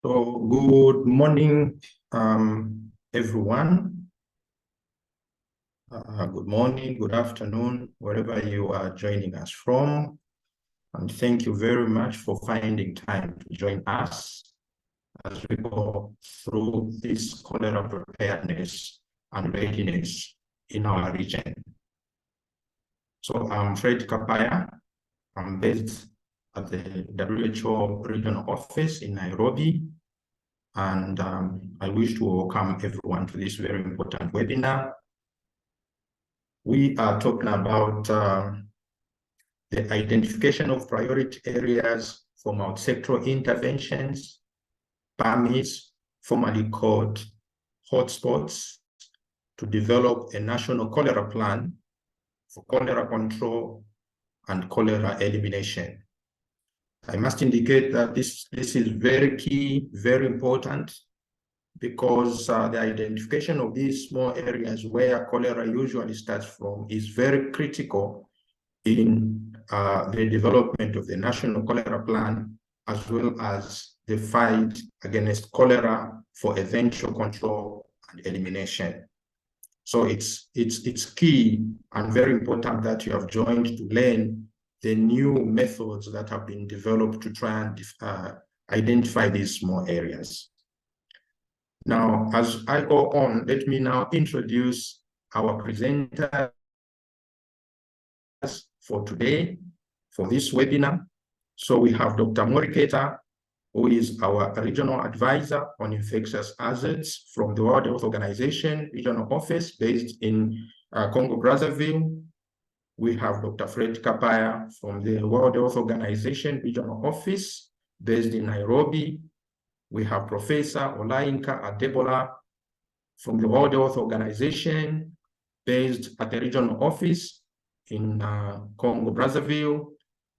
So good morning, everyone. Good morning, good afternoon, wherever you are joining us from. And thank you very much for finding time to join us as we go through this cholera preparedness and readiness in our region. So I'm Fred Kapaya. I'm based at the WHO regional office in Nairobi. And I wish to welcome everyone to this very important webinar. We are talking about the identification of priority areas for multisectoral interventions, PAMIs, formerly called Hotspots, to develop a national cholera plan for cholera control and cholera elimination. I must indicate that this is very key, very important, because the identification of these small areas where cholera usually starts from is very critical in the development of the National Cholera Plan, as well as the fight against cholera for eventual control and elimination. So it's key and very important that you have joined to learn the new methods that have been developed to try and identify these small areas. Now, as I go on, let me now introduce our presenters for today, for this webinar. So we have Dr. Moriketa, who is our regional advisor on infectious hazards from the World Health Organization regional office based in Congo-Brazzaville. We have Dr. Fred Kapaya from the World Health Organization regional office based in Nairobi. We have Professor Olayinka Adebola from the World Health Organization based at the regional office in Congo-Brazzaville.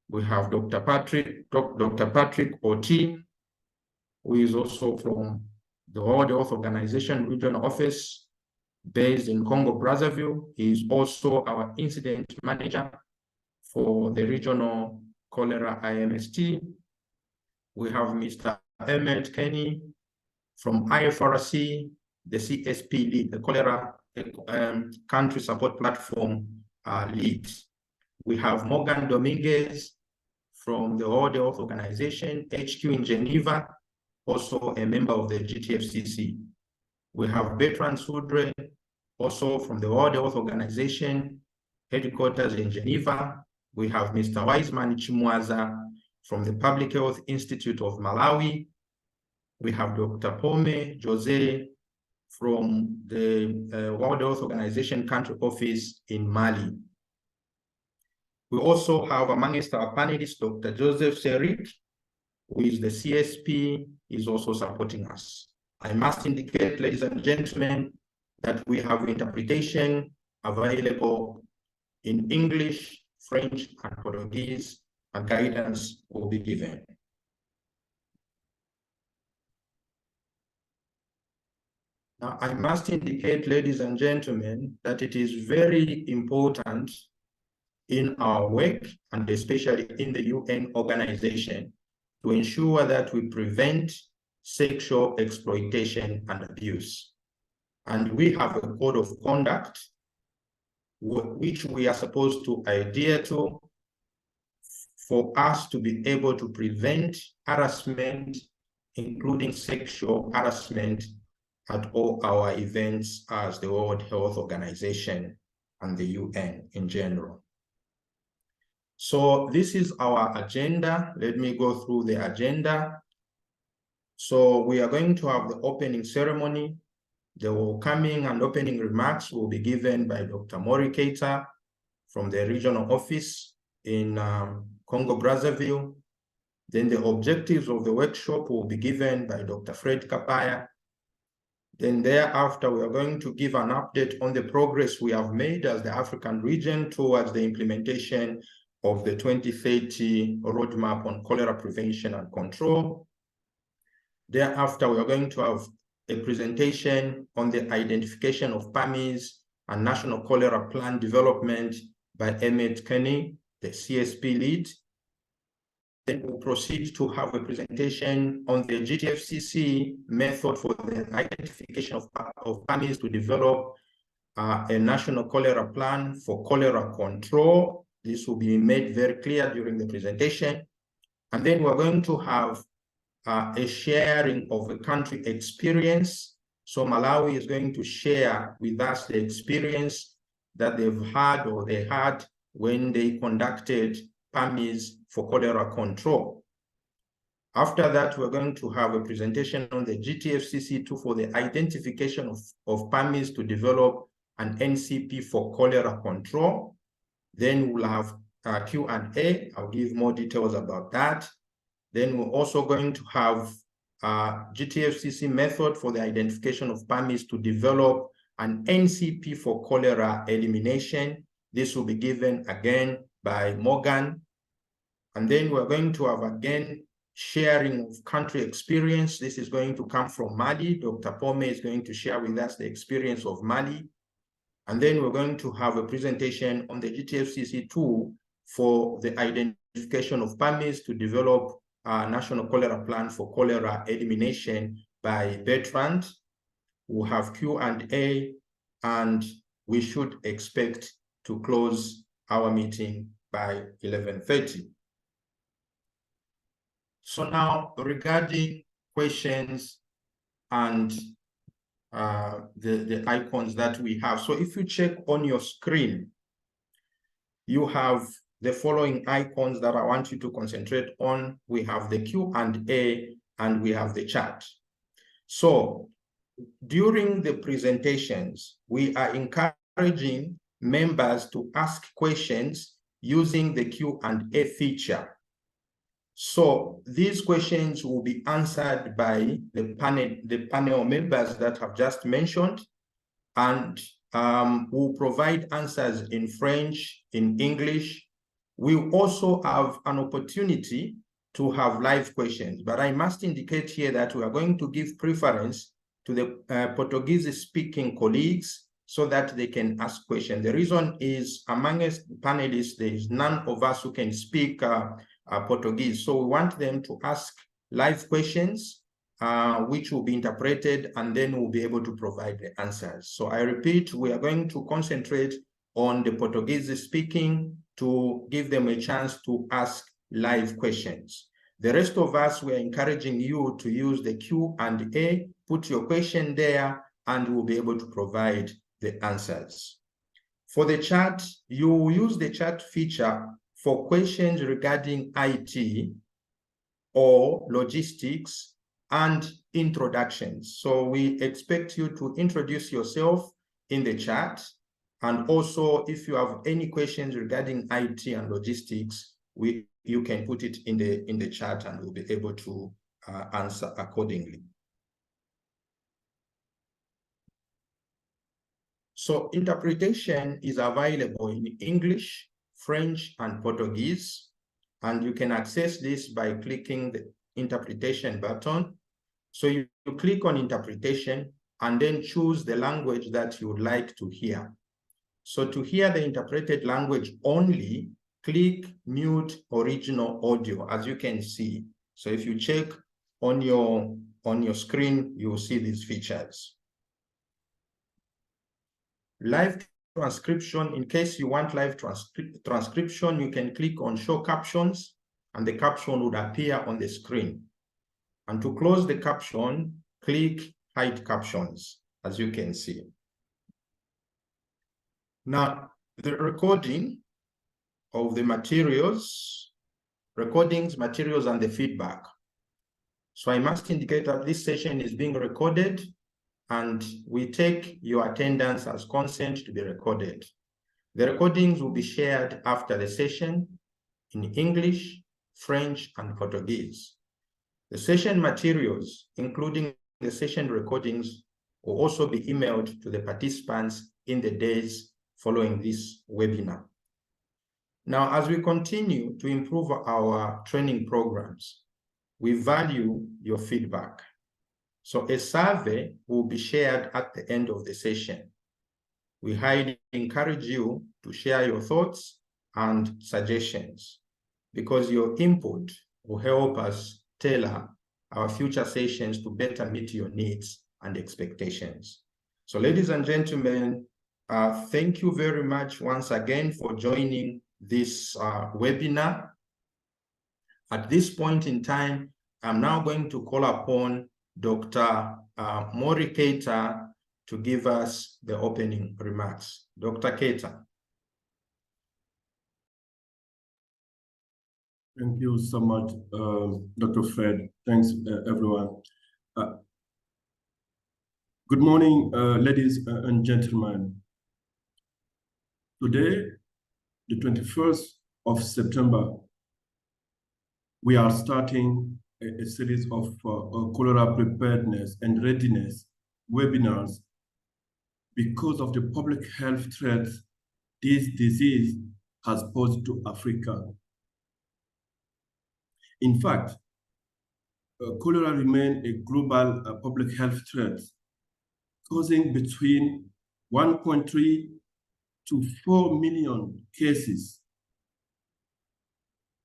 We have Dr. Patrick Oti, who is also from the World Health Organization regional office based in Congo-Brazzaville. He is also our incident manager for the regional cholera IMST. We have Mr. Emmett Kenny from IFRC, the CSP lead, the cholera country support platform lead. We have Morgan Dominguez from the World Health Organization, HQ in Geneva, also a member of the GTFCC. We have Bertrand Soudre, also from the World Health Organization, headquarters in Geneva. We have Mr. Wiseman Chimwaza from the Public Health Institute of Malawi. We have Dr. Pome Jose from the World Health Organization country office in Mali. We also have amongst our panelists, Dr. Joseph Serik, who is the CSP, is also supporting us. I must indicate, ladies and gentlemen, that we have interpretation available in English, French, and Portuguese, and guidance will be given. Now, I must indicate, ladies and gentlemen, that it is very important in our work, and especially in the UN organization, to ensure that we prevent sexual exploitation and abuse. And we have a code of conduct which we are supposed to adhere to for us to be able to prevent harassment, including sexual harassment, at all our events as the World Health Organization and the UN in general. So this is our agenda. Let me go through the agenda. So we are going to have the opening ceremony. The welcoming and opening remarks will be given by Dr. Moriketa from the regional office in Congo-Brazzaville. Then the objectives of the workshop will be given by Dr. Fred Kapaya. Then thereafter, we are going to give an update on the progress we have made as the African region towards the implementation of the 2030 roadmap on cholera prevention and control. Thereafter, we are going to have a presentation on the identification of PAMIs and National Cholera Plan development by Emmett Kenny, the CSP lead. Then we'll proceed to have a presentation on the GTFCC method for the identification of PAMIs to develop a national cholera plan for cholera control. This will be made very clear during the presentation. And then we're going to have a sharing of a country experience. So Malawi is going to share with us the experience that they've had or they had when they conducted PAMIs for cholera control. After that, we're going to have a presentation on the GTFCC tool for the identification of PAMIs to develop an NCP for cholera control. Then we'll have Q&A. I'll give more details about that. Then we're also going to have GTFCC method for the identification of PAMIs to develop an NCP for cholera elimination. This will be given again by Morgan. And then we're going to have again sharing of country experience. This is going to come from Mali. Dr. Pome is going to share with us the experience of Mali. And then we're going to have a presentation on the GTFCC tool for the identification of PAMIs to develop a national cholera plan for cholera elimination by Bertrand. We'll have Q&A, and we should expect to close our meeting by 11:30. So now regarding questions and the icons that we have. So if you check on your screen, you have the following icons that I want you to concentrate on. We have the Q&A and we have the chat. So during the presentations, we are encouraging members to ask questions using the Q&A feature. So these questions will be answered by the panel members that have just mentioned, and we'll provide answers in French, in English. We also have an opportunity to have live questions, but I must indicate here that we are going to give preference to the Portuguese-speaking colleagues so that they can ask questions. The reason is, among us panelists, there is none of us who can speak Portuguese. So we want them to ask live questions, which will be interpreted, and then we'll be able to provide the answers. So I repeat, we are going to concentrate on the Portuguese speaking to give them a chance to ask live questions. The rest of us, we are encouraging you to use the Q&A, put your question there, and we'll be able to provide the answers. For the chat, you will use the chat feature for questions regarding IT or logistics and introductions. So we expect you to introduce yourself in the chat. And also, if you have any questions regarding IT and logistics, you can put it in the chat and we'll be able to answer accordingly. So interpretation is available in English, French, and Portuguese, and you can access this by clicking the interpretation button. So you click on interpretation and then choose the language that you would like to hear. So to hear the interpreted language only, click mute original audio, as you can see. So if you check on your screen, you will see these features. Live transcription, in case you want live transcription, you can click on show captions and the caption would appear on the screen. And to close the caption, click hide captions, as you can see. Now, the recording of the materials, materials, and the feedback. So I must indicate that this session is being recorded, and we take your attendance as consent to be recorded. The recordings will be shared after the session in English, French, and Portuguese. The session materials, including the session recordings, will also be emailed to the participants in the days following this webinar. Now, as we continue to improve our training programs, we value your feedback. So a survey will be shared at the end of the session. We highly encourage you to share your thoughts and suggestions because your input will help us tailor our future sessions to better meet your needs and expectations. So ladies and gentlemen, thank you very much once again for joining this webinar. At this point in time, I'm now going to call upon Dr. Mori Keita to give us the opening remarks. Dr. Keita. Thank you so much, Dr. Fred. Thanks, everyone. Good morning, ladies and gentlemen. Today, the 21st of September, we are starting a series of cholera preparedness and readiness webinars because of the public health threats this disease has posed to Africa. In fact, cholera remains a global public health threat, causing between 1.3 to 4 million cases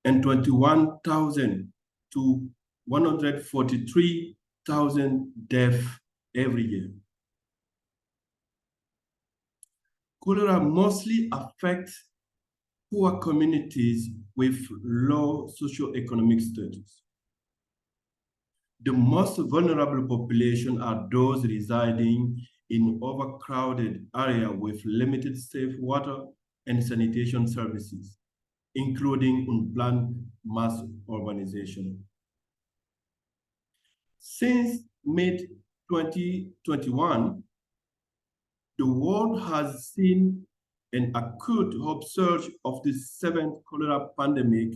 and 21,000 to 143,000 deaths every year. Cholera mostly affects poor communities with low socioeconomic status. The most vulnerable population are those residing in overcrowded areas with limited safe water and sanitation services, including unplanned mass urbanization. Since mid-2021, the world has seen an acute upsurge of the seventh cholera pandemic,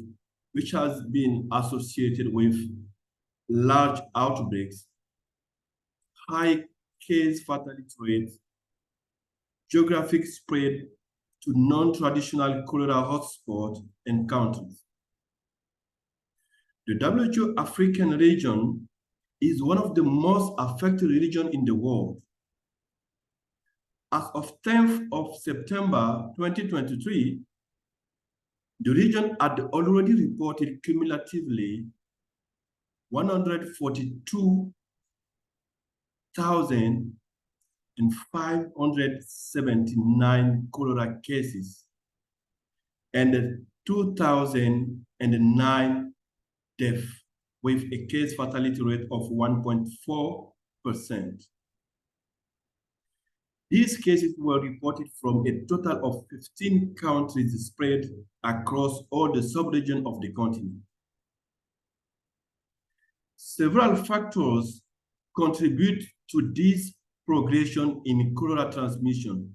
which has been associated with large outbreaks, high case fatality rates, geographic spread to non-traditional cholera hotspots and countries. The WHO African region is one of the most affected regions in the world. As of 10th of September 2023, the region had already reported cumulatively 142,579 cholera cases and 2,009 deaths, with a case fatality rate of 1.4%. These cases were reported from a total of 15 countries spread across all the sub-regions of the continent. Several factors contribute to this progression in cholera transmission,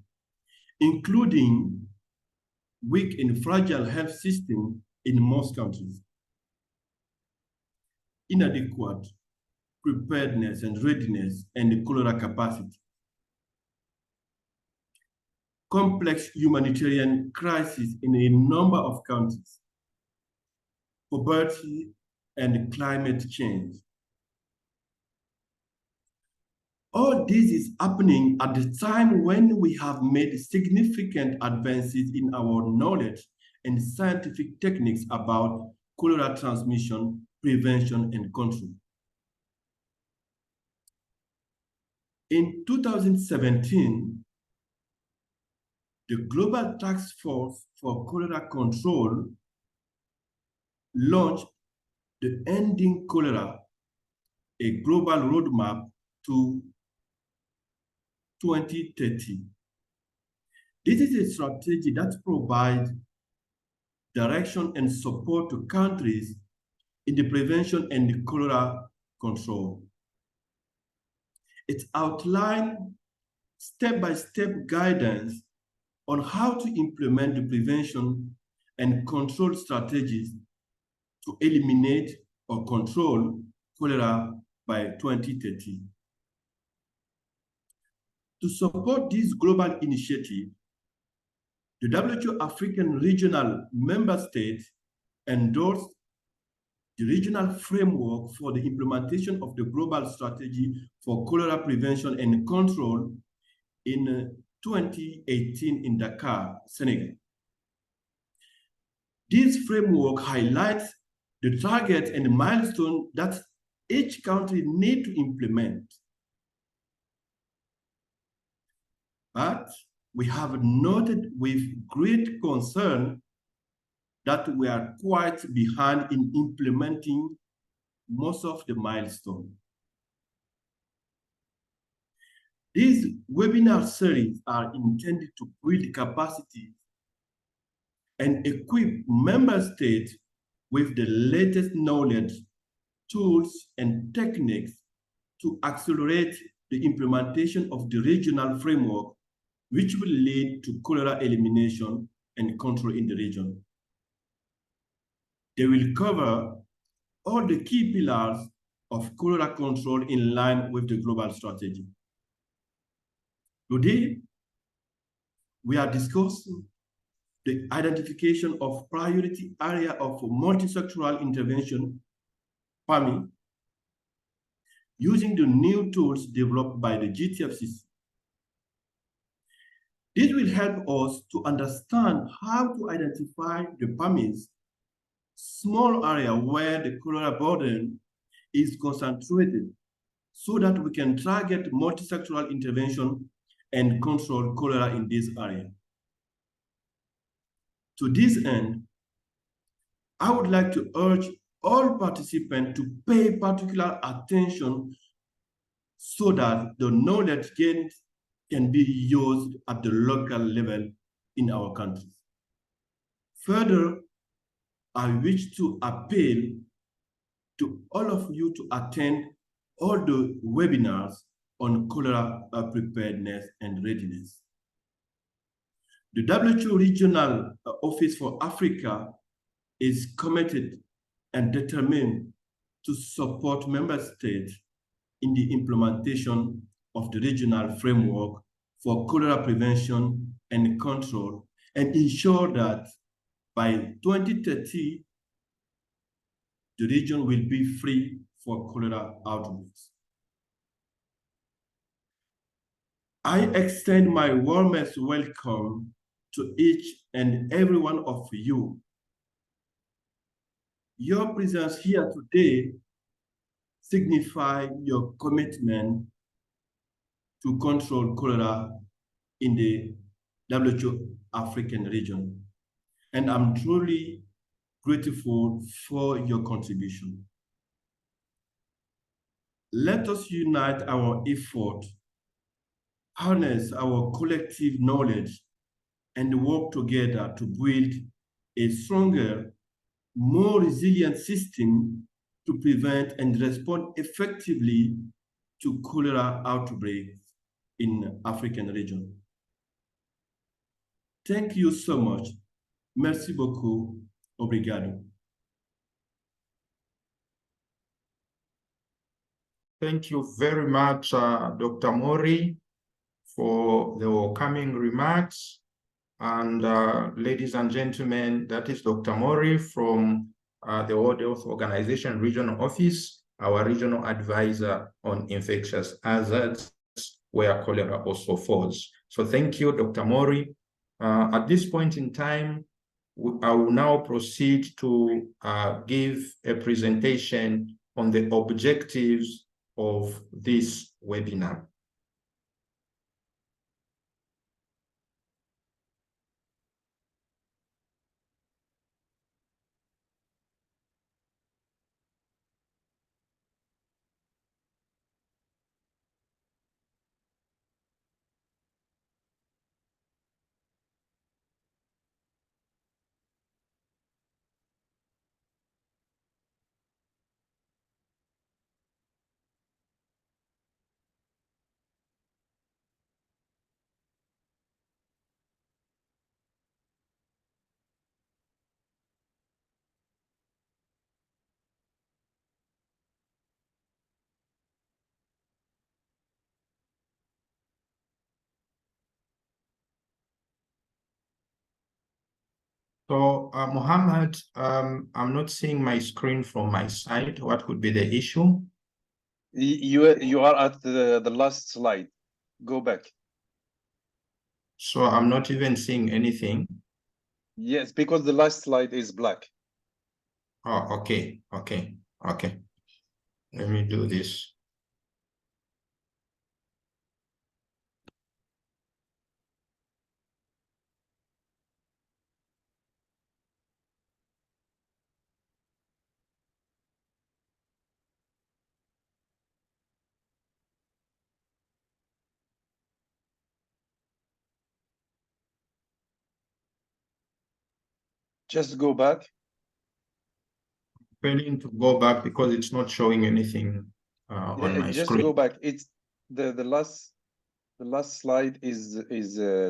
including weak and fragile health system in most countries, inadequate preparedness and readiness and cholera capacity, complex humanitarian crisis in a number of countries, poverty, and climate change. All this is happening at the time when we have made significant advances in our knowledge and scientific techniques about cholera transmission, prevention, and control. In 2017, the Global Task Force for Cholera Control launched the Ending Cholera, a global roadmap to 2030. This is a strategy that provides direction and support to countries in the prevention and the cholera control. It outlines step-by-step guidance on how to implement the prevention and control strategies to eliminate or control cholera by 2030. To support this global initiative, the WHO African regional member states endorsed the regional framework for the implementation of the global strategy for cholera prevention and control in 2018 in Dakar, Senegal. This framework highlights the target and the milestone that each country need to implement. But we have noted with great concern that we are quite behind in implementing most of the milestones. These webinar series are intended to build capacity and equip member states with the latest knowledge, tools, and techniques to accelerate the implementation of the regional framework, which will lead to cholera elimination and control in the region. They will cover all the key pillars of cholera control in line with the global strategy. Today, we are discussing the identification of priority area of multisectoral intervention, PAMI, using the new tools developed by the GTFCC. This will help us to understand how to identify the PAMIs, small area where the cholera burden is concentrated, so that we can target multisectoral intervention and control cholera in this area. To this end, I would like to urge all participants to pay particular attention so that the knowledge gained can be used at the local level in our countries. Further, I wish to appeal to all of you to attend all the webinars on cholera preparedness and readiness. The WHO Regional Office for Africa is committed and determined to support member states in the implementation of the regional framework for cholera prevention and control, and ensure that by 2030, the region will be free for cholera outbreaks. I extend my warmest welcome to each and every one of you. Your presence here today signifies your commitment to control cholera in the WHO African region. And I'm truly grateful for your contribution. Let us unite our effort, harness our collective knowledge, and work together to build a stronger, more resilient system to prevent and respond effectively to cholera outbreaks in African region. Thank you so much. Merci beaucoup. Obrigado. Thank you very much, Dr. Mori, for the welcoming remarks. And ladies and gentlemen, that is Dr. Mori from the World Health Organization Regional Office, our regional advisor on infectious hazards, where cholera also falls. So thank you, Dr. Mori. At this point in time, I will now proceed to give a presentation on the objectives of this webinar. So, Mohammed, I'm not seeing my screen from my side. What could be the issue? You are at the last slide. Go back. So I'm not even seeing anything. Yes, because the last slide is black. Oh, okay. Let me do this. Just go back. Failing to go back because it's not showing anything on my Just screen. go back. It's the last slide is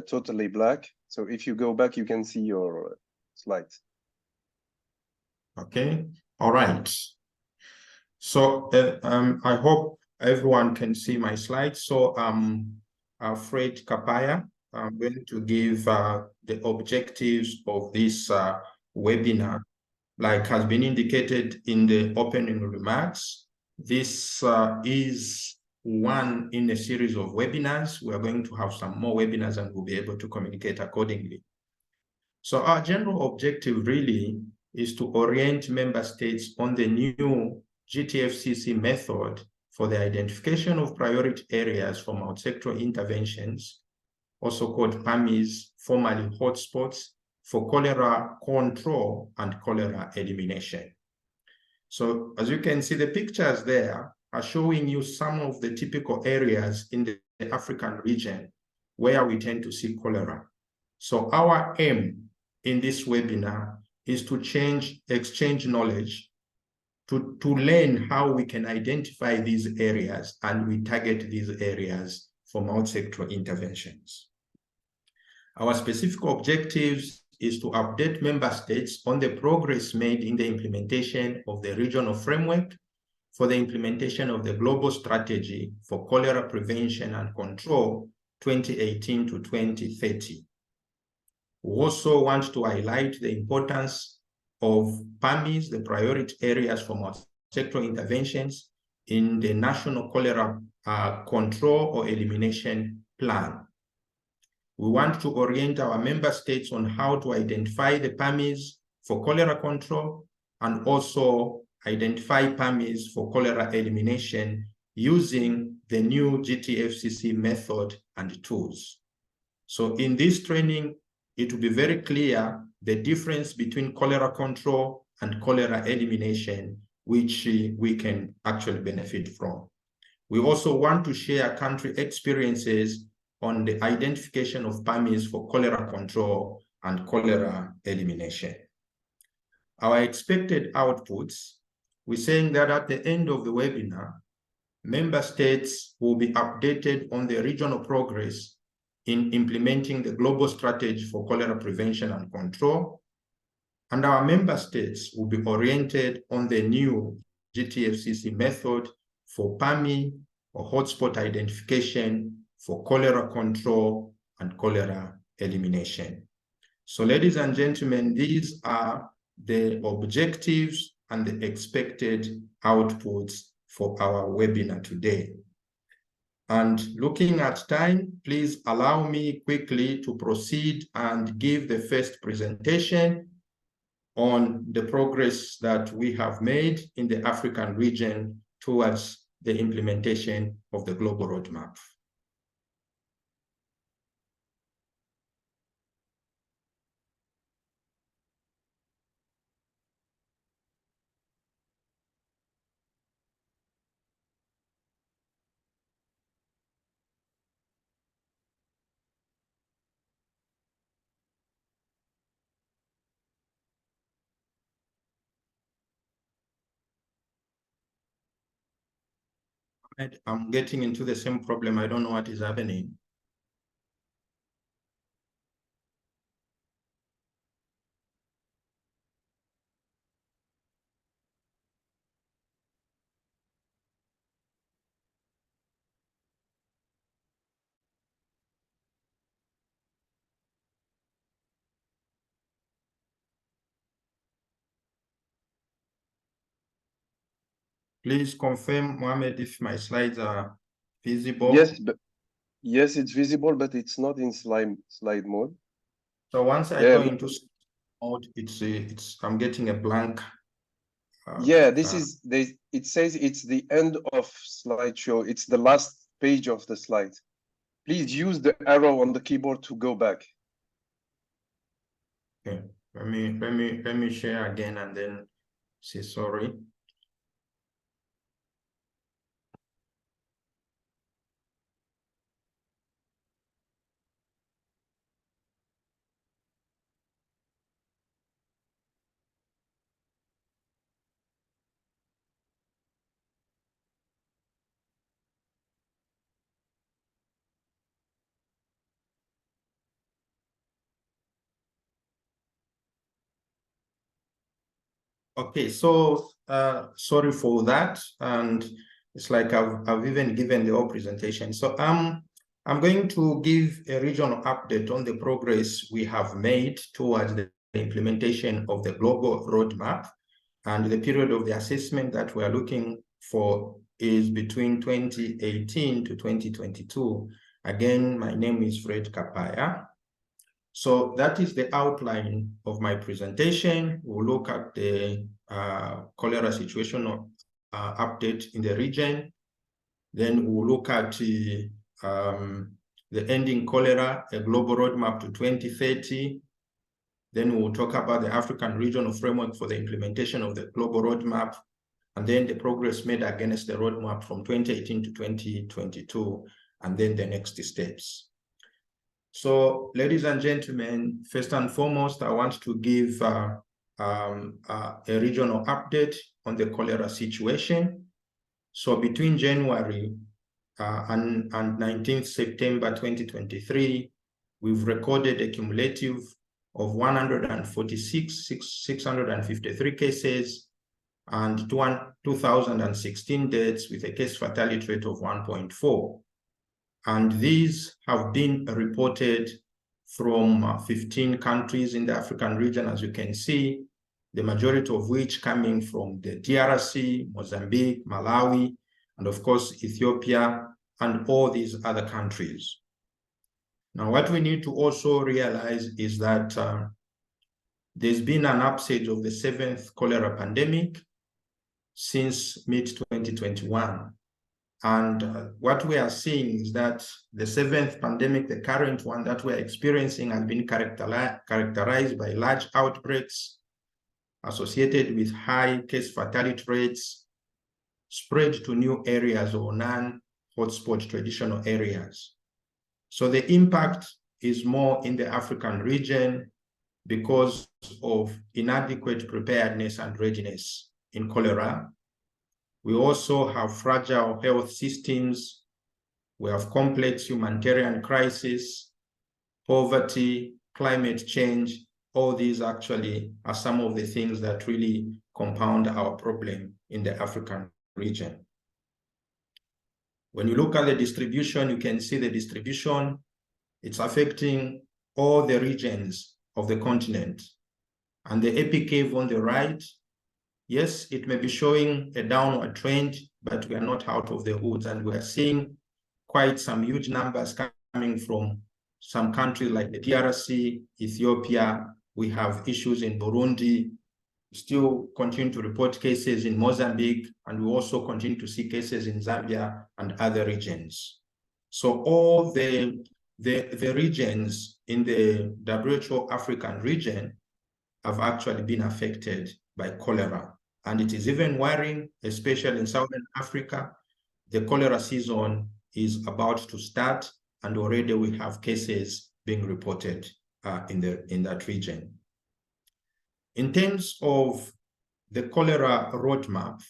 totally black. So if you go back, you can see your slides. Okay. All right. So I hope everyone can see my slides. So Fred Kapaya, I'm going to give the objectives of this webinar. Like has been indicated in the opening remarks, this is one in a series of webinars. We are going to have some more webinars and we'll be able to communicate accordingly. So our general objective really is to orient member states on the new GTFCC method for the identification of priority areas for multisectoral interventions, also called PAMIs, formerly hotspots, for cholera control and cholera elimination. So as you can see, the pictures there are showing you some of the typical areas in the African region where we tend to see cholera. So our aim in this webinar is to exchange knowledge, to learn how we can identify these areas and we target these areas for multisectoral interventions. Our specific objectives is to update member states on the progress made in the implementation of the regional framework for the implementation of the global strategy for cholera prevention and control 2018 to 2030. We also want to highlight the importance of PAMIs, the priority areas for multisectoral interventions in the National Cholera Control or Elimination Plan. We want to orient our member states on how to identify the PAMIs for cholera control and also identify PAMIs for cholera elimination using the new GTFCC method and tools. So in this training, it will be very clear the difference between cholera control and cholera elimination, which we can actually benefit from. We also want to share country experiences on the identification of PAMIs for cholera control and cholera elimination. Our expected outputs, we're saying that at the end of the webinar, member states will be updated on the regional progress in implementing the global strategy for cholera prevention and control, and our member states will be oriented on the new GTFCC method for PAMI or hotspot identification for cholera control and cholera elimination. So ladies and gentlemen, these are the objectives and the expected outputs for our webinar today. And looking at time, please allow me quickly to proceed and give the first presentation on the progress that we have made in the African region towards the implementation of the global roadmap. I'm getting into the same problem. I don't know what is happening. Please confirm, Mohammed, if my slides are visible. Yes, it's visible, but it's not in slide mode. So once I go into mode, I'm getting a blank Yeah, it says it's the end of slideshow. It's the last page of the slide. Please use the arrow on the keyboard to go back. Okay, let me share again and then say sorry. Okay, so sorry for that, and it's like I've even given the whole presentation. So I'm going to give a regional update on the progress we have made towards the implementation of the global roadmap, and the period of the assessment that we are looking for is between 2018 to 2022. Again, my name is Fred Kapaya. So that is the outline of my presentation. We'll look at the cholera situation update in the region. Then we'll look at the Ending Cholera, a global roadmap to 2030. Then we'll talk about the African regional framework for the implementation of the global roadmap, and then the progress made against the roadmap from 2018 to 2022, and then the next steps. So, ladies and gentlemen, first and foremost, I want to give a regional update on the cholera situation. So between January and 19th September 2023, we've recorded a cumulative of 146,653 cases and 2,016 deaths with a case fatality rate of 1.4. And these have been reported from 15 countries in the African region, as you can see, the majority of which coming from the DRC, Mozambique, Malawi, and of course, Ethiopia, and all these other countries. Now, what we need to also realize is that there's been an upsurge of the 7th cholera pandemic since mid-2021. And what we are seeing is that the 7th pandemic, the current one that we're experiencing, has been characterized by large outbreaks associated with high case fatality rates, spread to new areas or non-hotspot traditional areas. So the impact is more in the African region because of inadequate preparedness and readiness in cholera. We also have fragile health systems. We have complex humanitarian crisis, poverty, climate change. All these actually are some of the things that really compound our problem in the African region. When you look at the distribution, you can see the distribution. It's affecting all the regions of the continent. And the epic curve on the right, yes, it may be showing a downward trend, but we are not out of the woods, and we are seeing quite some huge numbers coming from some countries like the DRC, Ethiopia. We have issues in Burundi. We still continue to report cases in Mozambique, and we also continue to see cases in Zambia and other regions. So all the regions in the WHO African region have actually been affected by cholera. And it is even worrying, especially in Southern Africa. The cholera season is about to start, and already we have cases being reported in that region. In terms of the cholera roadmap,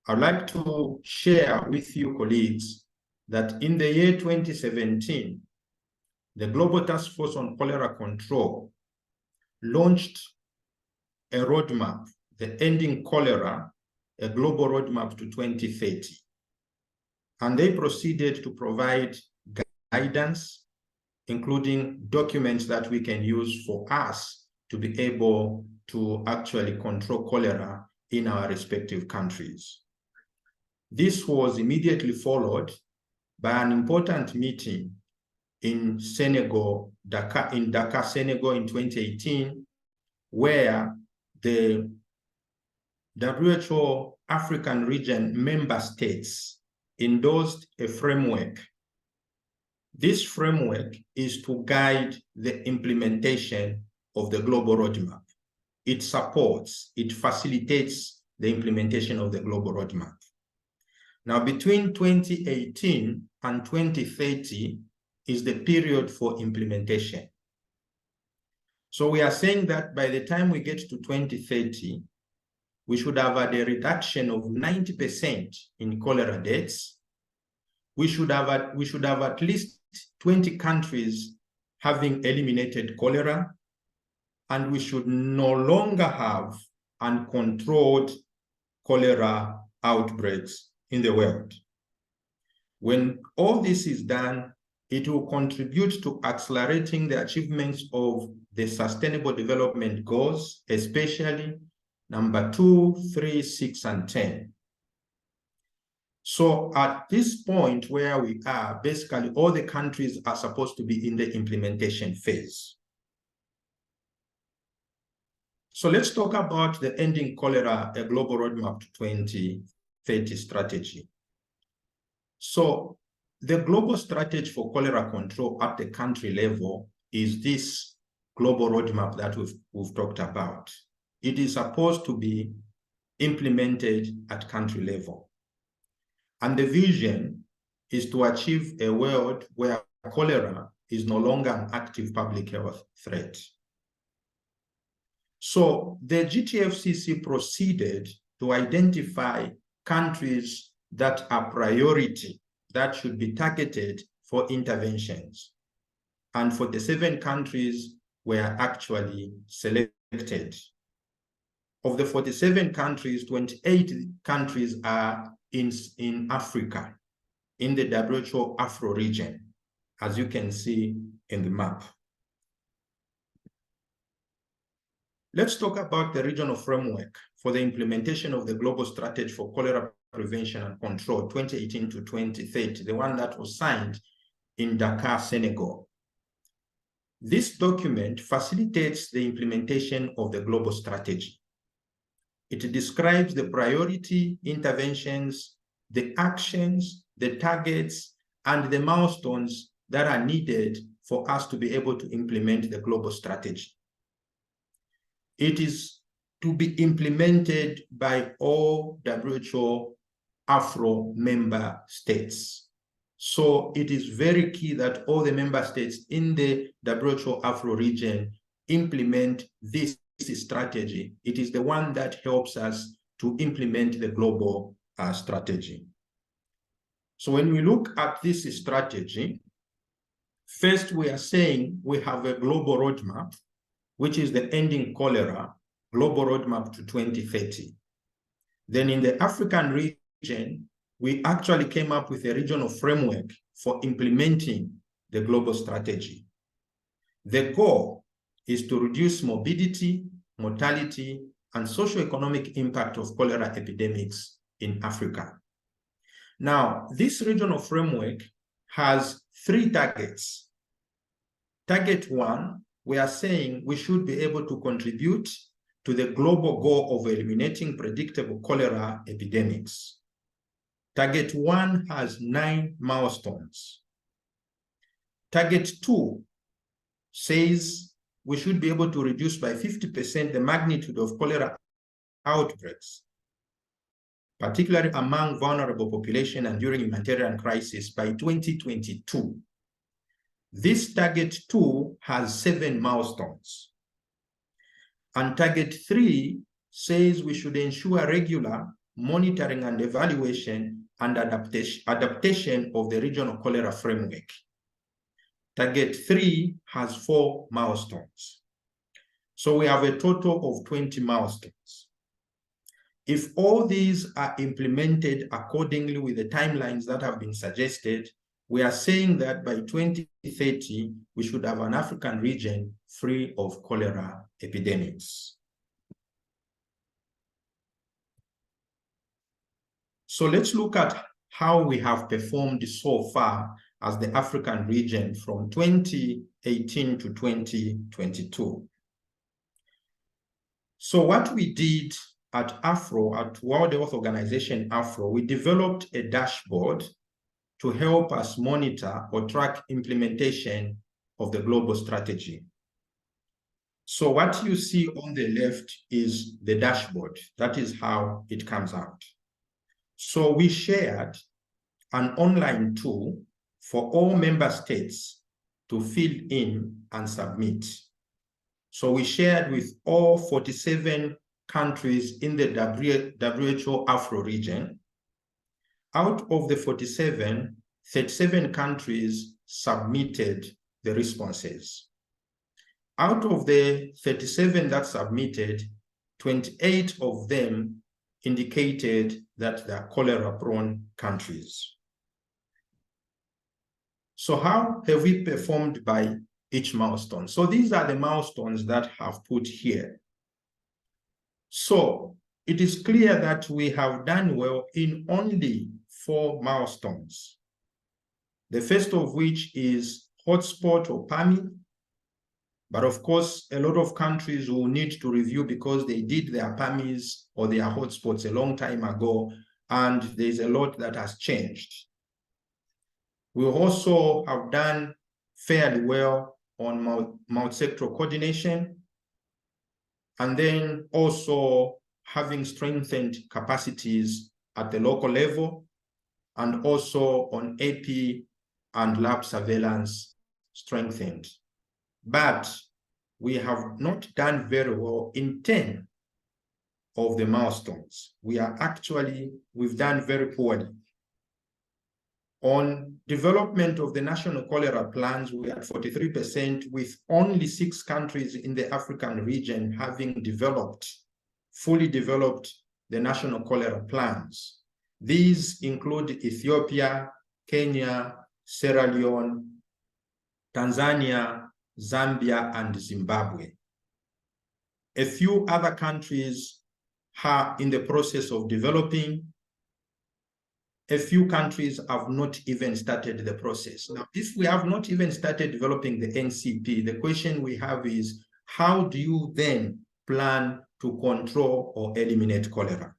I'd like to share with you, colleagues, that in the year 2017, the Global Task Force on Cholera Control launched a roadmap, the Ending Cholera, a global roadmap to 2030. And they proceeded to provide guidance, including documents that we can use for us to be able to actually control cholera in our respective countries. This was immediately followed by an important meeting in Senegal, Dakar, Senegal in 2018, where the WHO African region member states endorsed a framework. This framework is to guide the implementation of the global roadmap. It supports, it facilitates the implementation of the global roadmap. Now, between 2018 and 2030 is the period for implementation. So we are saying that by the time we get to 2030, we should have had a reduction of 90% in cholera deaths. We should have at least 20 countries having eliminated cholera, and we should no longer have uncontrolled cholera outbreaks in the world. When all this is done, it will contribute to accelerating the achievements of the Sustainable Development Goals, especially number 2, 3, 6, and 10. So at this point where we are, basically all the countries are supposed to be in the implementation phase. So let's talk about the Ending Cholera, a global roadmap to 2030 strategy. So the global strategy for cholera control at the country level is this global roadmap that we've talked about. It is supposed to be implemented at country level. And the vision is to achieve a world where cholera is no longer an active public health threat. So the GTFCC proceeded to identify countries that are priority, that should be targeted for interventions. And 47 countries were actually selected. Of the 47 countries, 28 countries are in Africa, in the WHO Afro region, as you can see in the map. Let's talk about the regional framework for the implementation of the global strategy for cholera prevention and control 2018 to 2030, the one that was signed in Dakar, Senegal. This document facilitates the implementation of the global strategy. It describes the priority interventions, the actions, the targets, and the milestones that are needed for us to be able to implement the global strategy. It is to be implemented by all WHO Afro member states. So it is very key that all the member states in the WHO Afro region implement this strategy. It is the one that helps us to implement the global strategy. So when we look at this strategy, first we are saying we have a global roadmap, which is the Ending Cholera Global Roadmap to 2030. Then in the African region, we actually came up with a regional framework for implementing the global strategy. The goal is to reduce morbidity, mortality, and socioeconomic impact of cholera epidemics in Africa. Now, this regional framework has 3 targets. Target 1, we are saying we should be able to contribute to the global goal of eliminating predictable cholera epidemics. Target 1 has 9 milestones. Target 2 says we should be able to reduce by 50% the magnitude of cholera outbreaks, particularly among vulnerable population and during humanitarian crisis by 2022. This target 2 has 7 milestones. And target 3 says we should ensure regular monitoring and evaluation and adaptation of the regional cholera framework. Target 3 has 4 milestones. So we have a total of 20 milestones. If all these are implemented accordingly with the timelines that have been suggested, we are saying that by 2030, we should have an African region free of cholera epidemics. So let's look at how we have performed so far as the African region from 2018 to 2022. So what we did at World Health Organization AFRO, we developed a dashboard to help us monitor or track implementation of the global strategy. So what you see on the left is the dashboard. That is how it comes out. So we shared an online tool for all member states to fill in and submit. So we shared with all 47 countries in the WHO Afro region. Out of the 47, 37 countries submitted the responses. Out of the 37 that submitted, 28 of them indicated that they are cholera-prone countries. So how have we performed by each milestone? So these are the milestones that have put here. So it is clear that we have done well in only 4 milestones. The first of which is hotspot or PAMI. But of course, a lot of countries will need to review because they did their PAMIs or their hotspots a long time ago, and there's a lot that has changed. We also have done fairly well on multisectoral coordination, and then also having strengthened capacities at the local level, and also on AP and lab surveillance strengthened. But we have not done very well in 10 of the milestones. We've done very poorly. On development of the national cholera plans, we are at 43%, with only 6 countries in the African region having fully developed the national cholera plans. These include Ethiopia, Kenya, Sierra Leone, Tanzania, Zambia, and Zimbabwe. A few other countries are in the process of developing. A few countries have not even started the process. Now, if we have not even started developing the NCP, the question we have is, how do you then plan to control or eliminate cholera?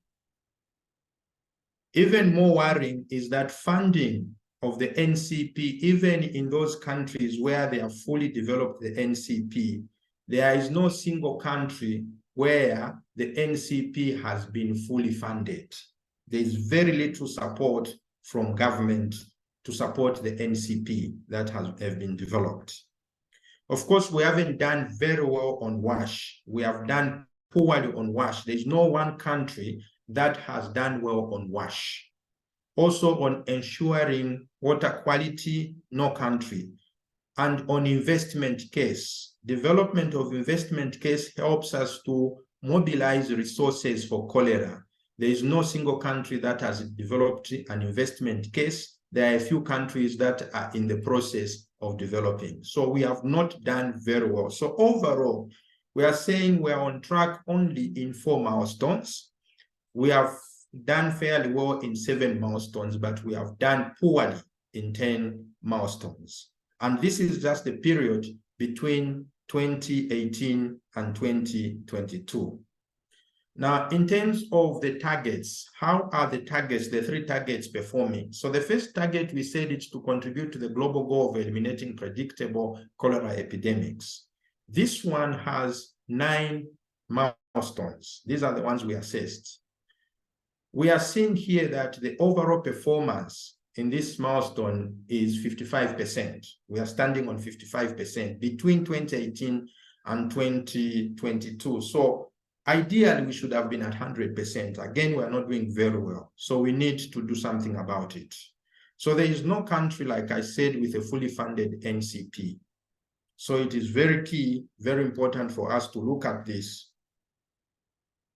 Even more worrying is that funding of the NCP, even in those countries where they have fully developed the NCP, there is no single country where the NCP has been fully funded. There is very little support from government to support the NCP that have been developed. Of course, we haven't done very well on WASH. We have done poorly on WASH. There's no one country that has done well on WASH. Also on ensuring water quality, no country. And on investment case, development of investment case helps us to mobilize resources for cholera. There is no single country that has developed an investment case. There are a few countries that are in the process of developing. So we have not done very well. So overall, we are saying we are on track only in 4 milestones. We have done fairly well in 7 milestones, but we have done poorly in 10 milestones. And this is just the period between 2018 and 2022. Now, in terms of the targets, how are the targets, the 3 targets, performing? So the first target, we said, it's to contribute to the global goal of eliminating predictable cholera epidemics. This one has 9 milestones. These are the ones we assessed. We are seeing here that the overall performance in this milestone is 55%. We are standing on 55% between 2018 and 2022. So ideally, we should have been at 100%. Again, we are not doing very well. So we need to do something about it. So there is no country, like I said, with a fully funded NCP. So it is very key, very important for us to look at this.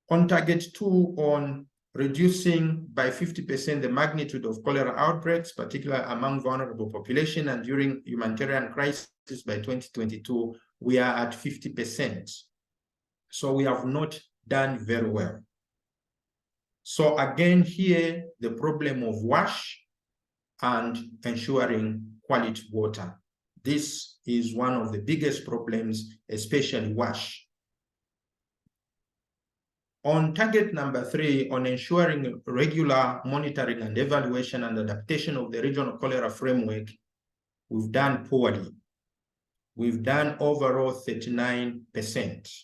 On target 2, on reducing by 50% the magnitude of cholera outbreaks, particularly among vulnerable population and during humanitarian crisis by 2022, we are at 50%. So we have not done very well. So again, here, the problem of WASH and ensuring quality water. This is one of the biggest problems, especially WASH. On target number 3, on ensuring regular monitoring and evaluation and adaptation of the regional cholera framework, we've done poorly. We've done overall 39%.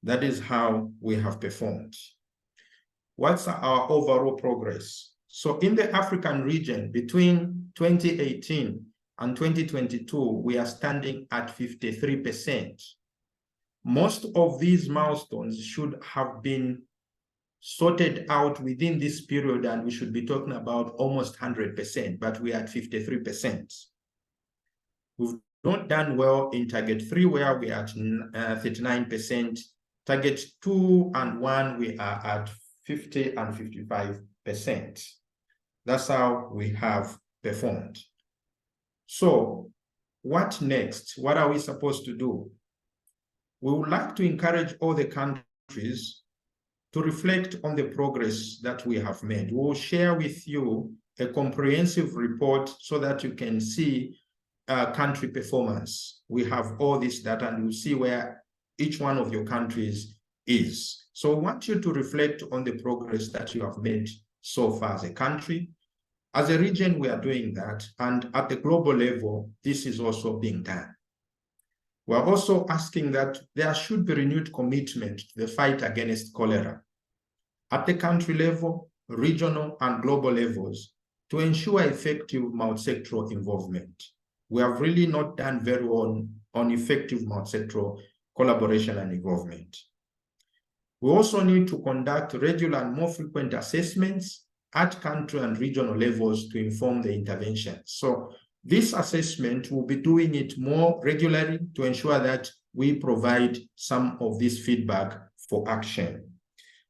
That is how we have performed. What's our overall progress? So in the African region, between 2018 and 2022, we are standing at 53%. Most of these milestones should have been sorted out within this period, and we should be talking about almost 100%, but we are at 53%. We've not done well in target 3, where we are at 39%. Target 2 and 1, we are at 50 and 55%. That's how we have performed. So what next? What are we supposed to do? We would like to encourage all the countries to reflect on the progress that we have made. We'll share with you a comprehensive report so that you can see country performance. We have all this data, and you'll see where each one of your countries is. So we want you to reflect on the progress that you have made so far as a country. As a region, we are doing that, and at the global level, this is also being done. We're also asking that there should be renewed commitment to the fight against cholera at the country level, regional and global levels to ensure effective multisectoral involvement. We have really not done very well on effective multisectoral collaboration and involvement. We also need to conduct regular and more frequent assessments at country and regional levels to inform the intervention. So this assessment, will be doing it more regularly to ensure that we provide some of this feedback for action.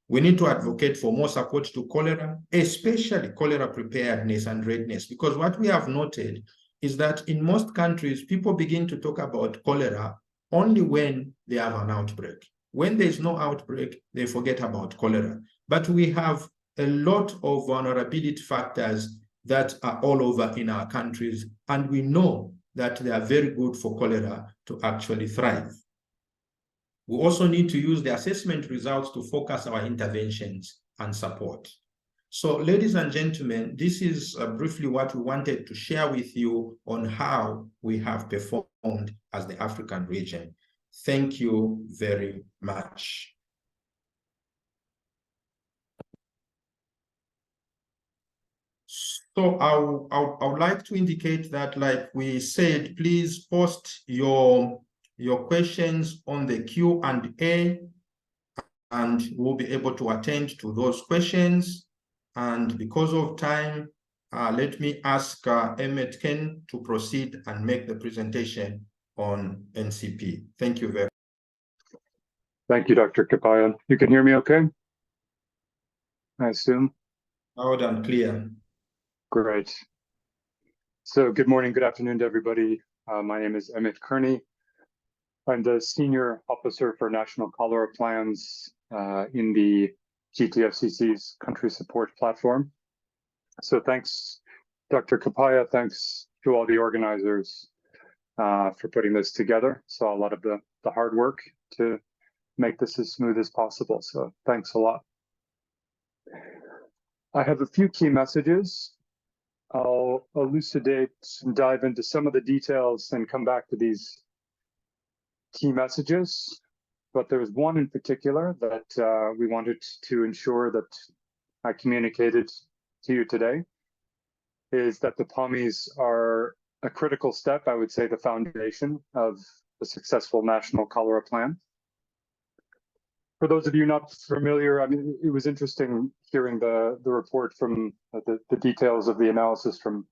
We need to advocate for more support to cholera, especially cholera preparedness and readiness, because what we have noted is that in most countries, people begin to talk about cholera only when they have an outbreak. When there's no outbreak, they forget about cholera. But we have a lot of vulnerability factors that are all over in our countries, and we know that they are very good for cholera to actually thrive. We also need to use the assessment results to focus our interventions and support. So, ladies and gentlemen, this is briefly what we wanted to share with you on how we have performed as the African region. Thank you very much. So I would like to indicate that, like we said, please post your questions on the Q&A, and we'll be able to attend to those questions. And because of time, let me ask Emmett Ken to proceed and make the presentation on NCP. Thank you very much. Thank you, Dr. Kapaya. You can hear me okay? I assume? Loud and clear. Great. So good morning, good afternoon to everybody. My name is Emmett Kearney. I'm the Senior Officer for National Cholera Plans in the GTFCC's Country Support Platform. So thanks, Dr. Kapaya. Thanks to all the organizers for putting this together. So a lot of the hard work to make this as smooth as possible. So thanks a lot. I have a few key messages. I'll elucidate and dive into some of the details and come back to these key messages. But there was one in particular that we wanted to ensure that I communicated to you today, is that the PAMIs are a critical step, I would say the foundation of a successful national cholera plan. For those of you not familiar, I mean, it was interesting hearing the report from the details of the analysis from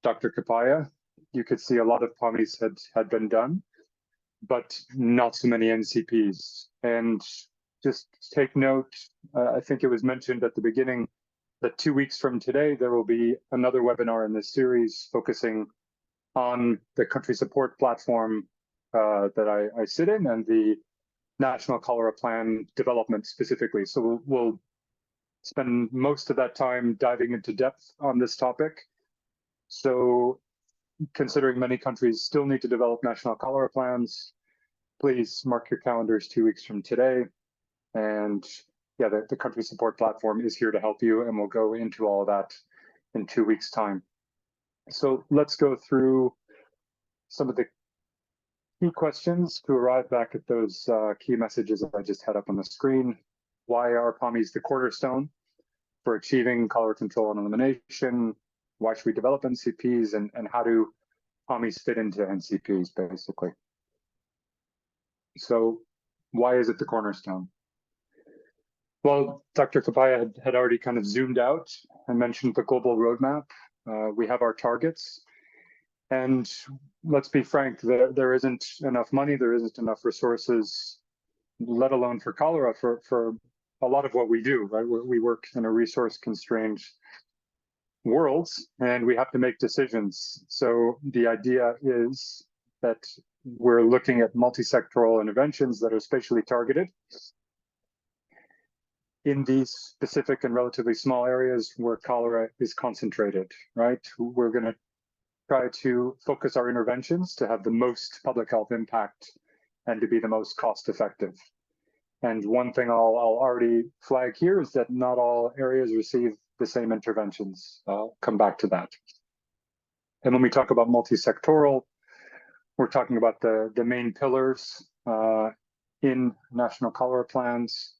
Dr. Kapaya. You could see a lot of PAMIs had been done, but not so many NCPs. And just take note, I think it was mentioned at the beginning that 2 weeks from today, there will be another webinar in this series focusing on the country support platform that I sit in and the National Cholera Plan development specifically. So we'll spend most of that time diving into depth on this topic. So considering many countries still need to develop national cholera plans, please mark your calendars 2 weeks from today. And yeah, the country support platform is here to help you, and we'll go into all of that in 2 weeks' time. So let's go through some of the key questions to arrive back at those key messages that I just had up on the screen. Why are PAMIs the cornerstone for achieving cholera control and elimination? Why should we develop NCPs, and how do PAMIs fit into NCPs, basically? So why is it the cornerstone? Well, Dr. Kapaya had already kind of zoomed out and mentioned the global roadmap. We have our targets. And let's be frank, there isn't enough money, there isn't enough resources, let alone for cholera, for a lot of what we do, right? We work in a resource-constrained world, and we have to make decisions. So the idea is that we're looking at multisectoral interventions that are spatially targeted in these specific and relatively small areas where cholera is concentrated, right? We're going to try to focus our interventions to have the most public health impact and to be the most cost effective. And one thing I'll already flag here is that not all areas receive the same interventions. I'll come back to that. And when we talk about multisectoral, we're talking about the main pillars in national cholera plans.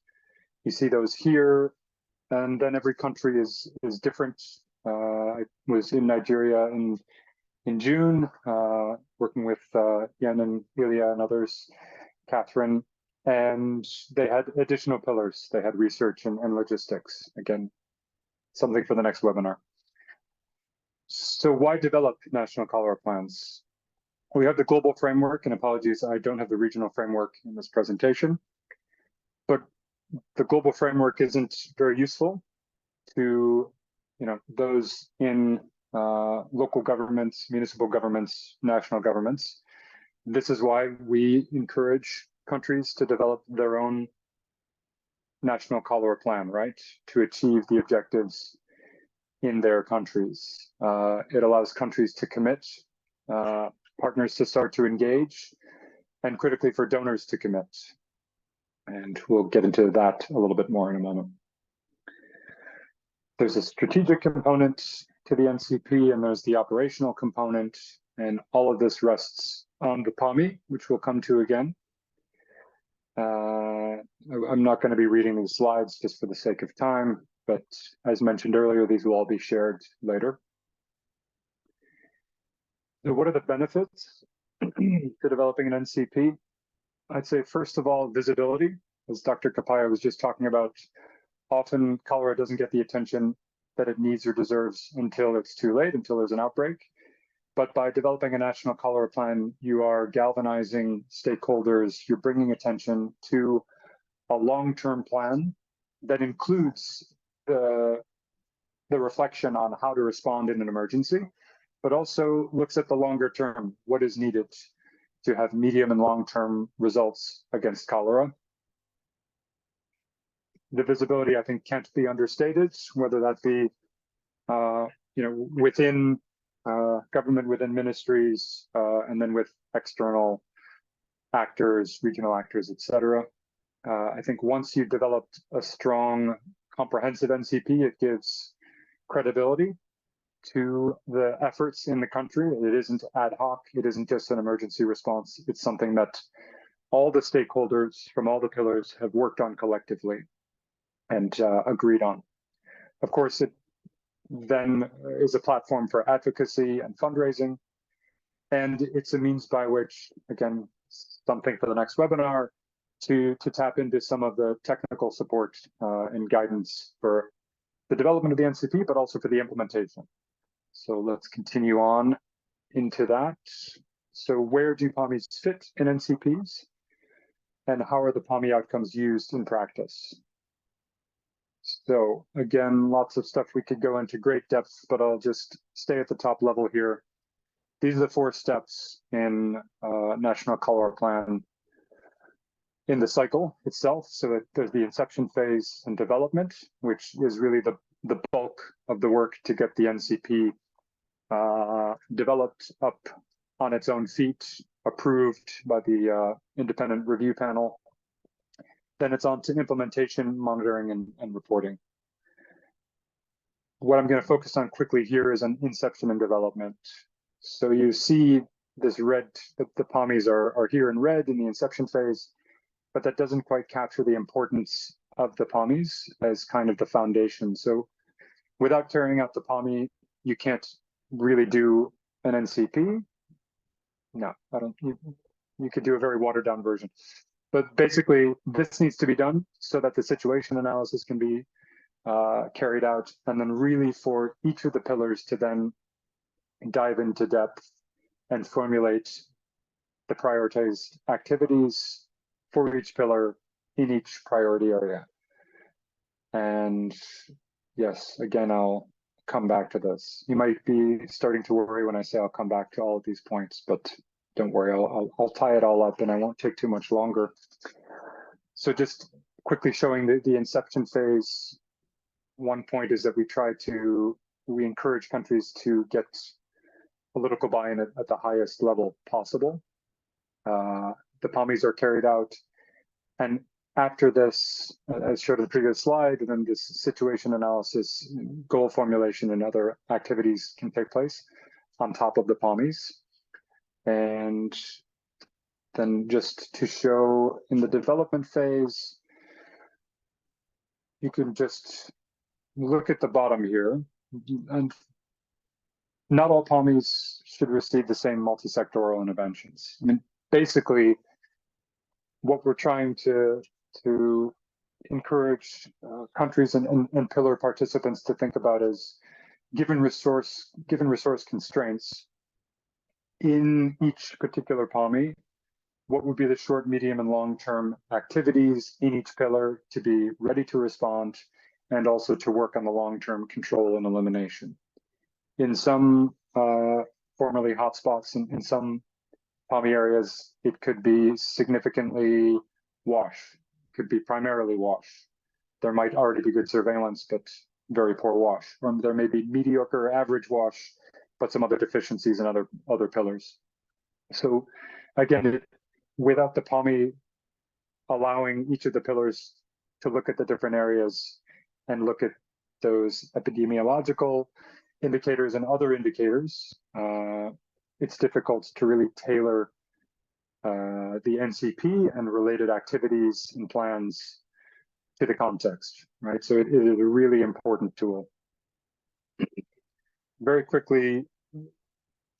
You see those here, and then every country is different. I was in Nigeria in June, working with Yen and Ilya and others, Catherine, and they had additional pillars. They had research and logistics. Again, something for the next webinar. So why develop national cholera plans? We have the global framework, and apologies, I don't have the regional framework in this presentation, but the global framework isn't very useful to those in local governments, municipal governments, national governments. This is why we encourage countries to develop their own national cholera plan, right, to achieve the objectives in their countries. It allows countries to commit, partners to start to engage, and critically for donors to commit. And we'll get into that a little bit more in a moment. There's a strategic component to the NCP, and there's the operational component, and all of this rests on the PAMI, which we'll come to again. I'm not going to be reading these slides just for the sake of time, but as mentioned earlier, these will all be shared later. So what are the benefits to developing an NCP? I'd say, first of all, visibility. As Dr. Kapaya was just talking about, often cholera doesn't get the attention that it needs or deserves until it's too late, until there's an outbreak. But by developing a national cholera plan, you are galvanizing stakeholders, you're bringing attention to a long-term plan that includes the reflection on how to respond in an emergency, but also looks at the longer term, what is needed to have medium and long-term results against cholera. The visibility, I think, can't be understated, whether that be within government, within ministries, and then with external actors, regional actors, etc. I think once you've developed a strong, comprehensive NCP, it gives credibility to the efforts in the country. It isn't ad hoc. It isn't just an emergency response. It's something that all the stakeholders from all the pillars have worked on collectively and agreed on. Of course, it then is a platform for advocacy and fundraising, and it's a means by which, again, something for the next webinar, to tap into some of the technical support and guidance for the development of the NCP, but also for the implementation. So let's continue on into that. So where do PAMIs fit in NCPs, and how are the PAMI outcomes used in practice? So again, lots of stuff we could go into great depth, but I'll just stay at the top level here. These are the 4 steps in National Cholera Plan in the cycle itself. So there's the inception phase and development, which is really the bulk of the work to get the NCP developed up on its own feet, approved by the independent review panel. then it's on to implementation, monitoring, and reporting. What I'm going to focus on quickly here is on inception and development. So you see this red, the PAMIs are here in red in the inception phase, but that doesn't quite capture the importance of the PAMIs as kind of the foundation. So without carrying out the PAMI, you can't really do an NCP. No, I don't. You could do a very watered down version. But basically, this needs to be done so that the situation analysis can be carried out, and then really for each of the pillars to then dive into depth and formulate the prioritized activities for each pillar in each priority area. And yes, again, I'll come back to this. You might be starting to worry when I say I'll come back to all of these points, but don't worry, I'll tie it all up and I won't take too much longer. So just quickly showing the inception phase. One point is that we encourage countries to get political buy-in at the highest level possible. The PAMIs are carried out, and after this, as showed in the previous slide, and then this situation analysis, goal formulation, and other activities can take place on top of the PAMIs. And then just to show in the development phase, you can just look at the bottom here, and not all PAMIs should receive the same multisectoral interventions. I mean, basically, what we're trying to encourage countries and pillar participants to think about is, given resource constraints in each particular PAMI, what would be the short, medium, and long-term activities in each pillar to be ready to respond, and also to work on the long-term control and elimination. In some formerly hotspots, in some PAMI areas, it could be significantly WASH, could be primarily WASH. There might already be good surveillance, but very poor WASH. Or there may be mediocre or average WASH, but some other deficiencies in other pillars. So again, without the PAMI allowing each of the pillars to look at the different areas and look at those epidemiological indicators and other indicators, it's difficult to really tailor the NCP and related activities and plans to the context, right? So it is a really important tool. Very quickly,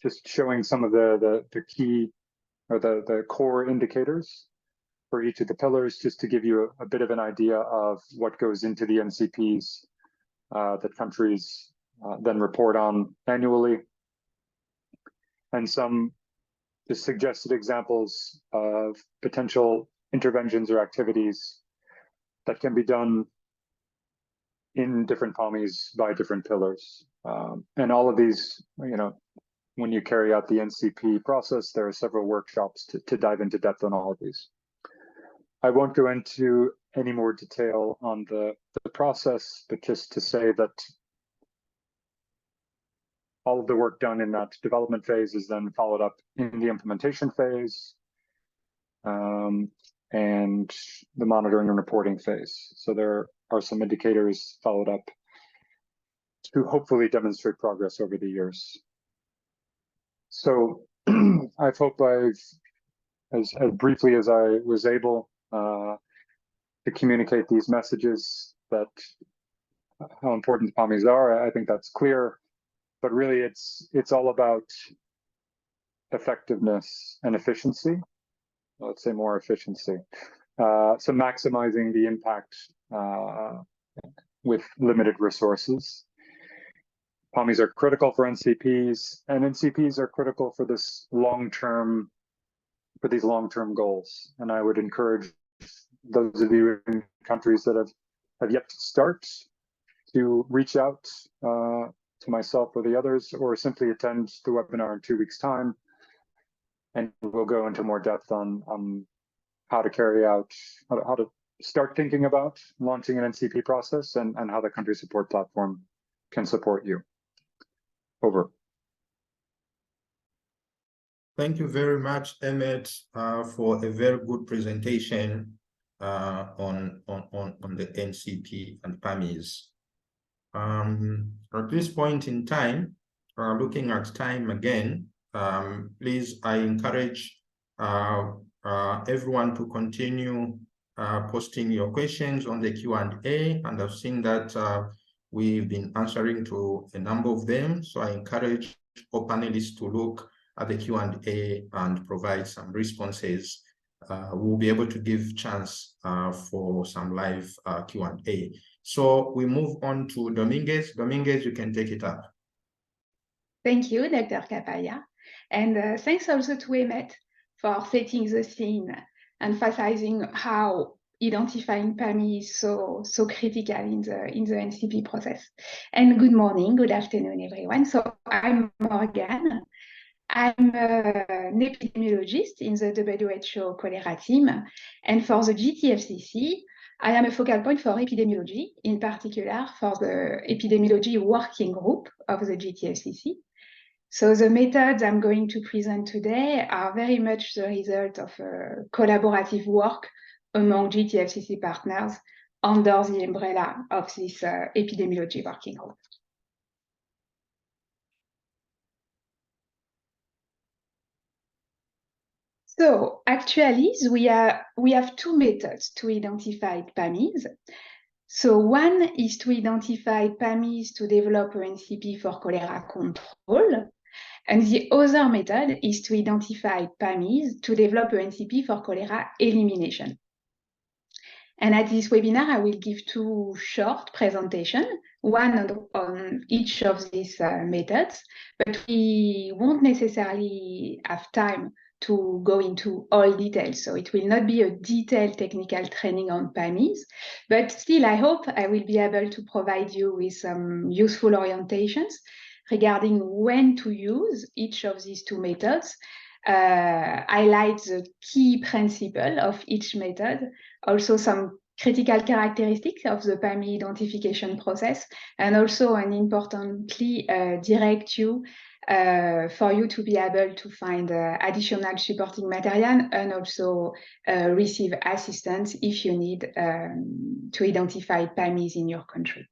just showing some of the key or the core indicators for each of the pillars, just to give you a bit of an idea of what goes into the NCPs that countries then report on annually, and some just suggested examples of potential interventions or activities that can be done in different PAMIs by different pillars. And all of these, you know, when you carry out the NCP process, there are several workshops to dive into depth on all of these. I won't go into any more detail on the process, but just to say that all of the work done in that development phase is then followed up in the implementation phase and the monitoring and reporting phase. So there are some indicators followed up to hopefully demonstrate progress over the years. So I hope I've, as briefly as I was able, to communicate these messages, that how important the PAMIs are. I think that's clear, but really it's all about effectiveness and efficiency. Let's say more efficiency. So maximizing the impact with limited resources. PAMIs are critical for NCPs, and NCPs are critical for this long-term, for these long-term goals. And I would encourage those of you in countries that have yet to start to reach out to myself or the others, or simply attend the webinar in 2 weeks' time, and we'll go into more depth on how to carry out, how to start thinking about launching an NCP process, and how the country support platform can support you. Over. Thank you very much, Emmett, for a very good presentation. on the NCP and PAMIs. At this point in time, looking at time again, please, I encourage everyone to continue posting your questions on the Q&A, and I've seen that we've been answering to a number of them. So I encourage all panelists to look at the Q&A and provide some responses. We'll be able to give chance for some live Q&A. So we move on to Dominguez. Dominguez, you can take it up. Thank you, Dr. Capaya. And thanks also to Emmet for setting the scene, emphasizing how identifying PAMI is so critical in the NCP process. And good morning, good afternoon, everyone. So I'm Morgan. I'm an epidemiologist in the WHO cholera team. And for the GTFCC, I am a focal point for epidemiology, in particular for the epidemiology working group of the GTFCC. So the methods I'm going to present today are very much the result of collaborative work among GTFCC partners under the umbrella of this epidemiology working group. So actually, we have two methods to identify PAMIs. So one is to identify PAMIs to develop an NCP for cholera control. And the other method is to identify PAMIs to develop an NCP for cholera elimination. And at this webinar, I will give two short presentations, one on each of these methods, but we won't necessarily have time to go into all details. So it will not be a detailed technical training on PAMIs, but still I hope I will be able to provide you with some useful orientations regarding when to use each of these two methods, highlight the key principle of each method, also some critical characteristics of the PAMI identification process, and also, and importantly, direct you for you to be able to find additional supporting material and also receive assistance if you need to identify PAMIs in your country.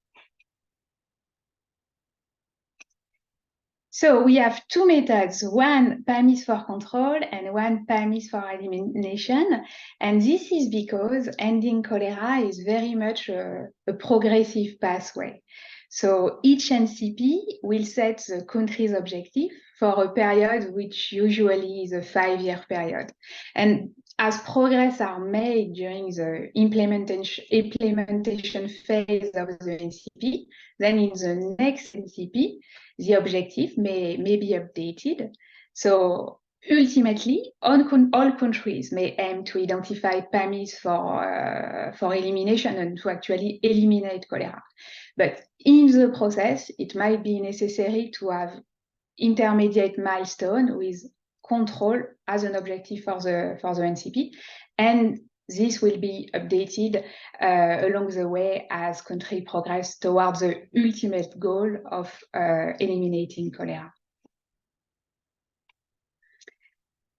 So we have two methods, one PAMIs for control and one PAMIs for elimination. And this is because ending cholera is very much a progressive pathway. So each NCP will set the country's objective for a period which usually is a 5-year period. And as progress are made during the implementation phase of the NCP, then in the next NCP, the objective may be updated. So ultimately, all countries may aim to identify PAMIs for elimination and to actually eliminate cholera. But in the process, it might be necessary to have intermediate milestone with control as an objective for the NCP. And this will be updated along the way as countries progress towards the ultimate goal of eliminating cholera.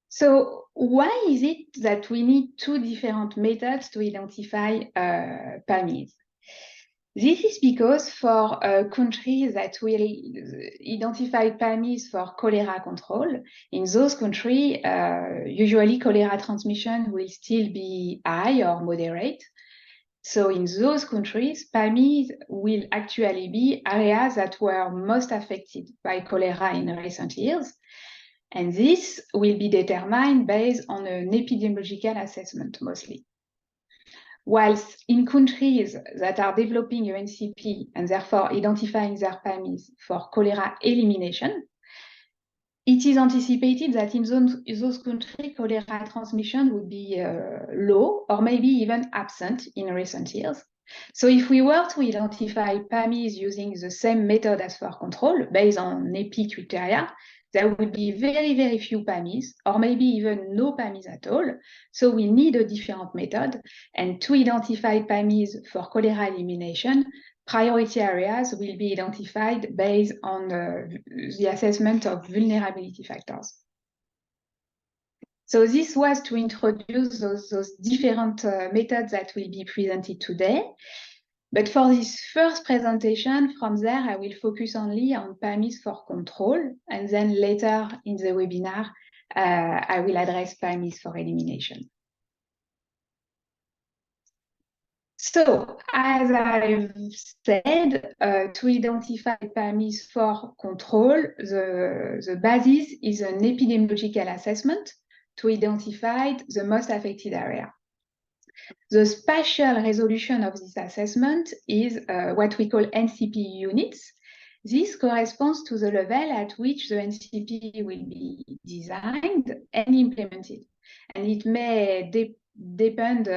So why is it that we need two different methods to identify PAMIs? This is because for countries that will identify PAMIs for cholera control, in those countries, usually cholera transmission will still be high or moderate. So in those countries, PAMIs will actually be areas that were most affected by cholera in recent years. And this will be determined based on an epidemiological assessment mostly. Whilst in countries that are developing a NCP and therefore identifying their PAMIs for cholera elimination, it is anticipated that in those countries, cholera transmission would be low or maybe even absent in recent years. So if we were to identify PAMIs using the same method as for control, based on EPI criteria, there would be very, very few PAMIs, or maybe even no PAMIs at all. So we need a different method. And to identify PAMIs for cholera elimination, priority areas will be identified based on the assessment of vulnerability factors. So this was to introduce those different methods that will be presented today. But for this first presentation, from there, I will focus only on PAMIs for control. And then later in the webinar, I will address PAMIs for elimination. So, as I've said, to identify PAMIs for control, the basis is an epidemiological assessment to identify the most affected area. The spatial resolution of this assessment is what we call NCP units. This corresponds to the level at which the NCP will be designed and implemented. And it may depend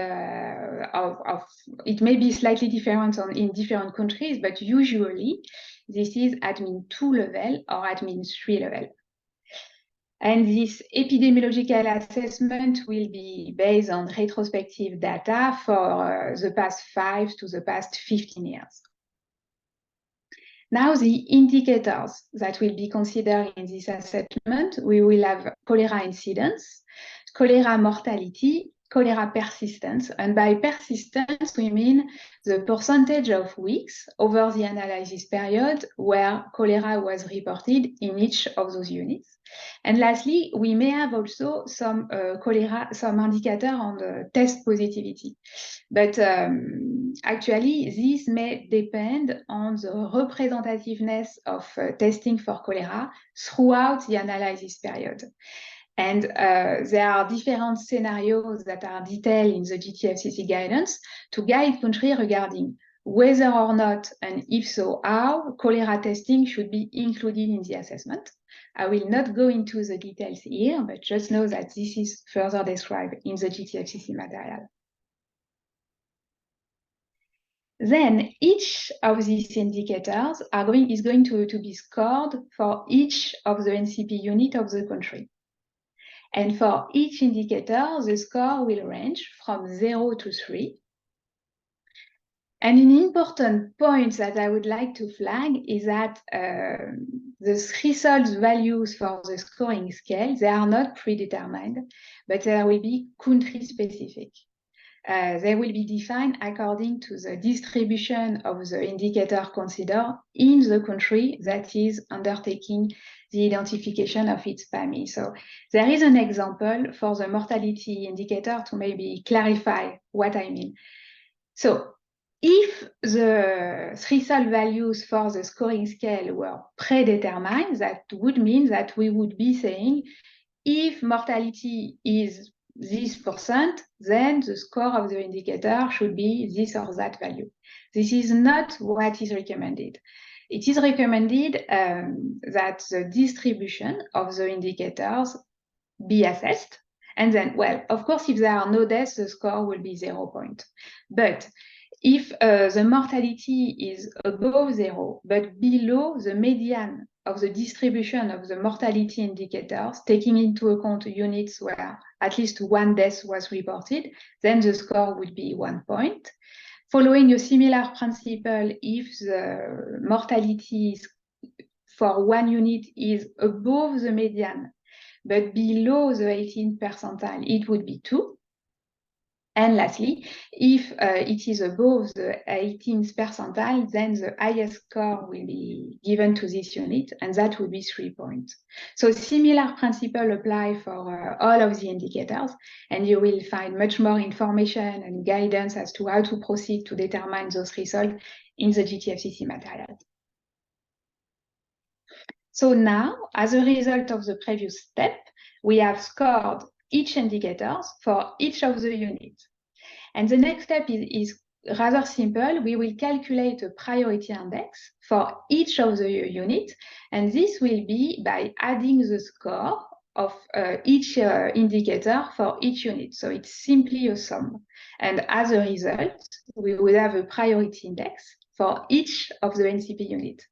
it may be slightly different in different countries, but usually this is admin 2 level or admin 3 level. And this epidemiological assessment will be based on retrospective data for the past 5 to the past 15 years. Now, the indicators that will be considered in this assessment, we will have cholera incidence, cholera mortality, cholera persistence. And by persistence, we mean the percentage of weeks over the analysis period where cholera was reported in each of those units. And lastly, we may have also some indicator on the test positivity. But actually, this may depend on the representativeness of testing for cholera throughout the analysis period. And there are different scenarios that are detailed in the GTFCC guidance to guide countries regarding whether or not, and if so, how cholera testing should be included in the assessment. I will not go into the details here, but just know that this is further described in the GTFCC material. Then each of these indicators is going to be scored for each of the NCP unit of the country. And for each indicator, the score will range from 0 to 3. And an important point that I would like to flag is that the threshold values for the scoring scale, they are not predetermined, but they will be country-specific. They will be defined according to the distribution of the indicator considered in the country that is undertaking the identification of its PAMI. So there is an example for the mortality indicator to maybe clarify what I mean. So if the threshold values for the scoring scale were predetermined, that would mean that we would be saying if mortality is this percent, then the score of the indicator should be this or that value. This is not what is recommended. It is recommended that the distribution of the indicators be assessed. And then, well, of course, if there are no deaths, the score will be 0 point. But if the mortality is above 0, but below the median of the distribution of the mortality indicators, taking into account units where at least 1 death was reported, then the score would be 1 point. Following a similar principle, if the mortality for 1 unit is above the median, but below the 18th percentile, it would be 2. And lastly, if it is above the 18th percentile, then the highest score will be given to this unit, and that would be 3 points. So similar principle apply for all of the indicators, and you will find much more information and guidance as to how to proceed to determine those results in the GTFCC material. So now, as a result of the previous step, we have scored each indicator for each of the units. And the next step is rather simple. We will calculate a priority index for each of the units, and this will be by adding the score of each indicator for each unit. So it's simply a sum. And as a result, we will have a priority index for each of the NCP units.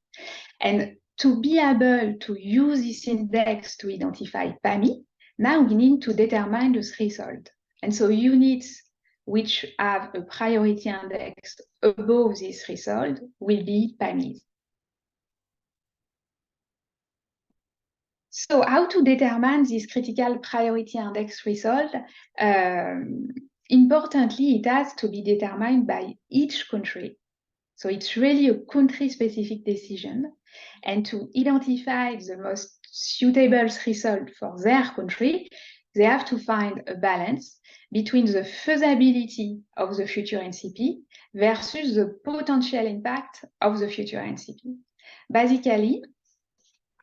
And to be able to use this index to identify PAMI, now we need to determine the threshold. And so units which have a priority index above this threshold will be PAMIs. So how to determine this critical priority index result? Importantly, it has to be determined by each country. So it's really a country-specific decision. And to identify the most suitable result for their country, they have to find a balance between the feasibility of the future NCP versus the potential impact of the future NCP. Basically,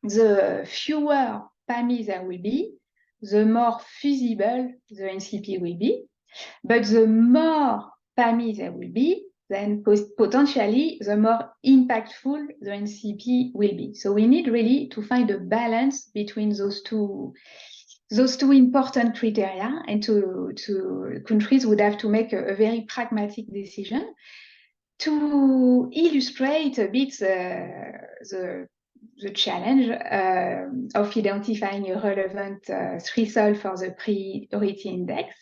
the fewer PAMIs there will be, the more feasible the NCP will be. But the more PAMIs there will be, then potentially the more impactful the NCP will be. So we need really to find a balance between those two important criteria, and countries would have to make a very pragmatic decision. To illustrate a bit the challenge of identifying a relevant threshold for the priority index,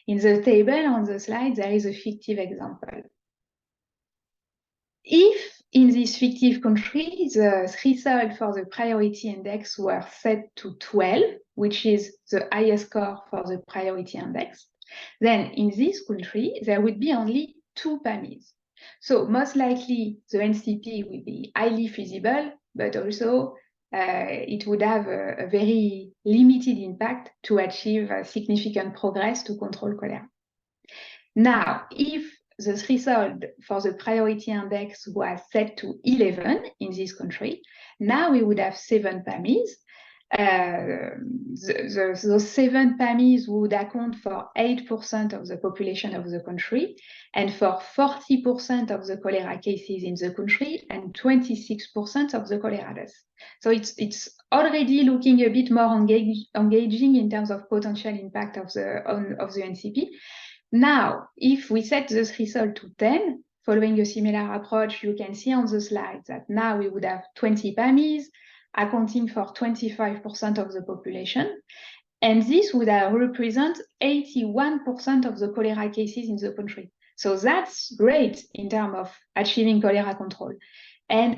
in the table on the slide, there is a fictive example. If in this fictive country, the threshold for the priority index were set to 12, which is the highest score for the priority index, then in this country, there would be only 2 PAMIs. So most likely the NCP will be highly feasible, but also it would have a very limited impact to achieve significant progress to control cholera. Now, if the threshold for the priority index was set to 11 in this country, now we would have 7 PAMIs. Those 7 PAMIs would account for 8% of the population of the country, and for 40% of the cholera cases in the country, and 26% of the cholera deaths. So it's already looking a bit more engaging in terms of potential impact of the NCP. Now, if we set the threshold to 10, following a similar approach, you can see on the slide that now we would have 20 PAMIs, accounting for 25% of the population. And this would represent 81% of the cholera cases in the country. So that's great in terms of achieving cholera control. And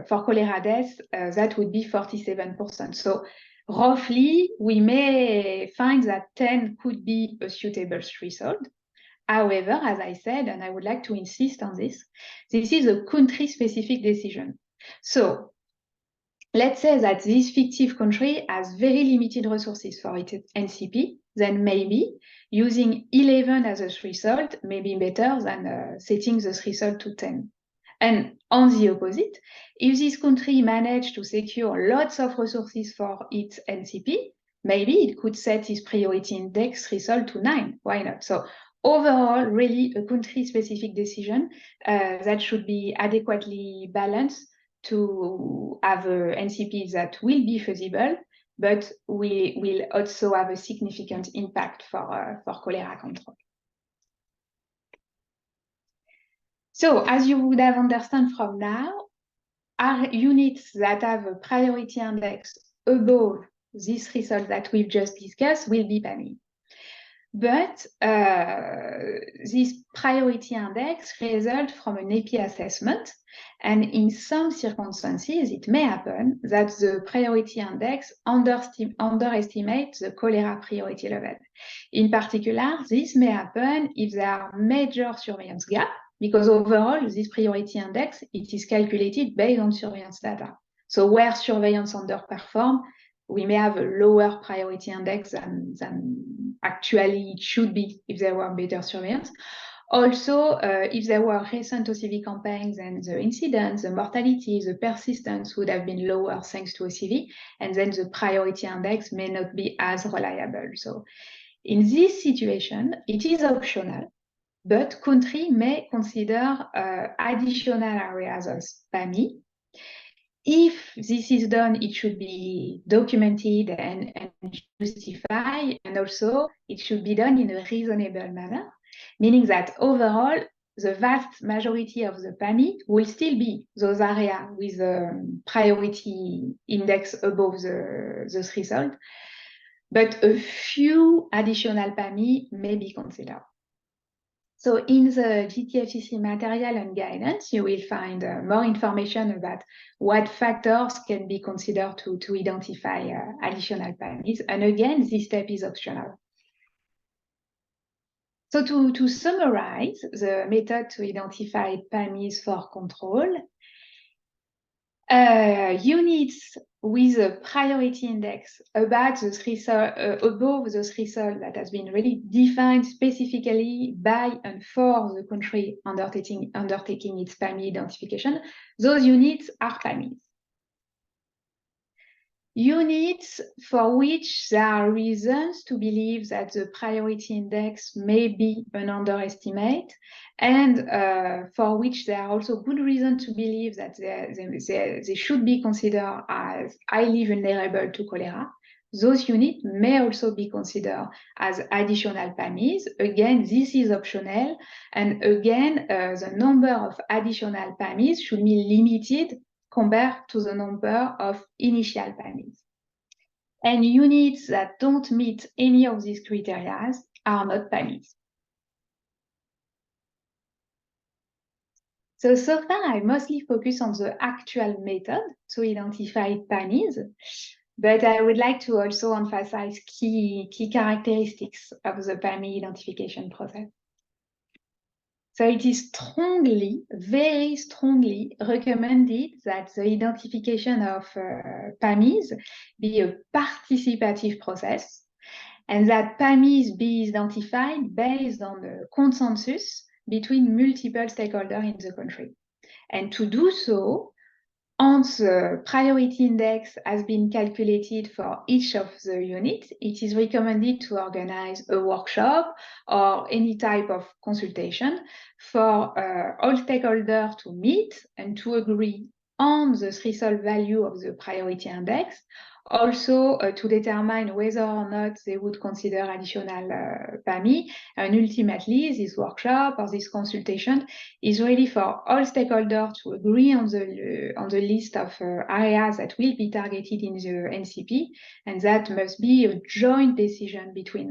for cholera deaths, that would be 47%. So roughly, we may find that 10 could be a suitable threshold. However, as I said, and I would like to insist on this, this is a country-specific decision. So let's say that this fictive country has very limited resources for its NCP, then maybe using 11 as a threshold may be better than setting the threshold to 10. And on the opposite, if this country managed to secure lots of resources for its NCP, maybe it could set its priority index threshold to 9. Why not? So overall, really a country-specific decision that should be adequately balanced to have NCPs that will be feasible, but will also have a significant impact for cholera control. So, as you would have understood from now, our units that have a priority index above this result that we've just discussed will be PAMI. But this priority index results from an AP assessment, and in some circumstances, it may happen that the priority index underestimates the cholera priority level. In particular, this may happen if there are major surveillance gaps, because overall, this priority index, it is calculated based on surveillance data. So where surveillance underperforms, we may have a lower priority index than actually it should be if there were better surveillance. Also, if there were recent OCV campaigns, and the incidence, the mortality, the persistence would have been lower thanks to OCV, and then the priority index may not be as reliable. So in this situation, it is optional, but country may consider additional areas of PAMI. If this is done, it should be documented and justified, and also it should be done in a reasonable manner, meaning that overall, the vast majority of the PAMI will still be those areas with a priority index above the threshold, but a few additional PAMI may be considered. So in the GTFCC material and guidance, you will find more information about what factors can be considered to identify additional PAMIs. And again, this step is optional. So to summarize the method to identify PAMIs for control, units with a priority index above the threshold that has been really defined specifically by and for the country undertaking its PAMI identification, those units are PAMIs. Units for which there are reasons to believe that the priority index may be an underestimate, and for which there are also good reasons to believe that they should be considered as highly vulnerable to cholera. Those units may also be considered as additional PAMIs. Again, this is optional, and again, the number of additional PAMIs should be limited compared to the number of initial PAMIs. And units that don't meet any of these criteria are not PAMIs. So far, I mostly focus on the actual method to identify PAMIs, but I would like to also emphasize key characteristics of the PAMI identification process. So it is strongly, very strongly recommended that the identification of PAMIs be a participative process, and that PAMIs be identified based on the consensus between multiple stakeholders in the country. And to do so, once the priority index has been calculated for each of the units, it is recommended to organize a workshop or any type of consultation for all stakeholders to meet and to agree on the threshold value of the priority index, also to determine whether or not they would consider additional PAMI. And ultimately, this workshop or this consultation is really for all stakeholders to agree on the list of areas that will be targeted in the NCP, and that must be a joint decision between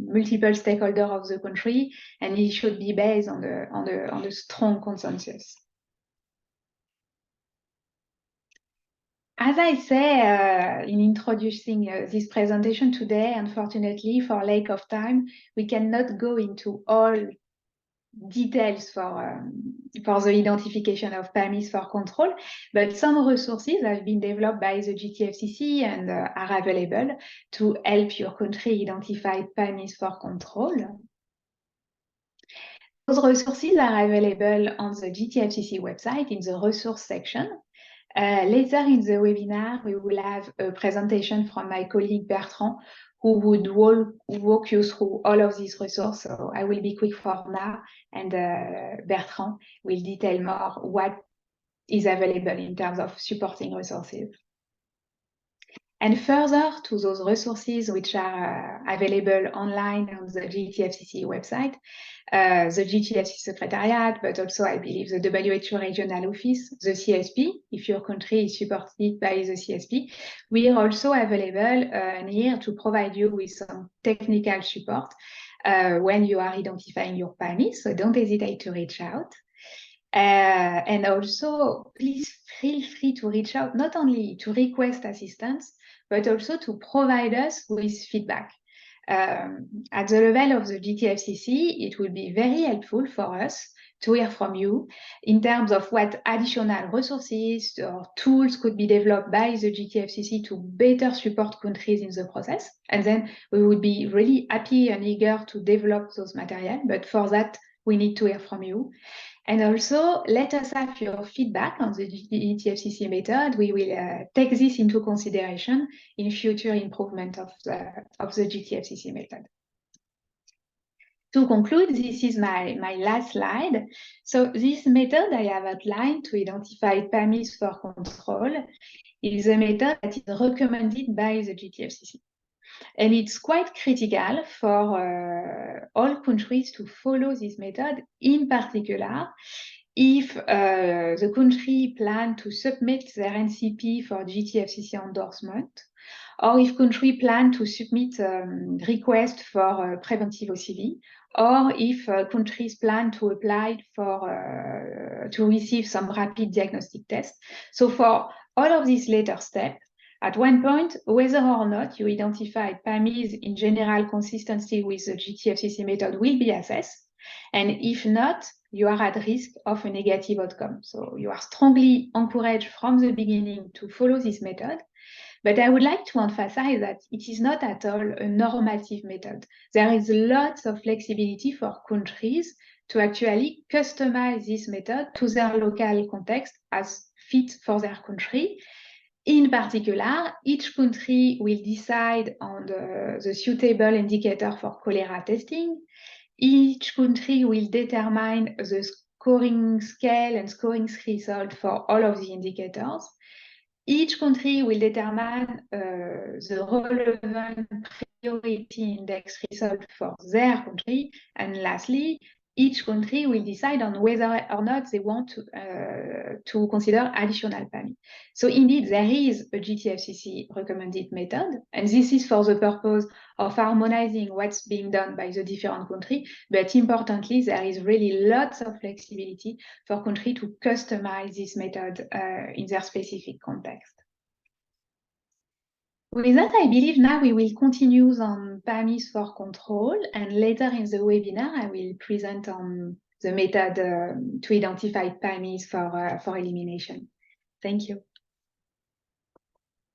multiple stakeholders of the country, and it should be based on the strong consensus. As I say in introducing this presentation today, unfortunately, for lack of time, we cannot go into all details for the identification of PAMIs for control, but some resources have been developed by the GTFCC and are available to help your country identify PAMIs for control. Those resources are available on the GTFCC website in the resource section. Later in the webinar, we will have a presentation from my colleague Bertrand, who would walk you through all of these resources. So I will be quick for now, and Bertrand will detail more what is available in terms of supporting resources. And further to those resources which are available online on the GTFCC website, the GTFCC Secretariat, but also I believe the WHO Regional Office, the CSP, if your country is supported by the CSP, we are also available here to provide you with some technical support when you are identifying your PAMIs, so don't hesitate to reach out. And also, please feel free to reach out, not only to request assistance, but also to provide us with feedback. At the level of the GTFCC, it will be very helpful for us to hear from you in terms of what additional resources or tools could be developed by the GTFCC to better support countries in the process. And then we would be really happy and eager to develop those materials. But for that, we need to hear from you. And also, let us have your feedback on the GTFCC method. We will take this into consideration in future improvement of the GTFCC method. To conclude, this is my last slide. So this method I have outlined to identify PAMIs for control is a method that is recommended by the GTFCC. And it's quite critical for all countries to follow this method, in particular, if the country plans to submit their NCP for GTFCC endorsement, or if country plan to submit request for preventive OCV, or if countries plan to apply for to receive some rapid diagnostic tests. So for all of these later steps, at one point, whether or not you identify PAMIs in general consistency with the GTFCC method will be assessed. And if not, you are at risk of a negative outcome. So you are strongly encouraged from the beginning to follow this method. But I would like to emphasize that it is not at all a normative method. There is lots of flexibility for countries to actually customize this method to their local context as fit for their country. In particular, each country will decide on the suitable indicator for cholera testing. Each country will determine the scoring scale and scoring result for all of the indicators. Each country will determine the relevant priority index result for their country. And lastly, each country will decide on whether or not they want to consider additional PAMI. So indeed, there is a GTFCC recommended method, and this is for the purpose of harmonizing what's being done by the different countries. But importantly, there is really lots of flexibility for countries to customize this method in their specific context. With that, I believe now we will continue on PAMIs for control, and later in the webinar, I will present on the method to identify PAMIs for elimination. Thank you.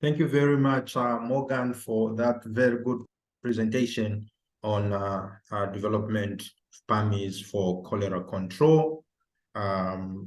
Thank you very much, Morgan, for that very good presentation on development of PAMIs for cholera control.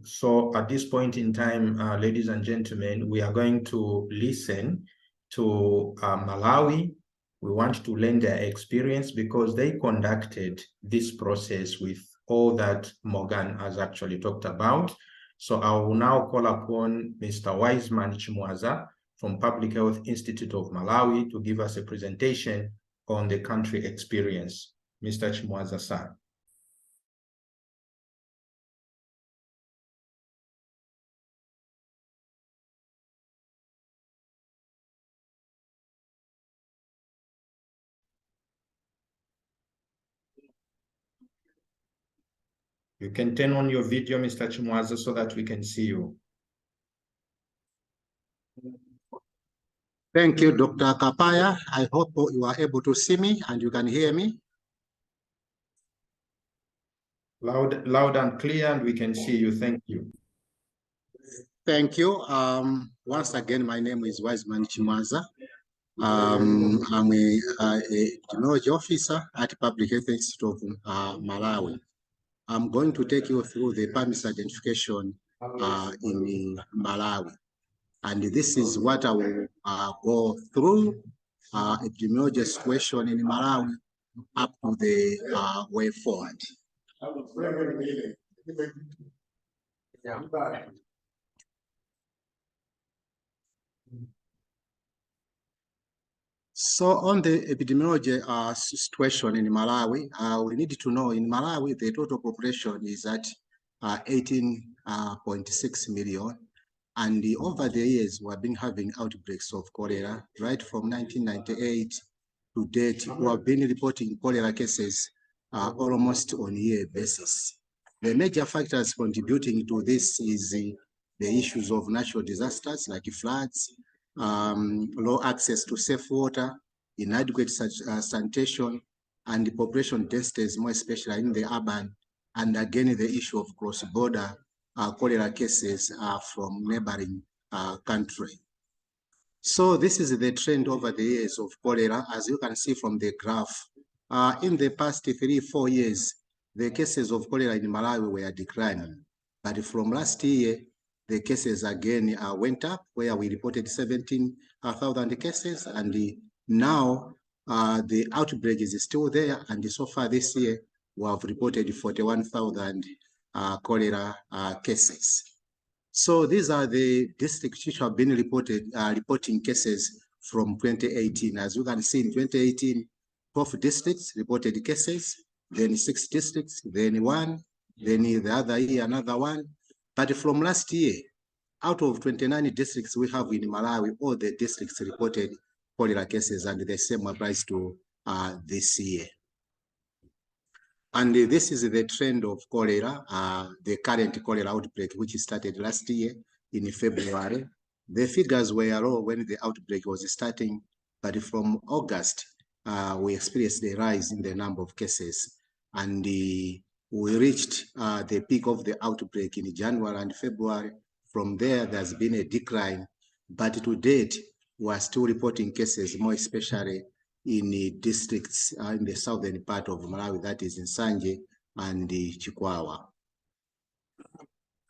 So at this point in time, ladies and gentlemen, we are going to listen to Malawi. We want to learn their experience because they conducted this process with all that Morgan has actually talked about. So I will now call upon Mr. Wiseman Chimwaza from Public Health Institute of Malawi to give us a presentation on the country experience. Mr. Chimwaza, sir. You can turn on your video, Mr. Chimwaza, so that we can see you. Thank you, Dr. Kapaya. I hope you are able to see me and you can hear me. Loud and clear, and we can see you. Thank you. Thank you. Once again, my name is Wiseman Chimwaza. I'm a technology officer at Public Health Institute of Malawi. I'm going to take you through the PAMIs identification in Malawi. And this is what I will go through, epidemiology situation in Malawi up to the way forward. So on the epidemiology situation in Malawi, we need to know in Malawi, the total population is at 18.6 million. And over the years, we have been having outbreaks of cholera, right from 1998 to date. We have been reporting cholera cases almost on a year basis. The major factors contributing to this is the issues of natural disasters like floods, low access to safe water, inadequate sanitation, and the population densities, more especially in the urban, and again the issue of cross-border cholera cases from neighboring country. So this is the trend over the years of cholera, as you can see from the graph. In the past 3-4 years, the cases of cholera in Malawi were declining, but from last year, the cases again went up, where we reported 17,000 cases, and now the outbreak is still there, and so far this year, we have reported 41,000 cholera cases. So these are the districts which have been reporting cases from 2018. As you can see, in 2018, 12 districts reported cases, then 6 districts, then 1, then the other year another 1. But from last year, out of 29 districts we have in Malawi, all the districts reported cholera cases, and the same applies to this year. And this is the trend of cholera, the current cholera outbreak, which started last year in February. The figures were low when the outbreak was starting, but from August, we experienced a rise in the number of cases. And we reached the peak of the outbreak in January and February. From there, there's been a decline, but to date, we are still reporting cases, more especially in the districts in the southern part of Malawi, that is in Sanje and Chikwawa.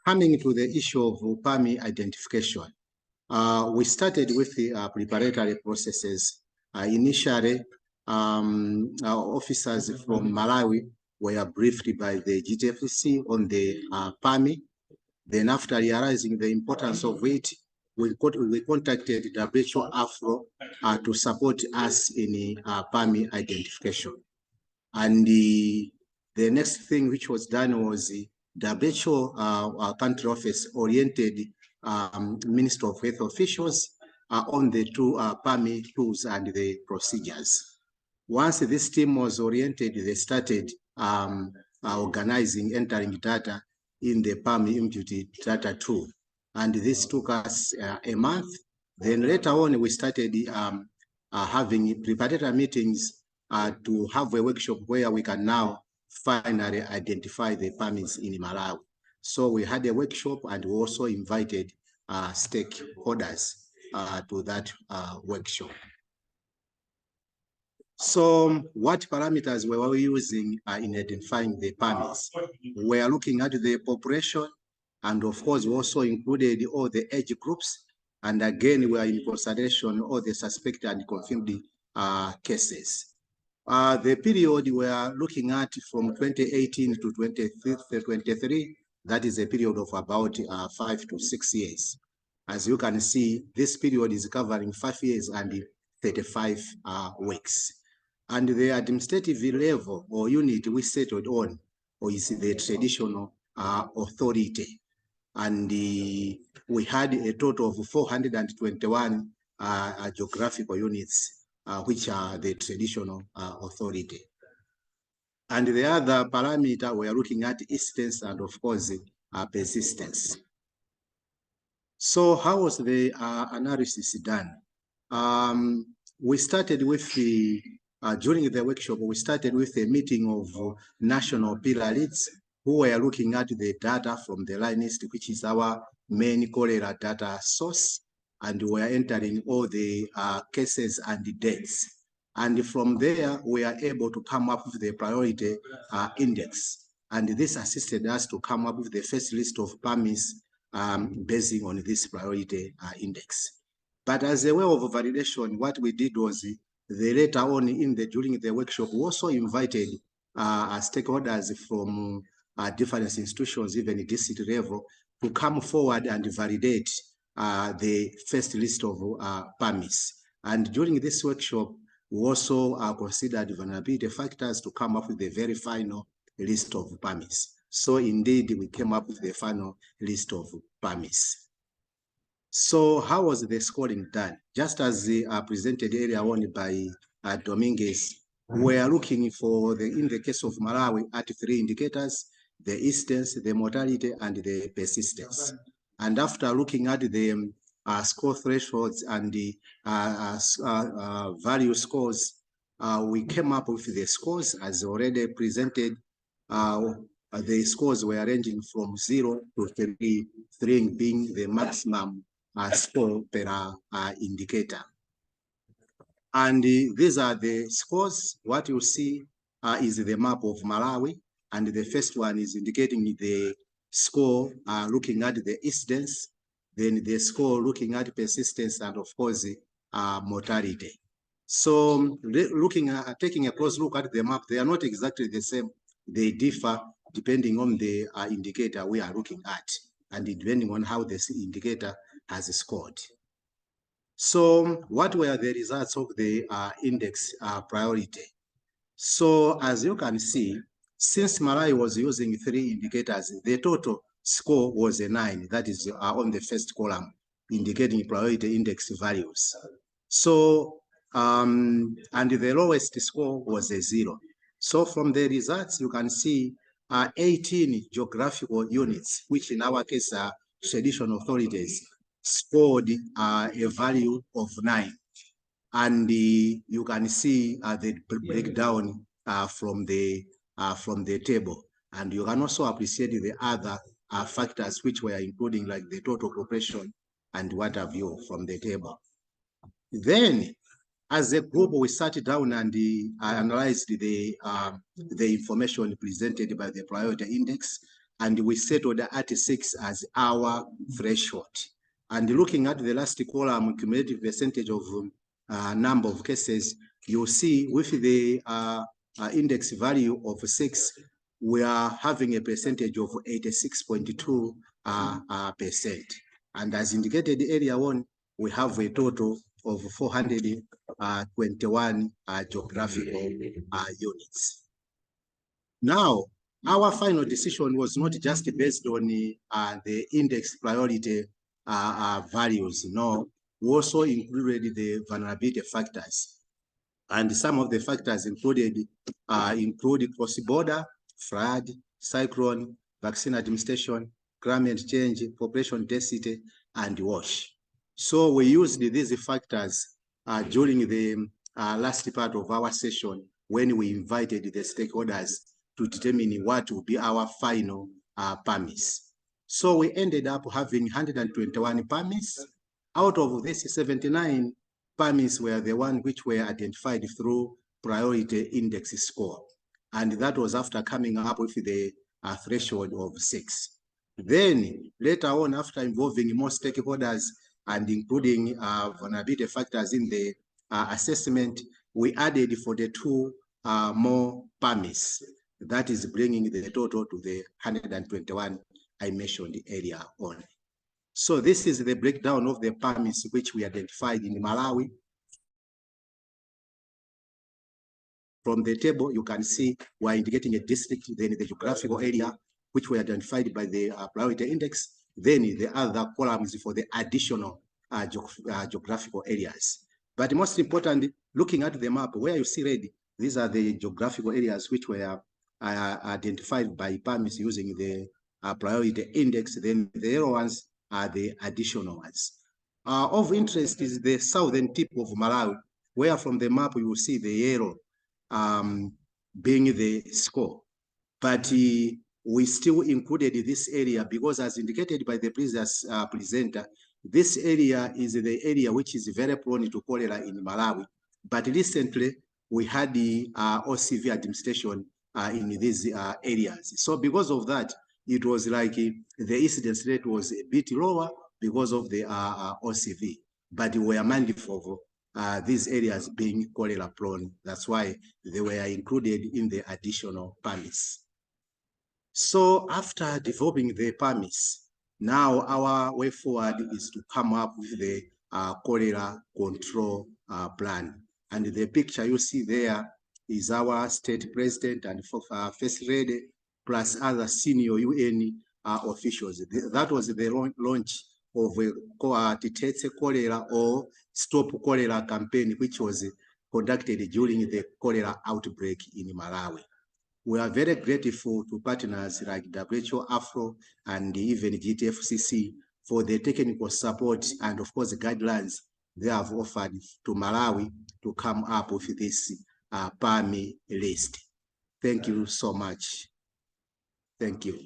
Coming to the issue of PAMI identification, we started with the preparatory processes. Initially, our officers from Malawi were briefed by the GTFCC on the PAMI. Then after realizing the importance of it, we contacted WHO Afro to support us in PAMI identification. And the next thing which was done was WHO, our country office, oriented Minister of Health officials on the two PAMI tools and the procedures. Once this team was oriented, they started organizing, entering data in the PAMI imputed data tool. And this took us a month. Then later on, we started having preparatory meetings to have a workshop where we can now finally identify the PAMIs in Malawi. So we had a workshop and we also invited stakeholders to that workshop. So what parameters were we using in identifying the PAMIs? We are looking at the population, and of course we also included all the age groups, and again we are in consideration all the suspected and confirmed cases. The period we are looking at from 2018 to 2023, that is a period of about 5 to 6 years. As you can see, this period is covering 5 years and 35 weeks. And the administrative level or unit we settled on is the traditional authority. And we had a total of 421 geographical units, which are the traditional authority. And the other parameter we are looking at incidence and of course persistence. So how was the analysis done? We started with the during the workshop, we started with a meeting of national pillar leads who were looking at the data from the LINEST, which is our main cholera data source, and we are entering all the cases and the dates. And from there, we are able to come up with the priority index. And this assisted us to come up with the first list of PAMIs basing on this priority index. But as a way of validation, what we did was later on during the workshop, we also invited stakeholders from different institutions, even district level, to come forward and validate the first list of PAMIs. And during this workshop, we also considered vulnerability factors to come up with the very final list of PAMIs. So indeed, we came up with the final list of PAMIs. So how was the scoring done? Just as presented earlier on by Dominguez, we are looking for, in the case of Malawi, at 3 indicators: the incidence, the mortality, and the persistence. And after looking at the score thresholds and the value scores, we came up with the scores as already presented. The scores were ranging from 0 to 3, 3 being the maximum score per indicator. And these are the scores. What you see is the map of Malawi, and the first one is indicating the score looking at the incidence, then the score looking at persistence, and of course mortality. So taking a close look at the map, they are not exactly the same. They differ depending on the indicator we are looking at, and depending on how this indicator has scored. So what were the results of the index priority? So as you can see, since Malawi was using 3 indicators, the total score was a 9, that is on the first column, indicating priority index values. So, and the lowest score was a 0. So from the results, you can see 18 geographical units, which in our case are traditional authorities, scored a value of 9. And you can see the breakdown from the table. And you can also appreciate the other factors which were including like the total population and what have you from the table. Then, as a group, we sat down and analyzed the information presented by the priority index, and we settled at 6 as our threshold. And looking at the last column, cumulative percentage of number of cases, you'll see with the index value of 6, we are having a percentage of 86.2%. And as indicated earlier on, we have a total of 421 geographical units. Now, our final decision was not just based on the index priority values. No, we also included the vulnerability factors. And some of the factors include cross-border, flood, cyclone, vaccine administration, climate change, population density, and wash. So we used these factors during the last part of our session when we invited the stakeholders to determine what will be our final PAMIs. So we ended up having 121 PAMIs. Out of this, 79 PAMIs were the ones which were identified through priority index score. And that was after coming up with the threshold of 6. Then later on, after involving more stakeholders and including vulnerability factors in the assessment, we added 42 more PAMIs. That is bringing the total to the 121 I mentioned earlier on. So this is the breakdown of the PAMIs which we identified in Malawi. From the table, you can see we're indicating a district, then the geographical area, which were identified by the priority index, then the other columns for the additional geographical areas. But most importantly, looking at the map, where you see red, these are the geographical areas which were identified by PAMIs using the priority index, then the yellow ones are the additional ones. Of interest is the southern tip of Malawi, where from the map you will see the yellow being the score. But we still included this area because, as indicated by the previous presenter, this area is the area which is very prone to cholera in Malawi. But recently, we had the OCV administration in these areas. So because of that, it was like the incidence rate was a bit lower because of the OCV. But we are mindful of these areas being cholera prone. That's why they were included in the additional PAMIs. So after developing the PAMIs, now our way forward is to come up with the cholera control plan. And the picture you see there is our state president and first lady, plus other senior UN officials. That was the launch of a Detect Cholera or Stop Cholera campaign, which was conducted during the cholera outbreak in Malawi. We are very grateful to partners like WHO, AFRO, and even GTFCC for the technical support and, of course, the guidelines they have offered to Malawi to come up with this PAMI list. Thank you so much. Thank you.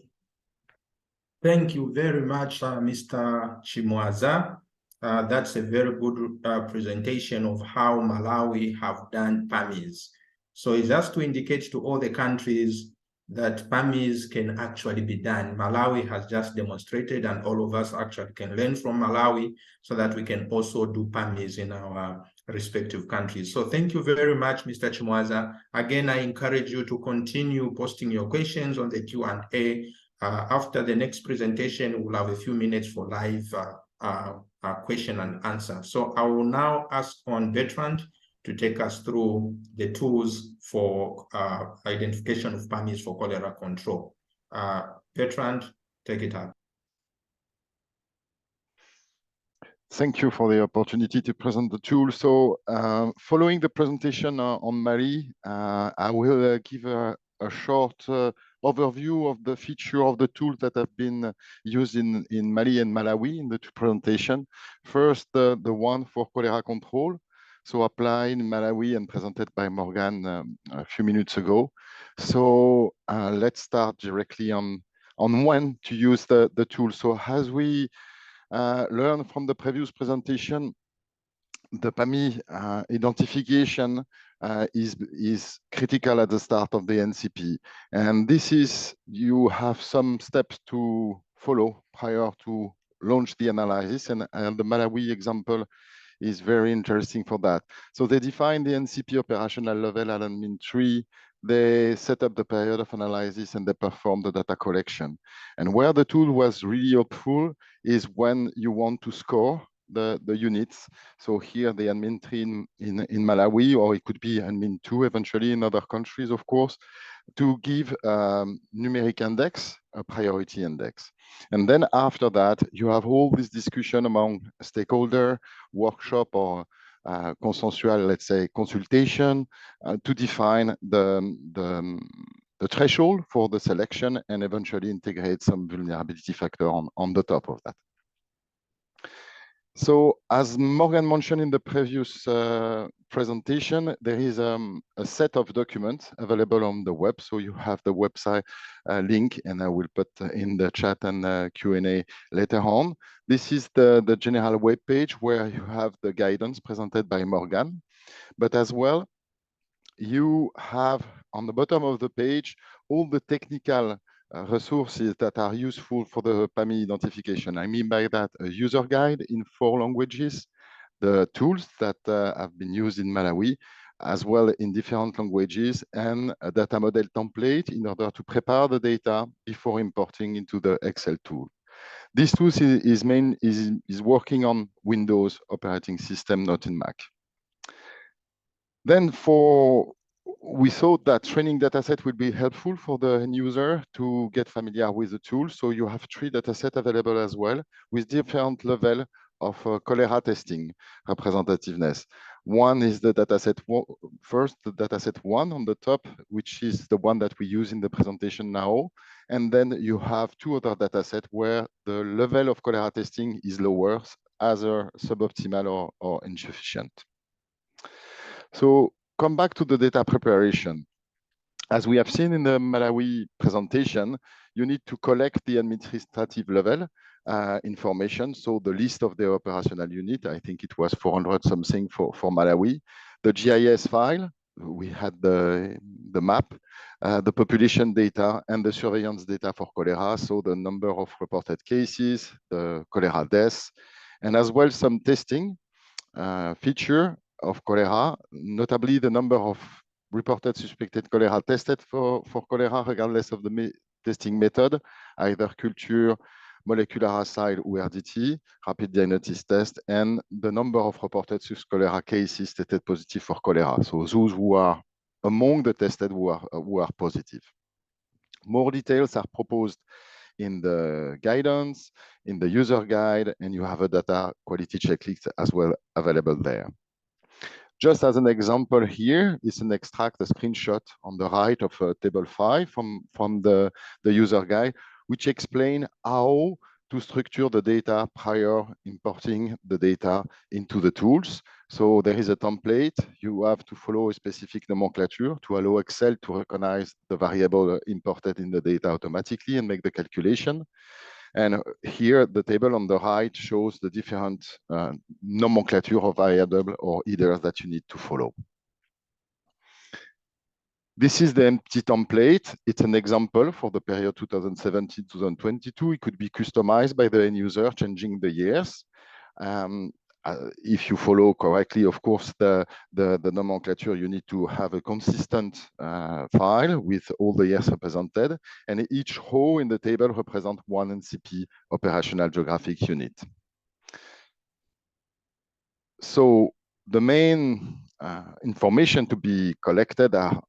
Thank you very much, Mr. Chimwaza. That's a very good presentation of how Malawi have done PAMIs. So it's just to indicate to all the countries that PAMIs can actually be done. Malawi has just demonstrated, and all of us actually can learn from Malawi so that we can also do PAMIs in our respective countries. So thank you very much, Mr. Chimwaza. Again, I encourage you to continue posting your questions on the Q&A. After the next presentation, we'll have a few minutes for live question and answer. So I will now ask on Bertrand to take us through the tools for identification of PAMIs for cholera control. Bertrand, take it up. Thank you for the opportunity to present the tool. So following the presentation on Mali, I will give a short overview of the feature of the tools that have been used in Mali and Malawi in the two presentations. First, the one for cholera control. So applied in Malawi and presented by Morgan a few minutes ago. So let's start directly on when to use the tool. So as we learn from the previous presentation, the PAMI identification is critical at the start of the NCP. And this is, you have some steps to follow prior to launch the analysis. And the Malawi example is very interesting for that. So they define the NCP operational level at admin 3. They set up the period of analysis and they perform the data collection. And where the tool was really helpful is when you want to score the units. So here the admin 3 in Malawi, or it could be admin 2 eventually in other countries, of course, to give numeric index, a priority index. And then after that, you have all this discussion among stakeholder, workshop, or consensual, let's say, consultation to define the threshold for the selection and eventually integrate some vulnerability factor on the top of that. So as Morgan mentioned in the previous presentation, there is a set of documents available on the web. So you have the website link, and I will put in the chat and Q&A later on. This is the general web page where you have the guidance presented by Morgan, but as well, you have on the bottom of the page all the technical resources that are useful for the PAMI identification. I mean by that a user guide in 4 languages, the tools that have been used in Malawi, as well in different languages, and a data model template in order to prepare the data before importing into the Excel tool. This tool is working on Windows operating system, not in Mac. Then we thought that training dataset would be helpful for the end user to get familiar with the tool. So you have 3 datasets available as well with different level of cholera testing representativeness. One is the dataset first, the dataset 1 on the top, which is the one that we use in the presentation now. And then you have 2 other datasets where the level of cholera testing is lower, either suboptimal or insufficient. So come back to the data preparation. As we have seen in the Malawi presentation, you need to collect the administrative level information. So the list of the operational unit, I think it was 400 something for Malawi. The GIS file, we had the map, the population data, and the surveillance data for cholera. So the number of reported cases, the cholera deaths, and as well some testing feature of cholera, notably the number of reported suspected cholera tested for cholera, regardless of the testing method, either culture, molecular assay, or RDT, rapid diagnosis test, and the number of reported cholera cases tested positive for cholera. So those who are among the tested who are positive. More details are proposed in the guidance, in the user guide, and you have a data quality checklist as well available there. Just as an example here is an extract, a screenshot on the right of table 5 from the user guide, which explain how to structure the data prior importing the data into the tools. So there is a template. You have to follow a specific nomenclature to allow Excel to recognize the variable imported in the data automatically and make the calculation. And here, the table on the right shows the different nomenclature of variable or headers that you need to follow. This is the empty template. It's an example for the period 2017-2022. It could be customized by the end user, changing the years. If you follow correctly, of course, the nomenclature, you need to have a consistent file with all the years represented, and each row in the table represents one NCP operational geographic unit. So the main information to be collected are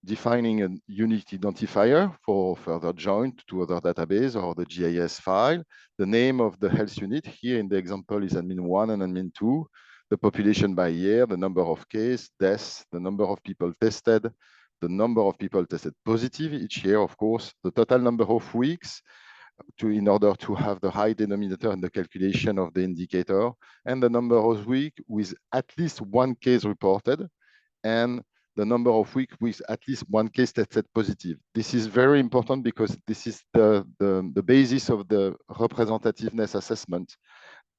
defining a unique identifier for further joint to other database or the GIS file, the name of the health unit. Here in the example is admin 1 and admin 2, the population by year, the number of cases, deaths, the number of people tested, the number of people tested positive each year, of course, the total number of weeks in order to have the high denominator in the calculation of the indicator, and the number of weeks with at least one case reported, and the number of weeks with at least one case tested positive. This is very important because this is the basis of the representativeness assessment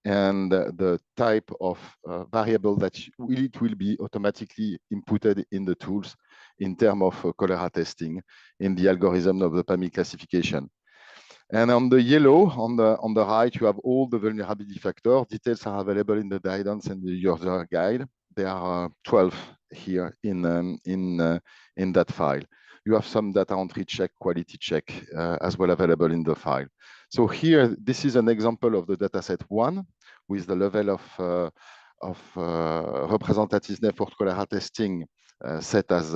and the type of variable that it will be automatically inputted in the tools in terms of cholera testing in the algorithm of the PAMI classification. And on the yellow, on the right, you have all the vulnerability factors. Details are available in the guidance and the user guide. There are 12 here in that file. You have some data entry check, quality check as well available in the file. So here, this is an example of the dataset 1 with the level of representativeness for cholera testing set as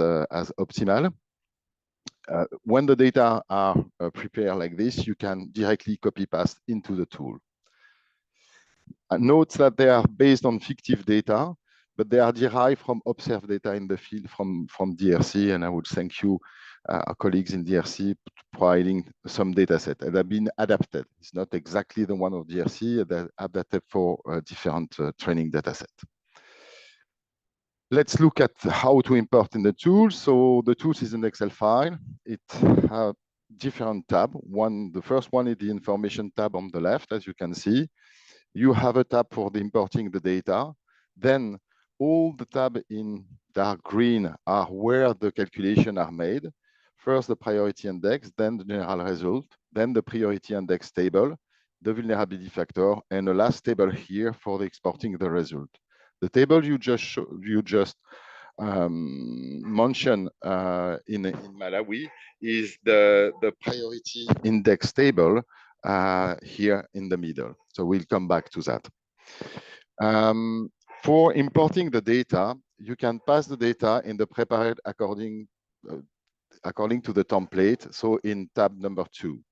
optimal. When the data are prepared like this, you can directly copy paste into the tool. Note that they are based on fictive data, but they are derived from observed data in the field from DRC, and I would thank you, our colleagues in DRC, providing some data set that have been adapted. It's not exactly the one of DRC, they're adapted for a different training data set. Let's look at how to import in the tools. So the tools is an Excel file. It has different tabs. The first one is the information tab on the left, as you can see. You have a tab for the importing the data. Then all the tabs in dark green are where the calculations are made. First, the priority index, then the general result, then the priority index table, the vulnerability factor, and the last table here for the exporting the result. The table you just mentioned in Malawi is the priority index table here in the middle. So we'll come back to that. For importing the data, you can pass the data in the prepared according to the template. So in tab number 2.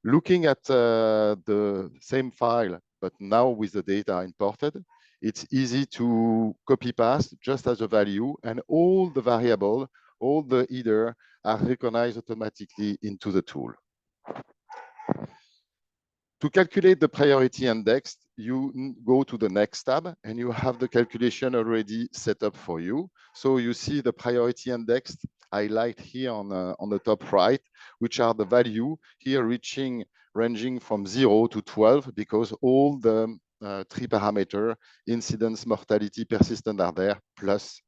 Looking at the same file, but now with the data imported, it's easy to copy paste just as a value, and all the variable, all the header are recognized automatically into the tool. To calculate the priority index, you go to the next tab and you have the calculation already set up for you. So you see the priority index highlight here on the top right, which are the value here ranging from 0 to 12, because all the 3 parameters, incidence, mortality, persistent are there, plus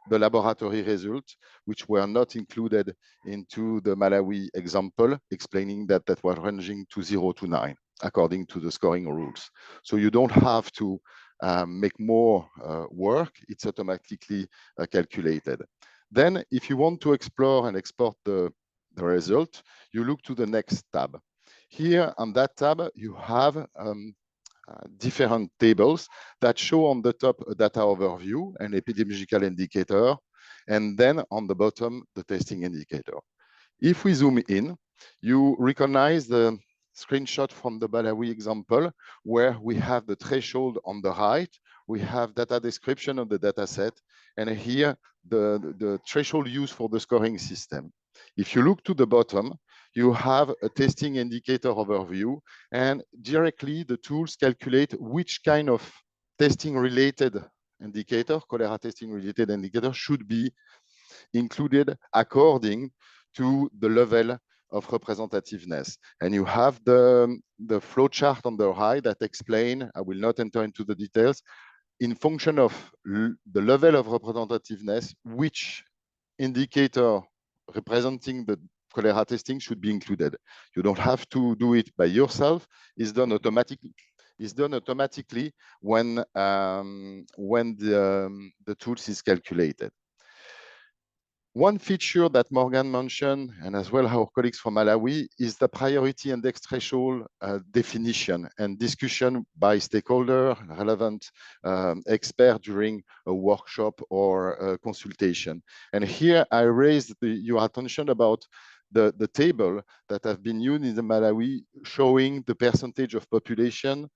the laboratory results, which were not included into the Malawi example, explaining that was ranging to 0 to 9, according to the scoring rules. So you don't have to make more work, it's automatically calculated. Then if you want to explore and export the result, you look to the next tab. Here on that tab, you have different tables that show on the top a data overview, an epidemiological indicator, and then on the bottom, the testing indicator. If we zoom in, you recognize the screenshot from the Malawi example, where we have the threshold on the right, we have data description of the data set, and here the threshold used for the scoring system. If you look to the bottom, you have a testing indicator overview, and directly the tools calculate which kind of testing related indicator, cholera testing related indicator, should be included according to the level of representativeness. And you have the flow chart on the right that explain, I will not enter into the details, in function of the level of representativeness, which indicator representing the cholera testing should be included. You don't have to do it by yourself. It's done automatically. It's done automatically when the tools is calculated. One feature that Morgan mentioned, and as well our colleagues from Malawi, is the priority index threshold definition and discussion by stakeholder, relevant expert during a workshop or a consultation. And here I raised your attention about the table that have been used in the Malawi showing the percentage of population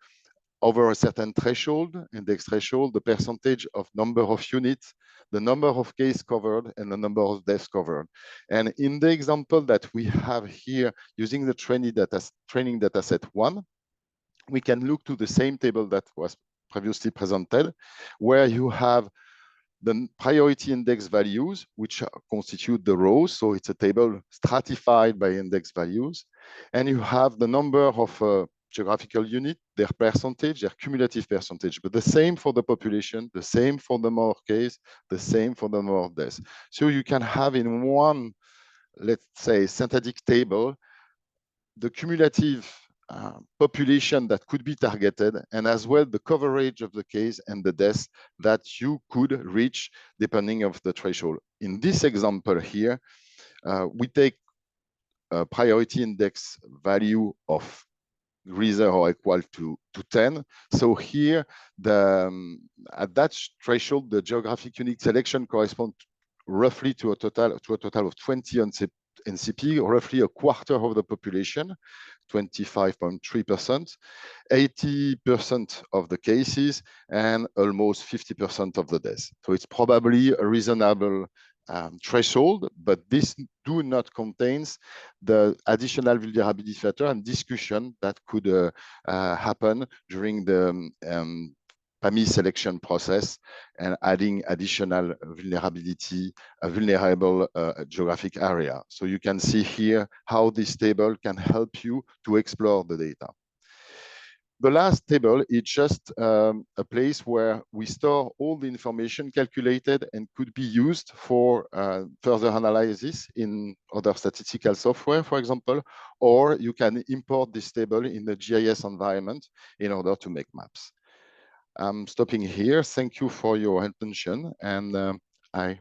over a certain threshold, index threshold, the percentage of number of units, the number of cases covered, and the number of deaths covered. And in the example that we have here, using the training data set 1, we can look to the same table that was previously presented, where you have the priority index values, which constitute the rows. So it's a table stratified by index values. And you have the number of geographical unit, their percentage, their cumulative percentage, but the same for the population, the same for the number of cases, the same for the number of deaths. So you can have in one, let's say, synthetic table, the cumulative population that could be targeted, and as well the coverage of the case and the deaths that you could reach depending of the threshold. In this example here, we take a priority index value of greater or equal to 10. So here, at that threshold, the geographic unit selection corresponds roughly to a total of 20 NCP, roughly a quarter of the population, 25.3%, 80% of the cases, and almost 50% of the deaths. So it's probably a reasonable threshold, but this do not contains the additional vulnerability factor and discussion that could happen during the PAMI selection process and adding additional vulnerability, a vulnerable geographic area. So you can see here how this table can help you to explore the data. The last table is just a place where we store all the information calculated and could be used for further analysis in other statistical software, for example, or you can import this table in the GIS environment in order to make maps. I'm stopping here. Thank you for your attention, and I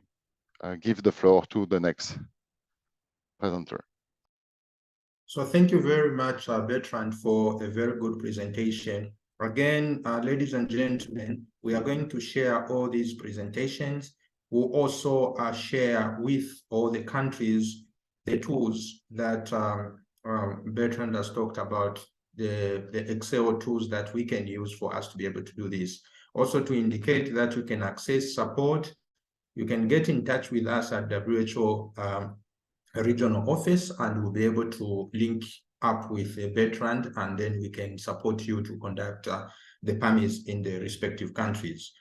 give the floor to the next presenter. So thank you very much, Bertrand, for a very good presentation. Again, ladies and gentlemen, we are going to share all these presentations. We'll also share with all the countries the tools that Bertrand has talked about, the Excel tools that we can use for us to be able to do this. Also to indicate that you can access support, you can get in touch with us at WHO regional office, and we'll be able to link up with Bertrand, and then we can support you to conduct the PAMIs in the respective countries.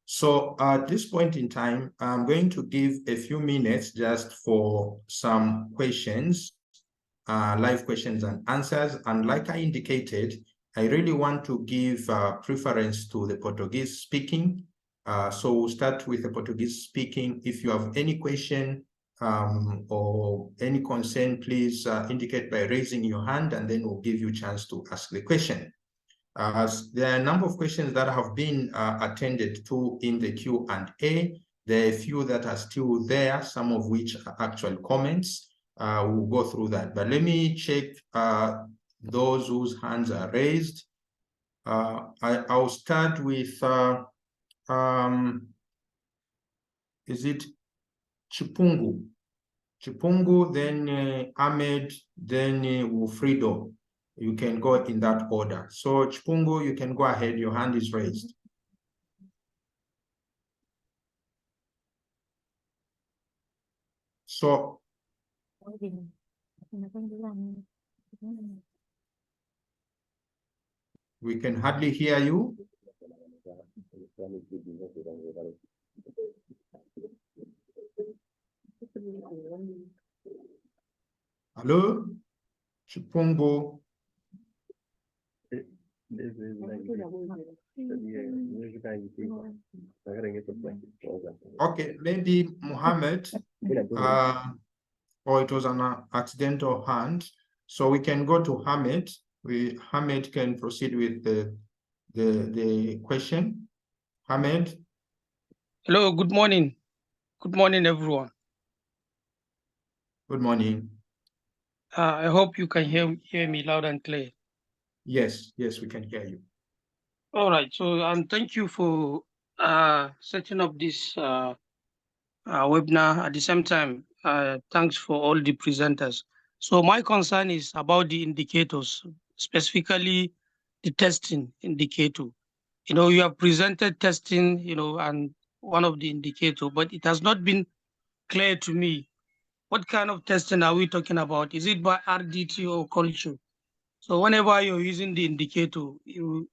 So at this point in time, I'm going to give a few minutes just for some questions, live questions and answers. And like I indicated, I really want to give preference to the Portuguese speaking. So we'll start with the Portuguese speaking. If you have any question, or any concern, please indicate by raising your hand, and then we'll give you a chance to ask the question. There are a number of questions that have been attended to in the Q&A. There are a few that are still there, some of which are actual comments. We'll go through that, but let me check those whose hands are raised. I'll start with, is it Chipungu? Chipungu, then Ahmed, then Wilfredo. You can go in that order. So Chipungu, you can go ahead. Your hand is raised. So we can hardly hear you. Hello, Chipungu. Okay, maybe Mohammed, or it was an accidental hand. So we can go to Hamid. Hamid can proceed with the question. Hamid. Hello, good morning. Good morning, everyone. Good morning. I hope you can hear me loud and clear. Yes, we can hear you. All right. So, thank you for setting up this webinar. At the same time, thanks for all the presenters. So my concern is about the indicators, specifically the testing indicator. You have presented testing, and one of the indicator, but it has not been clear to me. What kind of testing are we talking about? Is it by RDT or culture? So whenever you're using the indicator, you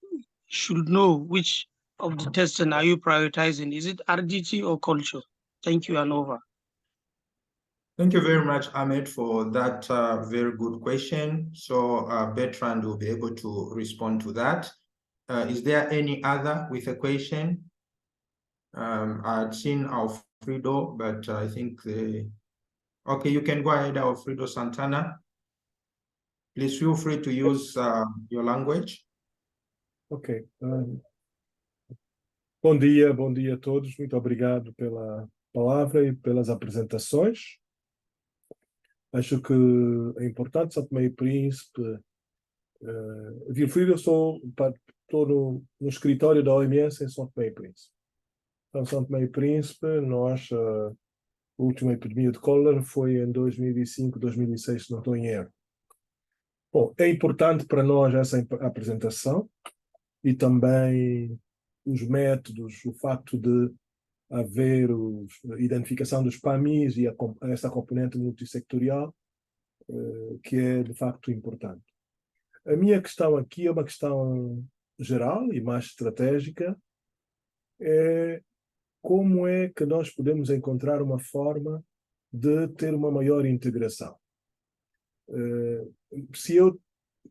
should know which of the testing are you prioritizing. Is it RDT or culture? Thank you, and over. Thank you very much, Ahmed, for that very good question. So Bertrand will be able to respond to that. Is there any other with a question? I'd seen Alfredo, but I think okay, you can go ahead, Alfredo Santana. Please feel free to use your language. Ok. Bom dia a todos. Muito obrigado pela palavra e pelas apresentações. Acho que é importante, São Tomé e Príncipe. Eu estou no escritório da OMS em São Tomé e Príncipe. Então, São Tomé e Príncipe, nós, a última epidemia de cólera foi em 2005, 2006, se não estou em erro. Bom, é importante para nós essa apresentação e também os métodos, o facto de haver a identificação dos PAMIs e essa componente multissectorial, que é de facto importante. A minha questão aqui é uma questão geral e mais estratégica, é como é que nós podemos encontrar uma forma de ter uma maior integração.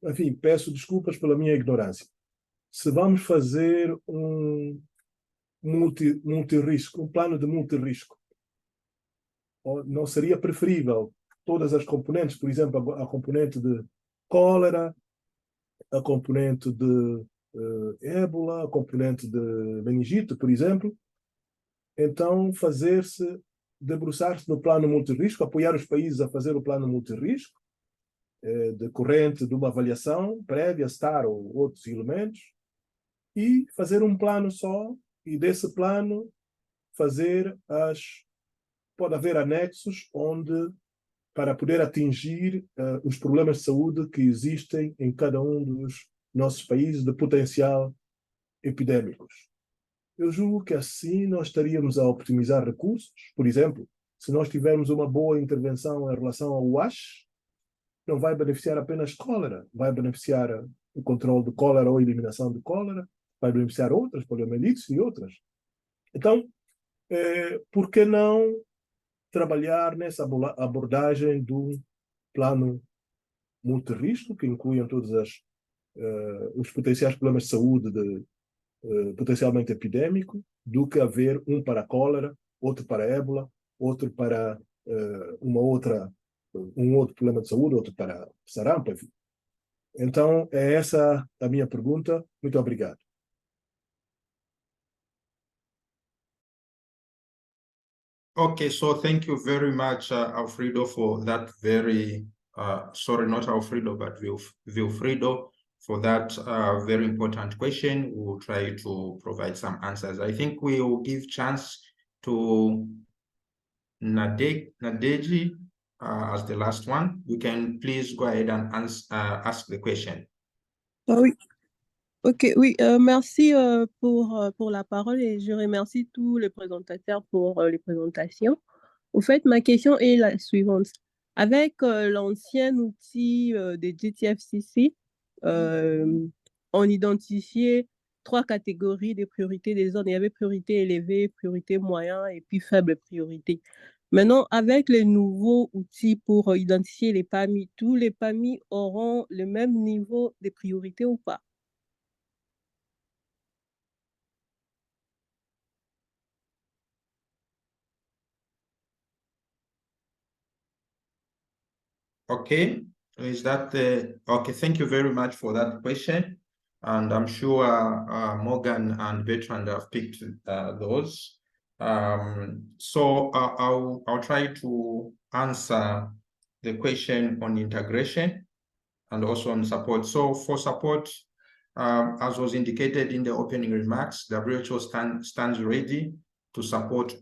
Enfim, peço desculpas pela minha ignorância. Se vamos fazer um multirrisco, um plano de multirrisco, não seria preferível todas as componentes, por exemplo, a componente de cólera, a componente de ébola, a componente de meningite, por exemplo, então debruçar-se no plano multirrisco, apoiar os países a fazer o plano multirrisco, decorrente de uma avaliação prévia, STAR ou outros elementos, e fazer um plano só, e desse plano pode haver anexos para poder atingir os problemas de saúde que existem em cada um dos nossos países de potencial epidémicos. Eu julgo que assim nós estaríamos a optimizar recursos. Por exemplo, se nós tivermos uma boa intervenção em relação ao WASH, não vai beneficiar apenas cólera, vai beneficiar o controle de cólera ou eliminação de cólera, vai beneficiar outras, poliomielites e outras. Então, por que não trabalhar nessa abordagem do plano multirrisco, que incluem todos os potenciais problemas de saúde potencialmente epidémico, do que haver um para a cólera, outro para a ébola, outro para um outro problema de saúde, outro para sarampo, enfim. Então, é essa a minha pergunta. Muito obrigado. Okay, so thank you very much, Alfredo, for that very, sorry, not Alfredo, but Wilfredo, for that very important question. We'll try to provide some answers. I think we will give chance to Nadeji as the last one. You can please go ahead and ask the question. Oui. Ok, oui, merci pour la parole et je remercie tous les présentateurs pour les présentations. Au fait, ma question est la suivante. Avec l'ancien outil de GTFCC, on identifiait 3 catégories de priorités des zones. Il y avait priorité élevée, priorité moyen et puis faible priorité. Maintenant, avec les nouveaux outils pour identifier les PAMI, tous les PAMI auront le même niveau de priorité ou pas? Okay, is that okay? Thank you very much for that question, and I'm sure Morgan and Bertrand have picked those. So I'll try to answer the question on integration and also on support. So for support, as was indicated in the opening remarks, WHO stands ready to support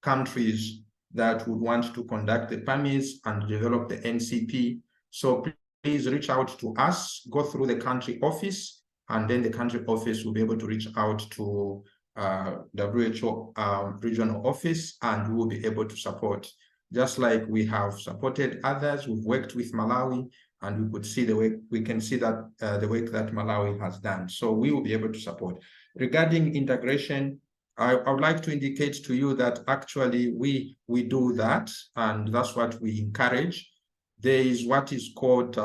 countries that would want to conduct the PAMIs and develop the NCP. So please reach out to us, go through the country office, and then the country office will be able to reach out to WHO regional office, and we will be able to support. Just like we have supported others, we've worked with Malawi, and we could see the way we can see that the work that Malawi has done. So we will be able to support. Regarding integration, I would like to indicate to you that actually we do that, and that's what we encourage. There is what is called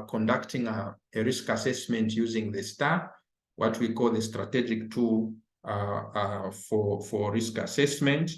conducting a risk assessment using the STAR, what we call the strategic tool for risk assessment.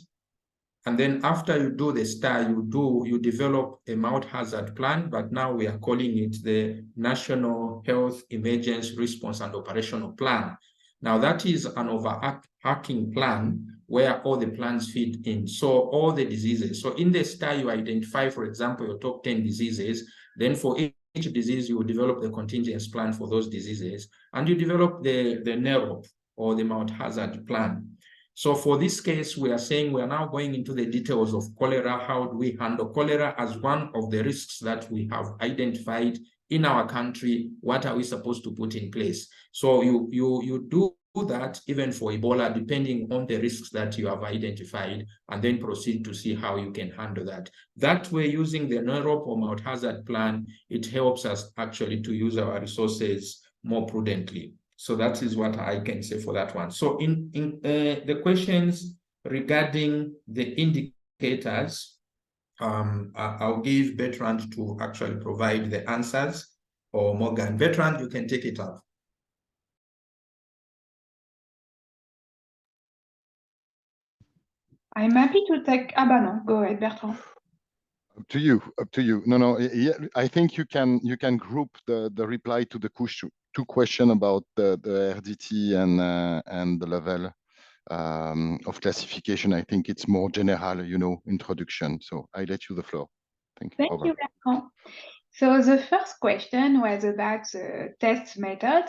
And then after you do the STAR, you develop a multi-hazard plan, but now we are calling it the National Health Emergency Response and Operational Plan. Now that is an overarching plan where all the plans fit in. So all the diseases. So in the STAR, you identify, for example, your top 10 diseases. Then for each disease, you will develop the contingency plan for those diseases. And you develop the NEROP, or the multi-hazard plan. So for this case, we are saying we are now going into the details of cholera. How do we handle cholera as one of the risks that we have identified in our country? What are we supposed to put in place? So you do that even for Ebola, depending on the risks that you have identified, and then proceed to see how you can handle that. That way, using the NEROP or multi-hazard plan, it helps us actually to use our resources more prudently. So that is what I can say for that one. So in the questions regarding the indicators, I'll give Bertrand to actually provide the answers, or Morgan. Bertrand, you can take it up. I'm happy to take. Ah, bah non, go ahead, Bertrand. Up to you. Up to you. No. Yeah, I think you can group the reply to the two questions about the RDT and the level of classification. I think it's more general, introduction. So I let you the floor. Thank you. Thank you, Bertrand. So the first question was about the test method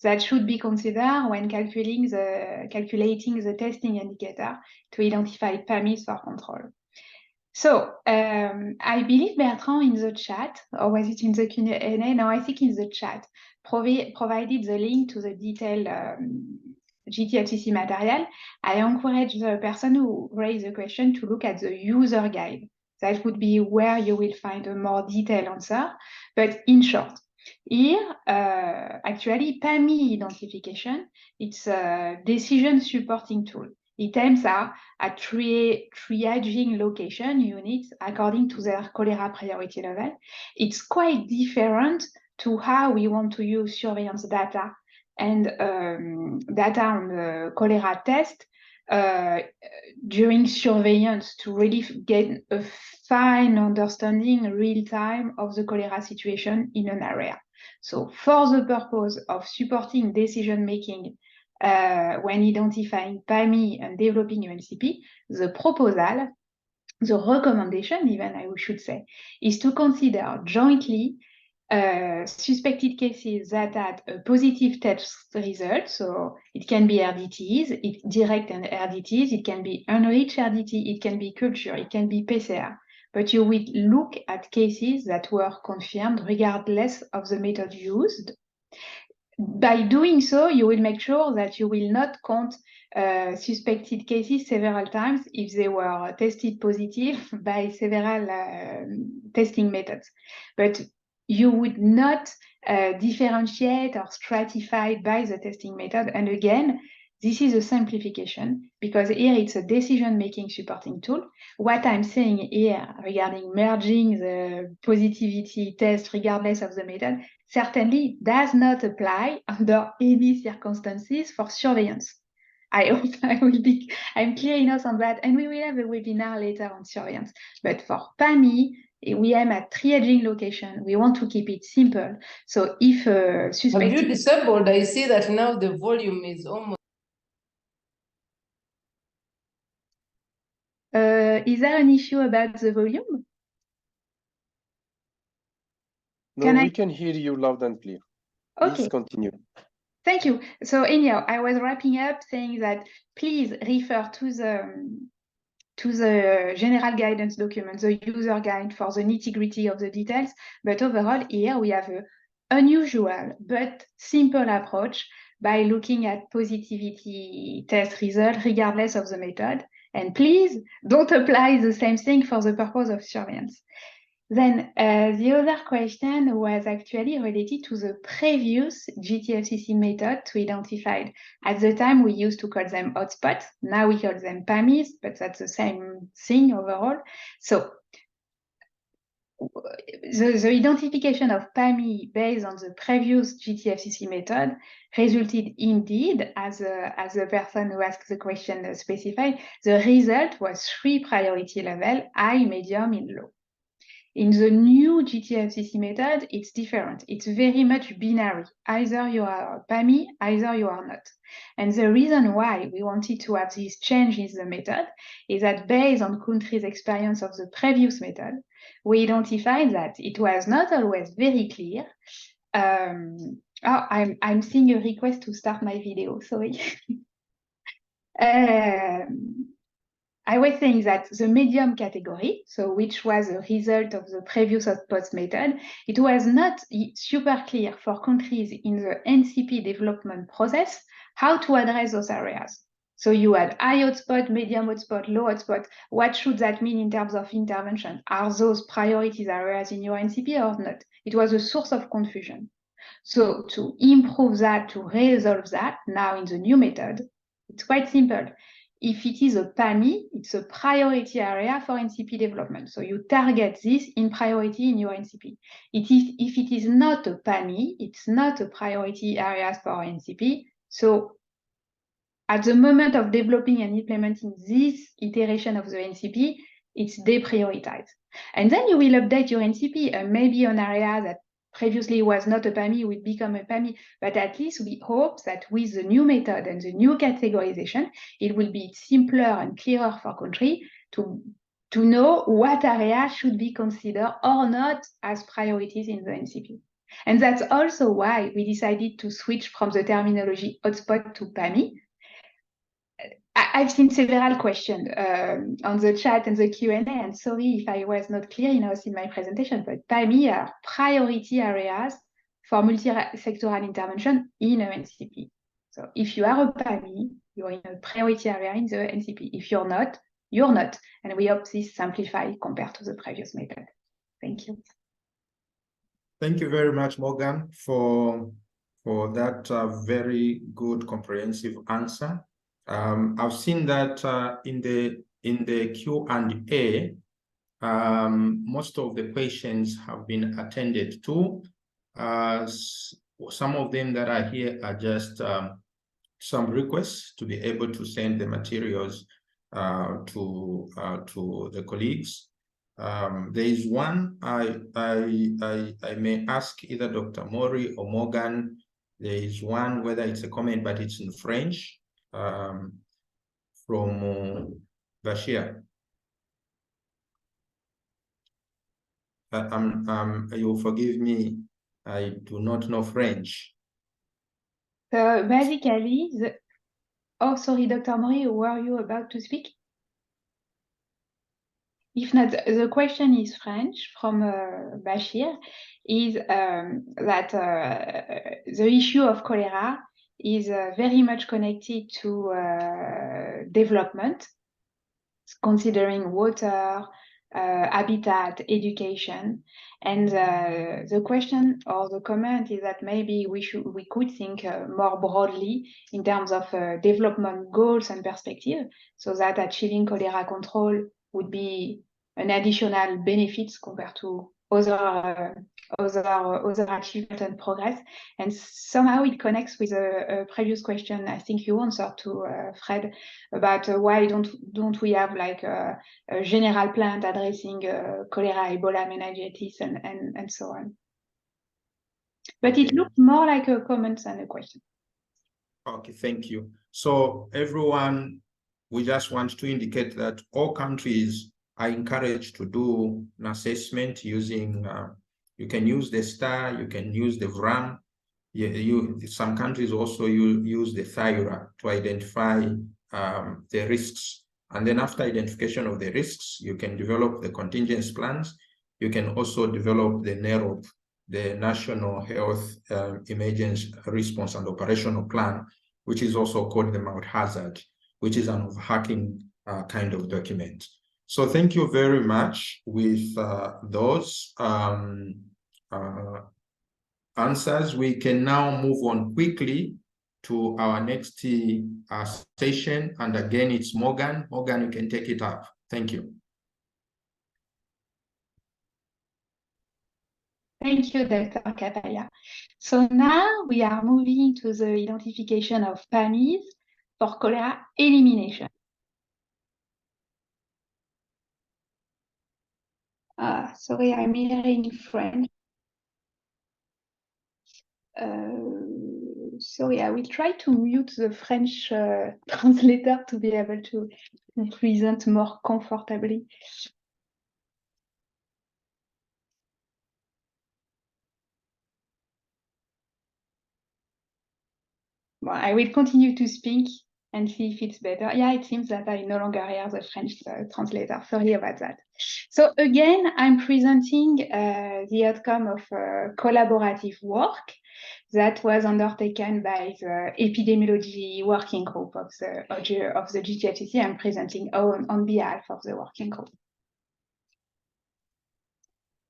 that should be considered when calculating the testing indicator to identify PAMIs for control. So I believe Bertrand in the chat, or was it in the Q&A? No, I think in the chat, provided the link to the detailed GTFCC material. I encourage the person who raised the question to look at the user guide. That would be where you will find a more detailed answer. But in short, here, actually, PAMI identification, it's a decision supporting tool. It aims at triaging location units according to their cholera priority level. It's quite different to how we want to use surveillance data and data on the cholera test during surveillance to really get a fine understanding real time of the cholera situation in an area. So for the purpose of supporting decision making when identifying PAMI and developing UNCP, the proposal, the recommendation even I should say, is to consider jointly suspected cases that had a positive test result. So it can be RDTs, direct and RDTs, it can be enriched RDT, it can be culture, it can be PCR. But you will look at cases that were confirmed regardless of the method used. By doing so, you will make sure that you will not count suspected cases several times if they were tested positive by several testing methods. But you would not differentiate or stratify by the testing method. And again, this is a simplification because here it's a decision-making supporting tool. What I'm saying here regarding merging the positivity test regardless of the method certainly does not apply under any circumstances for surveillance. I hope I'm clear enough on that, and we will have a webinar later on surveillance. But for PAMI, we aim at triaging location. We want to keep it simple. So if suspected... Have you disabled? I see that now the volume is almost... is there an issue about the volume? No, we can hear you loud and clear. Okay. Please continue. Thank you. So anyhow, I was wrapping up saying that please refer to the general guidance document, the user guide for the nitty-gritty of the details. But overall, here we have an unusual but simple approach by looking at positivity test results regardless of the method. And please don't apply the same thing for the purpose of surveillance. Then the other question was actually related to the previous GTFCC method to identify. At the time, we used to call them hotspots. Now we call them PAMIs, but that's the same thing overall. So the identification of PAMI based on the previous GTFCC method resulted indeed, as the person who asked the question specified, the result was 3 priority level, high, medium, and low. In the new GTFCC method, it's different. It's very much binary. Either you are a PAMI, either you are not. And the reason why we wanted to have this change in the method is that based on countries' experience of the previous method, we identified that it was not always very clear. I'm seeing a request to start my video, sorry. I was saying that the medium category, so which was a result of the previous hotspots method, it was not super clear for countries in the NCP development process how to address those areas. So you had high hotspot, medium hotspot, low hotspot. What should that mean in terms of intervention? Are those priorities areas in your NCP or not? It was a source of confusion. So to improve that, to resolve that, now in the new method, it's quite simple. If it is a PAMI, it's a priority area for NCP development. So you target this in priority in your NCP. If it is not a PAMI, it's not a priority area for NCP. So at the moment of developing and implementing this iteration of the NCP, it's deprioritized. And then you will update your NCP, and maybe an area that previously was not a PAMI will become a PAMI, but at least we hope that with the new method and the new categorization, it will be simpler and clearer for country to know what area should be considered or not as priorities in the NCP. And that's also why we decided to switch from the terminology hotspot to PAMI. I've seen several questions on the chat and the Q&A, and sorry if I was not clear enough in my presentation, but PAMI are priority areas for multisectoral intervention in a NCP. So if you are a PAMI, you're in a priority area in the NCP. If you're not, you're not. And we hope this simplifies compared to the previous method. Thank you. Thank you very much, Morgan, for that very good comprehensive answer. I've seen that in the Q&A, most of the questions have been attended to. Some of them that are here are just some requests to be able to send the materials to the colleagues. There is one I may ask either Dr. Mori or Morgan. There is one, whether it's a comment, but it's in French. From Bashir. You'll forgive me, I do not know French. So basically, oh, sorry, Dr. Mori, were you about to speak? If not, the question is French from Bashir, is that the issue of cholera is very much connected to development, considering water, habitat, education. And the question or the comment is that maybe we could think more broadly in terms of development goals and perspective, so that achieving cholera control would be an additional benefits compared to other achievement and progress. And somehow it connects with a previous question I think you answered to Fred about why don't we have like a general plan addressing cholera, Ebola, meningitis, and so on. But it looked more like a comment than a question. Okay, thank you. So everyone, we just want to indicate that all countries are encouraged to do an assessment using You can use the STAR, you can use the VRAM. Some countries also use the THIRA to identify the risks. And then after identification of the risks, you can develop the contingency plans. You can also develop the NHEROP, the National Health Emergency Response and Operational Plan, which is also called the Mount Hazard, which is an overhacking kind of document. So thank you very much with those answers. We can now move on quickly to our next session. And again, it's Morgan. Morgan, you can take it up. Thank you. Thank you, Dr. Kapaya. So now we are moving to the identification of PAMIs for cholera elimination. Sorry, I'm hearing French. Sorry, I will try to mute the French translator to be able to present more comfortably. Well, I will continue to speak and see if it's better. Yeah, it seems that I no longer hear the French translator. Sorry about that. So again, I'm presenting the outcome of collaborative work that was undertaken by the epidemiology working group of the GTFCC. I'm presenting on behalf of the working group.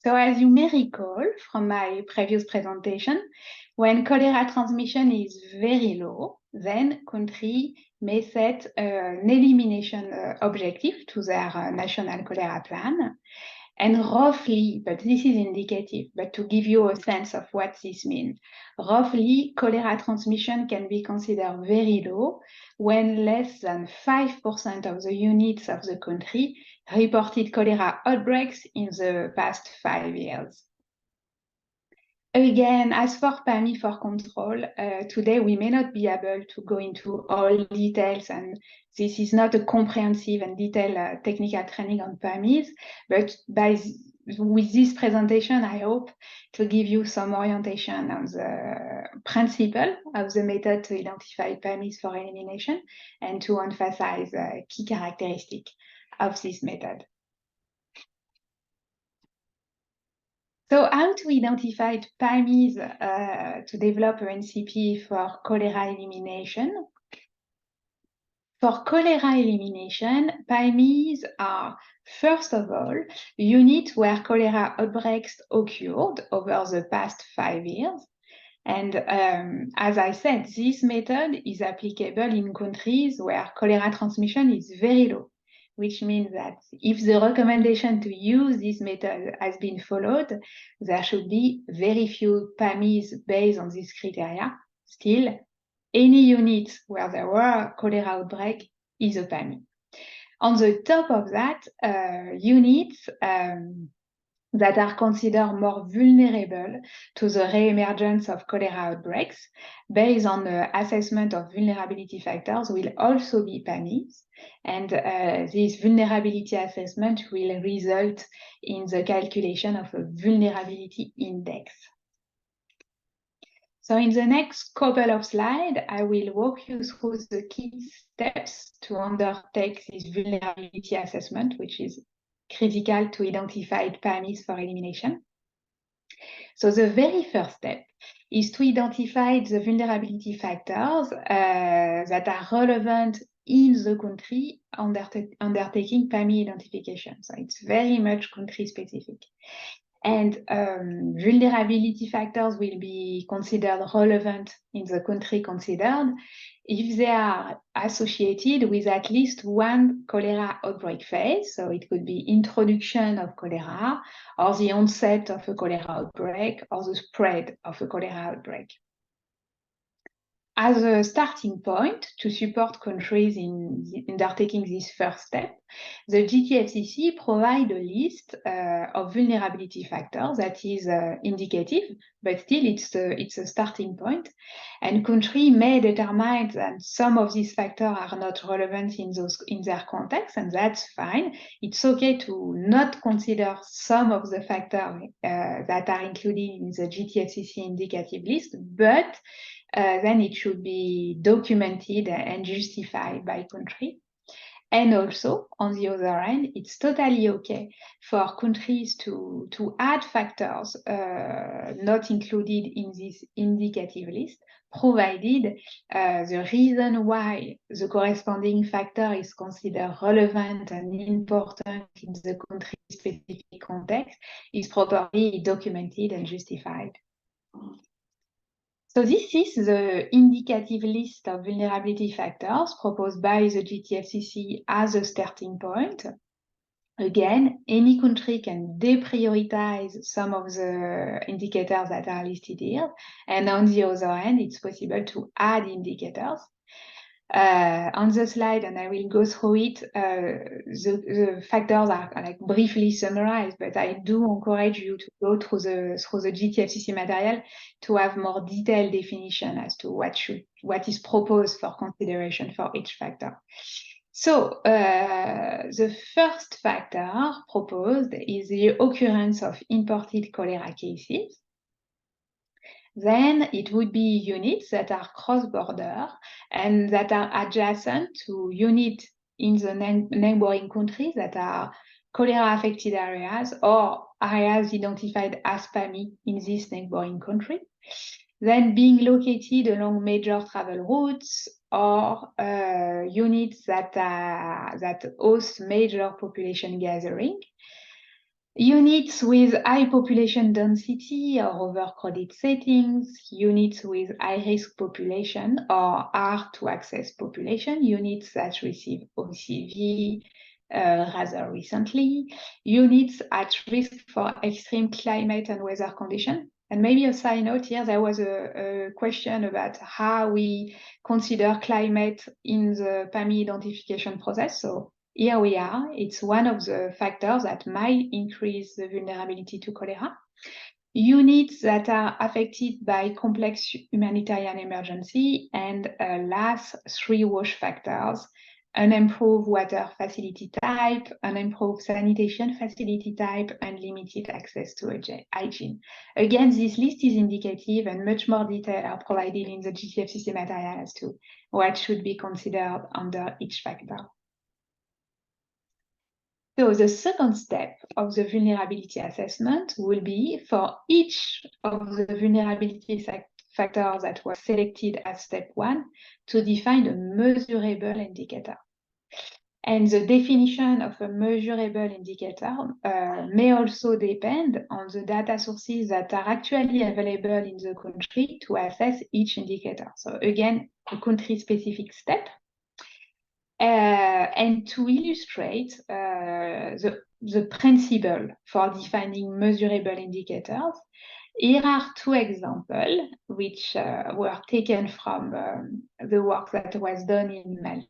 So as you may recall from my previous presentation, when cholera transmission is very low, then country may set an elimination objective to their national cholera plan. And roughly, but this is indicative, but to give you a sense of what this means, roughly cholera transmission can be considered very low when less than 5% of the units of the country reported cholera outbreaks in the past 5 years. Again, as for PAMI for control, today we may not be able to go into all details, and this is not a comprehensive and detailed technical training on PAMIs, but with this presentation, I hope to give you some orientation on the principle of the method to identify PAMIs for elimination and to emphasize key characteristics of this method. So how to identify PAMIs to develop an NCP for cholera elimination? For cholera elimination, PAMIs are, first of all, units where cholera outbreaks occurred over the past 5 years. And as I said, this method is applicable in countries where cholera transmission is very low, which means that if the recommendation to use this method has been followed, there should be very few PAMIs based on this criteria. Still, any unit where there were cholera outbreak is a PAMI. On the top of that, units that are considered more vulnerable to the re-emergence of cholera outbreaks based on the assessment of vulnerability factors will also be PAMIs. And this vulnerability assessment will result in the calculation of a vulnerability index. So in the next couple of slides, I will walk you through the key steps to undertake this vulnerability assessment, which is critical to identify PAMIs for elimination. So the very first step is to identify the vulnerability factors that are relevant in the country undertaking PAMI identification. So it's very much country specific. And vulnerability factors will be considered relevant in the country considered if they are associated with at least one cholera outbreak phase. So it could be introduction of cholera, or the onset of a cholera outbreak, or the spread of a cholera outbreak. as a starting point to support countries in undertaking this first step, the GTFCC provide a list of vulnerability factors that is indicative, but still it's a starting point. And country may determine that some of these factors are not relevant in their context, and that's fine. It's okay to not consider some of the factors that are included in the GTFCC indicative list, but then it should be documented and justified by country. And also, on the other hand, it's totally okay for countries to add factors not included in this indicative list, provided the reason why the corresponding factor is considered relevant and important in the country-specific context is properly documented and justified. So this is the indicative list of vulnerability factors proposed by the GTFCC as a starting point. Again, any country can deprioritize some of the indicators that are listed here. And on the other hand, it's possible to add indicators. On the slide, and I will go through it, the factors are like briefly summarized, but I do encourage you to go through the GTFCC material to have more detailed definition as to what is proposed for consideration for each factor. So the first factor proposed is the occurrence of imported cholera cases. Then it would be units that are cross-border and that are adjacent to units in the neighboring countries that are cholera-affected areas or areas identified as PAMI in this neighboring country. Then being located along major travel routes or units that host major population gathering. Units with high population density or overcrowded settings, units with high-risk population or hard-to-access population, units that receive OCV rather recently, units at risk for extreme climate and weather conditions. And maybe a side note here, there was a question about how we consider climate in the PAMI identification process. So here we are. It's one of the factors that might increase the vulnerability to cholera. Units that are affected by complex humanitarian emergency, and last, 3 WASH factors: unimproved water facility type, unimproved sanitation facility type, and limited access to hygiene. Again, this list is indicative and much more detail are provided in the GTFCC material as to what should be considered under each factor. So the second step of the vulnerability assessment will be for each of the vulnerability factors that were selected as step 1 to define a measurable indicator. And the definition of a measurable indicator may also depend on the data sources that are actually available in the country to assess each indicator. So again, a country-specific step. And to illustrate the principle for defining measurable indicators, here are 2 examples which were taken from the work that was done in Mali.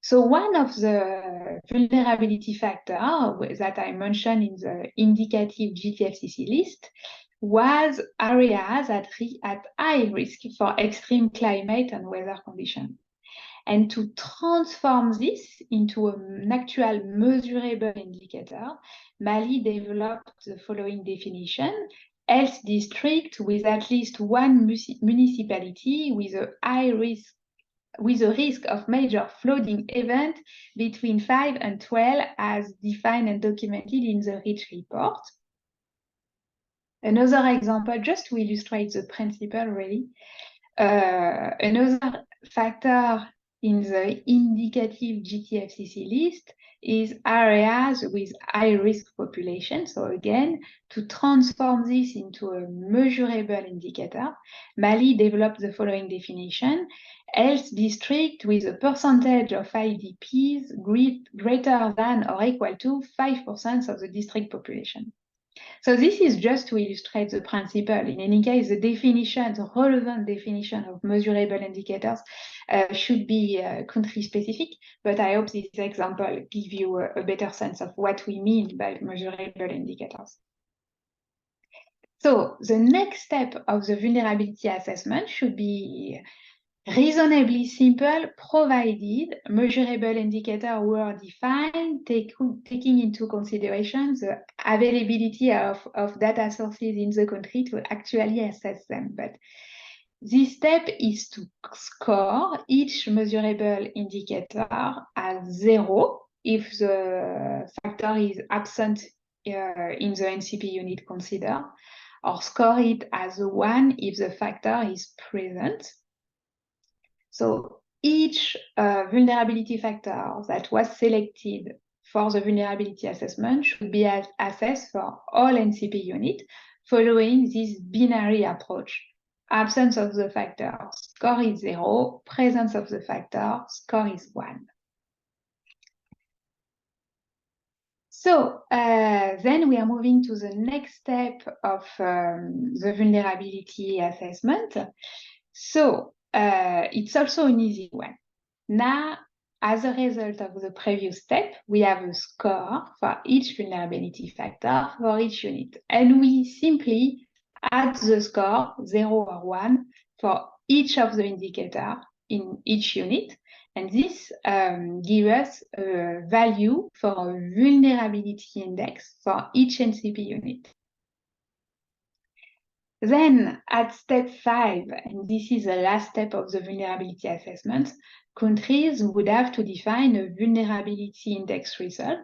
So one of the vulnerability factors that I mentioned in the indicative GTFCC list was areas at high risk for extreme climate and weather conditions. And to transform this into an actual measurable indicator, Mali developed the following definition: health district with at least one municipality with a risk of major flooding event between 5 and 12 as defined and documented in the REACH report. Another example, just to illustrate the principle really, another factor in the indicative GTFCC list is areas with high-risk population. So again, to transform this into a measurable indicator, Mali developed the following definition: health district with a percentage of IDPs greater than or equal to 5% of the district population. So this is just to illustrate the principle. In any case, the definition, the relevant definition of measurable indicators should be country-specific, but I hope this example gives you a better sense of what we mean by measurable indicators. So the next step of the vulnerability assessment should be reasonably simple, provided measurable indicators were defined, taking into consideration the availability of data sources in the country to actually assess them. But this step is to score each measurable indicator as 0 if the factor is absent in the NCP unit considered, or score it as 1 if the factor is present. So each vulnerability factor that was selected for the vulnerability assessment should be assessed for all NCP units following this binary approach. Absence of the factor, score is 0. Presence of the factor, score is 1. So then we are moving to the next step of the vulnerability assessment. So it's also an easy one. Now, as a result of the previous step, we have a score for each vulnerability factor for each unit. And we simply add the score 0 or 1 for each of the indicators in each unit. And this gives us a value for a vulnerability index for each NCP unit. Then at step 5, and this is the last step of the vulnerability assessment, countries would have to define a vulnerability index result.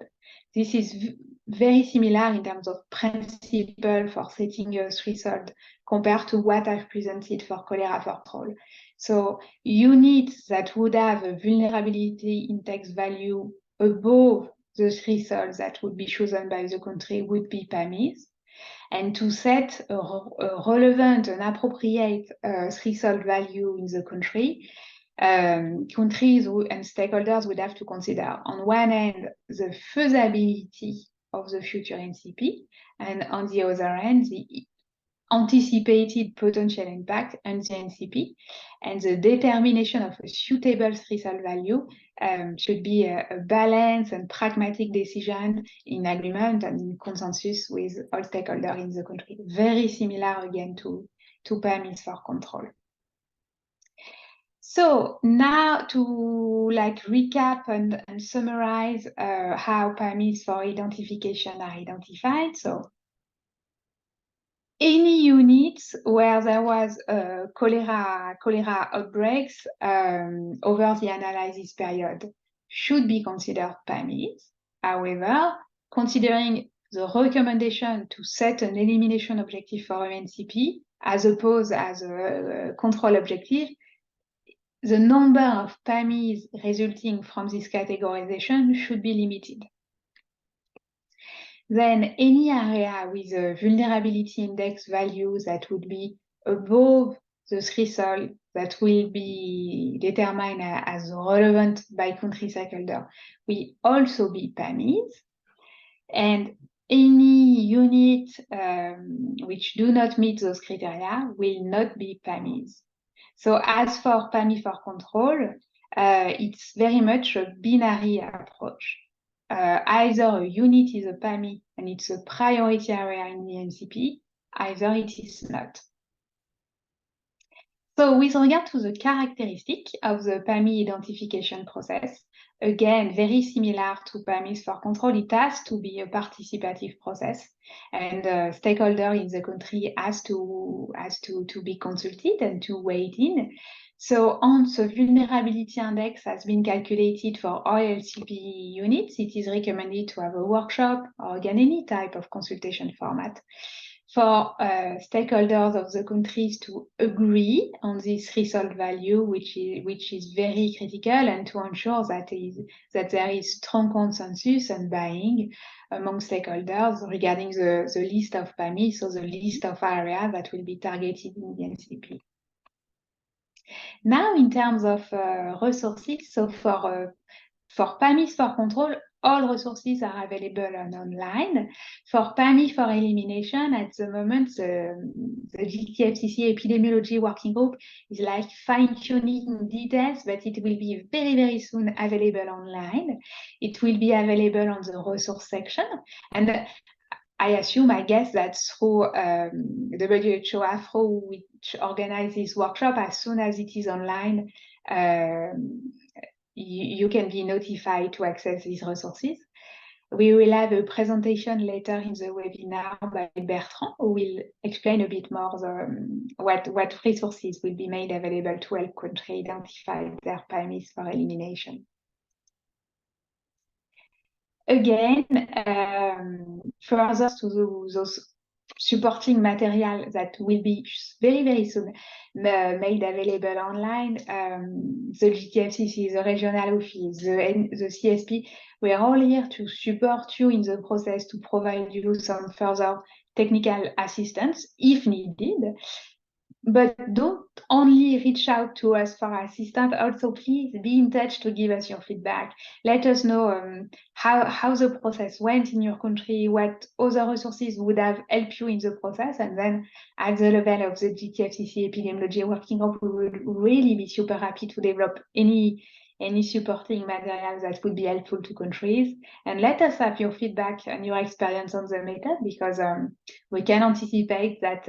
This is very similar in terms of principle for setting a threshold compared to what I've presented for cholera for control. So units that would have a vulnerability index value above the threshold that would be chosen by the country would be PAMIs. And to set a relevant and appropriate threshold value in the country, countries and stakeholders would have to consider, on one hand, the feasibility of the future NCP, and on the other hand, the anticipated potential impact on the NCP, and the determination of a suitable threshold value should be a balanced and pragmatic decision in agreement and in consensus with all stakeholders in the country. Very similar again to PAMIs for control. So now to recap and summarize how PAMIs for identification are identified. So any units where there was cholera outbreaks over the analysis period should be considered PAMIs. However, considering the recommendation to set an elimination objective for NCP as opposed as a control objective, the number of PAMIs resulting from this categorization should be limited. Then any area with a vulnerability index value that would be above the threshold that will be determined as relevant by country stakeholder will also be PAMIs. And any unit which do not meet those criteria will not be PAMIs. So as for PAMI for control, it's very much a binary approach. Either a unit is a PAMI and it's a priority area in the NCP, either it is not. So with regard to the characteristic of the PAMI identification process, again, very similar to PAMIs for control, it has to be a participative process, and stakeholder in the country has to be consulted and to weigh in. So once the vulnerability index has been calculated for all LCP units, it is recommended to have a workshop or again any type of consultation format for stakeholders of the countries to agree on this threshold value, which is very critical, and to ensure that there is strong consensus and buy-in among stakeholders regarding the list of PAMIs, so the list of areas that will be targeted in the NCP. Now, in terms of resources, so for PAMIs for control, all resources are available and online. For PAMI for elimination, at the moment, the GTFCC epidemiology working group is like fine-tuning details, but it will be very, very soon available online. It will be available on the resource section. And I guess that through WHO Afro, which organizes this workshop, as soon as it is online, you can be notified to access these resources. We will have a presentation later in the webinar by Bertrand, who will explain a bit more what resources will be made available to help countries identify their PAMIs for elimination. Again, further to those supporting material that will be very, very soon made available online, the GTFCC, the regional office, the CSP, we are all here to support you in the process to provide you some further technical assistance if needed. But don't only reach out to us for assistance, also please be in touch to give us your feedback. Let us know how the process went in your country, what other resources would have helped you in the process, and then at the level of the GTFCC epidemiology working group, we would really be super happy to develop any supporting material that would be helpful to countries. And let us have your feedback and your experience on the method, because we can anticipate that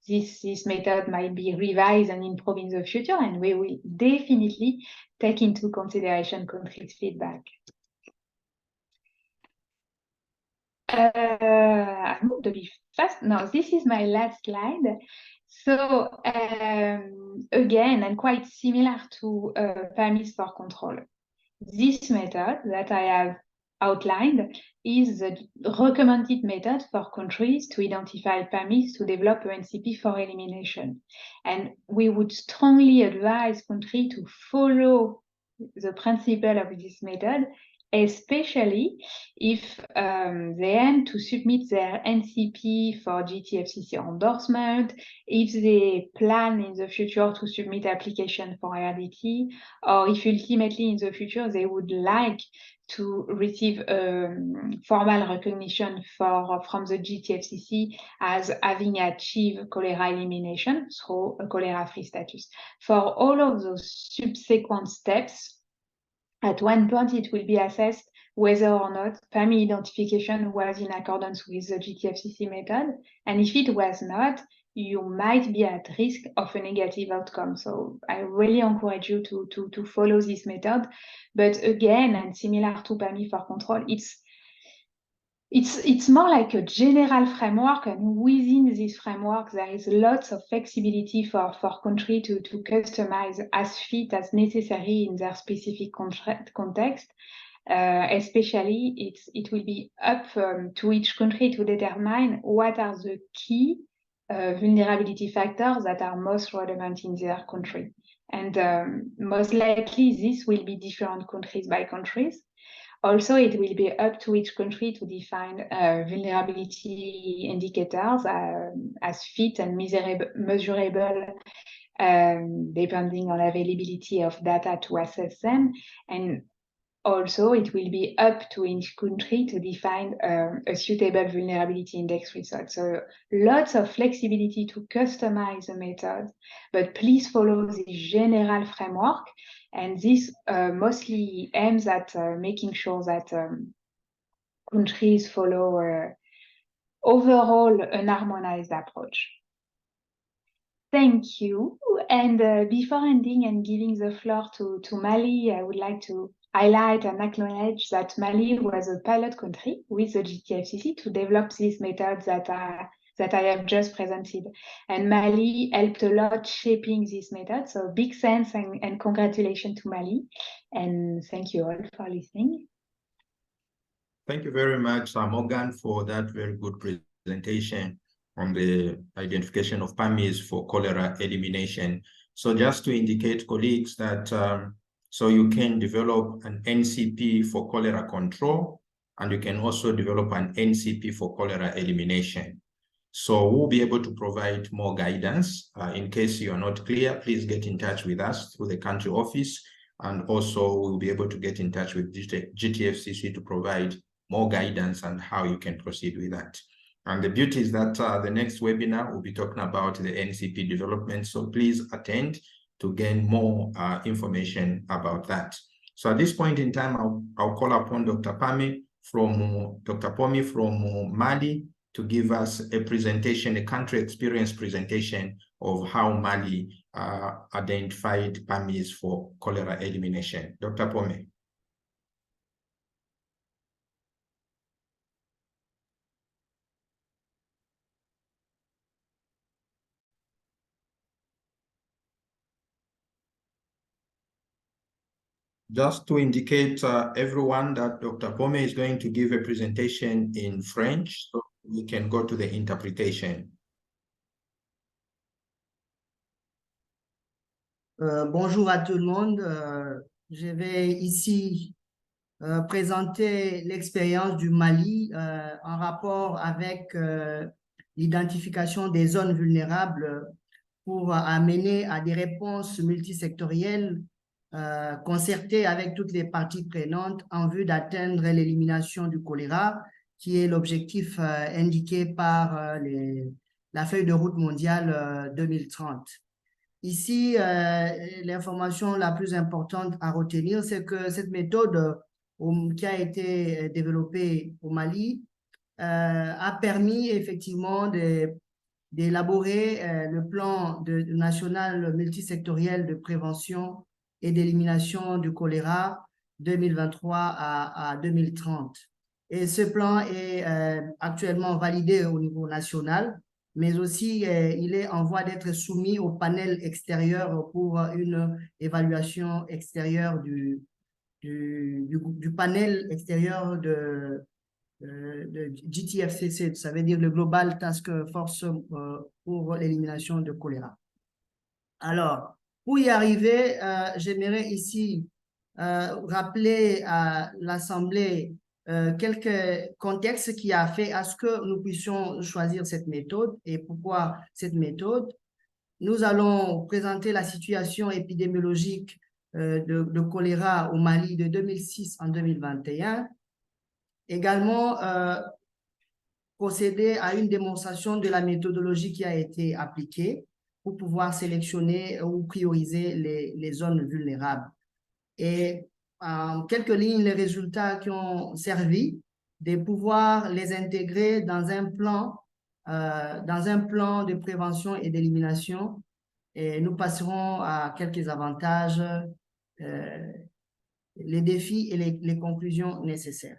this method might be revised and improved in the future, and we will definitely take into consideration countries' feedback. I moved to be fast. No, this is my last slide. So again, and quite similar to PAMIs for control, this method that I have outlined is the recommended method for countries to identify PAMIs to develop an NCP for elimination. And we would strongly advise countries to follow the principle of this method, especially if they aim to submit their NCP for GTFCC endorsement, if they plan in the future to submit application for RDT, or if ultimately in the future they would like to receive formal recognition from the GTFCC as having achieved cholera elimination through a cholera-free status. For all of those subsequent steps, at one point, it will be assessed whether or not PAMI identification was in accordance with the GTFCC method. And if it was not, you might be at risk of a negative outcome. So I really encourage you to follow this method. But again, and similar to PAMI for control, it's more like a general framework, and within this framework, there is lots of flexibility for country to customize as fit as necessary in their specific context. Especially, it will be up to each country to determine what are the key vulnerability factors that are most relevant in their country. And most likely, this will be different countries by countries. Also, it will be up to each country to define vulnerability indicators as fit and measurable, depending on availability of data to assess them. And also, it will be up to each country to define a suitable vulnerability index result. So lots of flexibility to customize the method, but please follow the general framework. And this mostly aims at making sure that countries follow overall an harmonized approach. Thank you. And before ending and giving the floor to Mali, I would like to highlight and acknowledge that Mali was a pilot country with the GTFCC to develop these methods that I have just presented. And Mali helped a lot shaping this method. So big thanks and congratulations to Mali. And thank you all for listening. Thank you very much, Morgan, for that very good presentation on the identification of PAMIs for cholera elimination. So just to indicate, colleagues, that so you can develop an NCP for cholera control, and you can also develop an NCP for cholera elimination. So we'll be able to provide more guidance. In case you are not clear, please get in touch with us through the country office. And also we'll be able to get in touch with GTFCC to provide more guidance on how you can proceed with that. And the beauty is that the next webinar will be talking about the NCP development. So please attend to gain more information about that. So at this point in time, I'll call upon Dr. Pomi from Mali to give us a presentation, a country experience presentation of how Mali identified PAMIs for cholera elimination. Dr. Pomi. Just to indicate everyone that Dr. Pomi is going to give a presentation in French, so we can go to the interpretation. Bonjour à tout le monde. Je vais ici présenter l'expérience du Mali en rapport avec l'identification des zones vulnérables pour amener à des réponses multisectorielles concertées avec toutes les parties prenantes en vue d'atteindre l'élimination du choléra, qui est l'objectif indiqué par la feuille de route mondiale 2030. Ici, l'information la plus importante à retenir, c'est que cette méthode qui a été développée au Mali a permis effectivement d'élaborer le plan national multisectoriel de prévention et d'élimination du choléra 2023 à 2030. Et ce plan est actuellement validé au niveau national, mais aussi il est en voie d'être soumis au panel extérieur pour une évaluation extérieure du panel extérieur de GTFCC, ça veut dire le Global Task Force pour l'élimination de choléra. Alors, pour y arriver, j'aimerais ici rappeler à l'Assemblée quelques contextes qui a fait à ce que nous puissions choisir cette méthode et pourquoi cette méthode. Nous allons présenter la situation épidémiologique de choléra au Mali de 2006 en 2021. Également, procéder à une démonstration de la méthodologie qui a été appliquée pour pouvoir sélectionner ou prioriser les zones vulnérables. Et en quelques lignes, les résultats qui ont servi de pouvoir les intégrer dans un plan de prévention et d'élimination. Et nous passerons à quelques avantages, les défis et les conclusions nécessaires.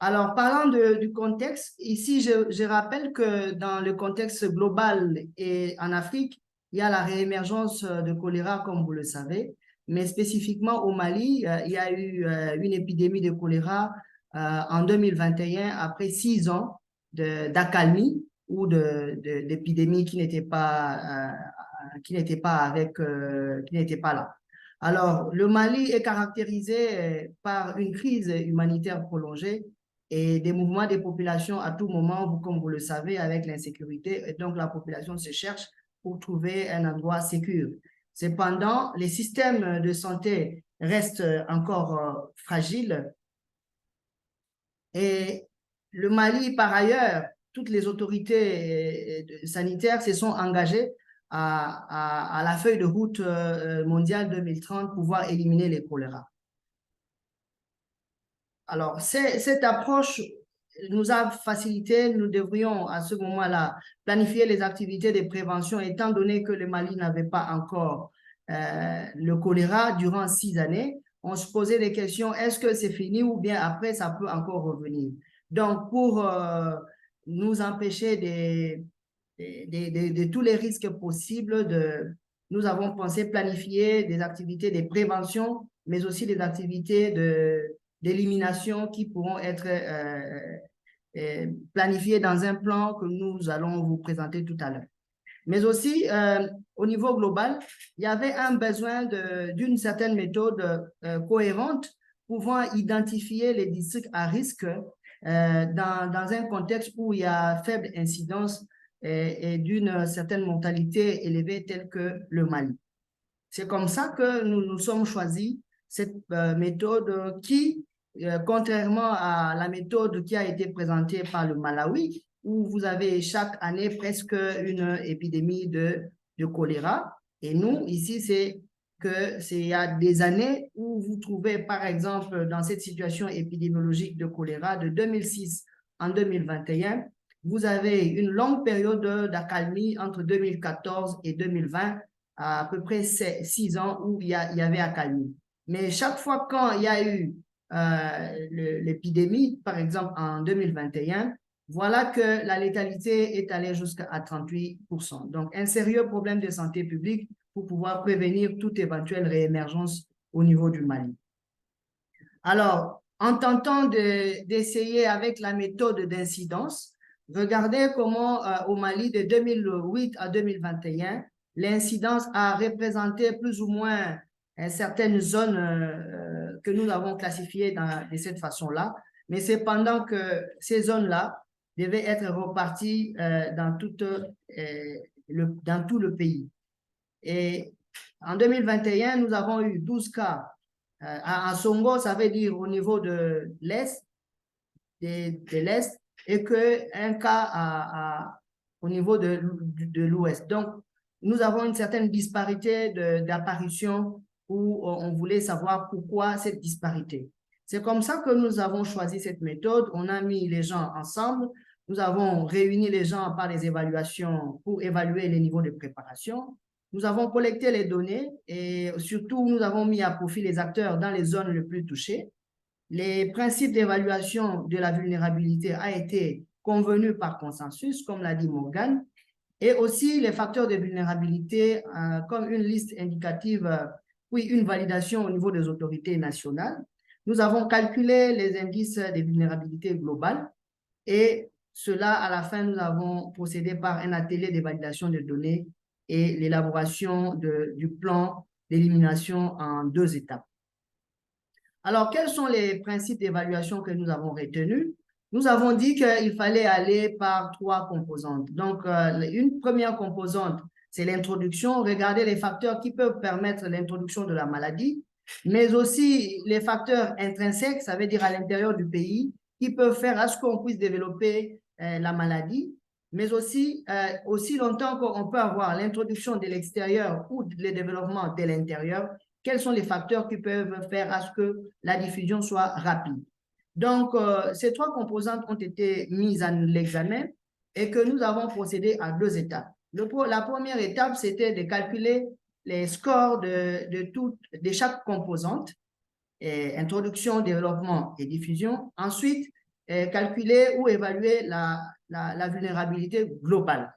Alors, parlant du contexte, ici, je rappelle que dans le contexte global et en Afrique, il y a la réémergence de choléra, comme vous le savez, mais spécifiquement au Mali, il y a eu une épidémie de choléra en 2021, après 6 ans d'accalmie ou d'épidémie qui n'était pas là. Alors, le Mali est caractérisé par une crise humanitaire prolongée et des mouvements des populations à tout moment, comme vous le savez, avec l'insécurité. Et donc, la population se cherche pour trouver un endroit sécur. Cependant, les systèmes de santé restent encore fragiles. Et le Mali, par ailleurs, toutes les autorités sanitaires se sont engagées à la feuille de route mondiale 2030 pour pouvoir éliminer les choléras. Alors, cette approche nous a facilité, nous devrions à ce moment-là planifier les activités de prévention étant donné que le Mali n'avait pas encore le choléra durant 6 années. On se posait des questions, est-ce que c'est fini ou bien après ça peut encore revenir? Donc, pour nous empêcher de tous les risques possibles, nous avons pensé planifier des activités de prévention, mais aussi des activités d'élimination qui pourront être planifiées dans un plan que nous allons vous présenter tout à l'heure. Mais aussi, au niveau global, il y avait un besoin d'une certaine méthode cohérente pouvant identifier les districts à risque dans un contexte où il y a faible incidence et d'une certaine mortalité élevée telle que le Mali. C'est comme ça que nous sommes choisis cette méthode qui, contrairement à la méthode qui a été présentée par le Malawi, où vous avez chaque année presque une épidémie de choléra. Et nous, ici, c'est il y a des années où vous trouvez, par exemple, dans cette situation épidémiologique de choléra de 2006 en 2021, vous avez une longue période d'accalmie entre 2014 et 2020, à peu près 6 ans où il y avait accalmie. Mais chaque fois quand il y a eu l'épidémie, par exemple en 2021, voilà que la létalité est allée jusqu'à 38%. Donc, un sérieux problème de santé publique pour pouvoir prévenir toute éventuelle réémergence au niveau du Mali. Alors, en tentant d'essayer avec la méthode d'incidence, regardez comment au Mali de 2008 à 2021, l'incidence a représenté plus ou moins certaines zones que nous avons classifiées de cette façon-là, mais c'est pendant que ces zones-là devaient être reparties dans tout le pays. Et en 2021, nous avons eu 12 cas. À Songo, ça veut dire au niveau de l'Est, de l'Est, et qu'un cas au niveau de l'Ouest. Donc, nous avons une certaine disparité d'apparition où on voulait savoir pourquoi cette disparité. C'est comme ça que nous avons choisi cette méthode. On a mis les gens ensemble. Nous avons réuni les gens par les évaluations pour évaluer les niveaux de préparation. Nous avons collecté les données et surtout, nous avons mis à profit les acteurs dans les zones les plus touchées. Les principes d'évaluation de la vulnérabilité a été convenu par consensus, comme l'a dit Morgane, et aussi les facteurs de vulnérabilité comme une liste indicative, puis une validation au niveau des autorités nationales. Nous avons calculé les indices de vulnérabilité globale et cela, à la fin, nous avons procédé par un atelier de validation de données et l'élaboration du plan d'élimination en 2 étapes. Alors, quels sont les principes d'évaluation que nous avons retenus? Nous avons dit qu'il fallait aller par 3 composantes. Donc, une première composante, c'est l'introduction. Regarder les facteurs qui peuvent permettre l'introduction de la maladie, mais aussi les facteurs intrinsèques, ça veut dire à l'intérieur du pays, qui peuvent faire à ce qu'on puisse développer la maladie, mais aussi longtemps qu'on peut avoir l'introduction de l'extérieur ou le développement de l'intérieur, quels sont les facteurs qui peuvent faire à ce que la diffusion soit rapide. Donc, ces 3 composantes ont été mises à l'examen et que nous avons procédé à 2 étapes. La première étape, c'était de calculer les scores de chaque composante, introduction, développement et diffusion. Ensuite, calculer ou évaluer la vulnérabilité globale.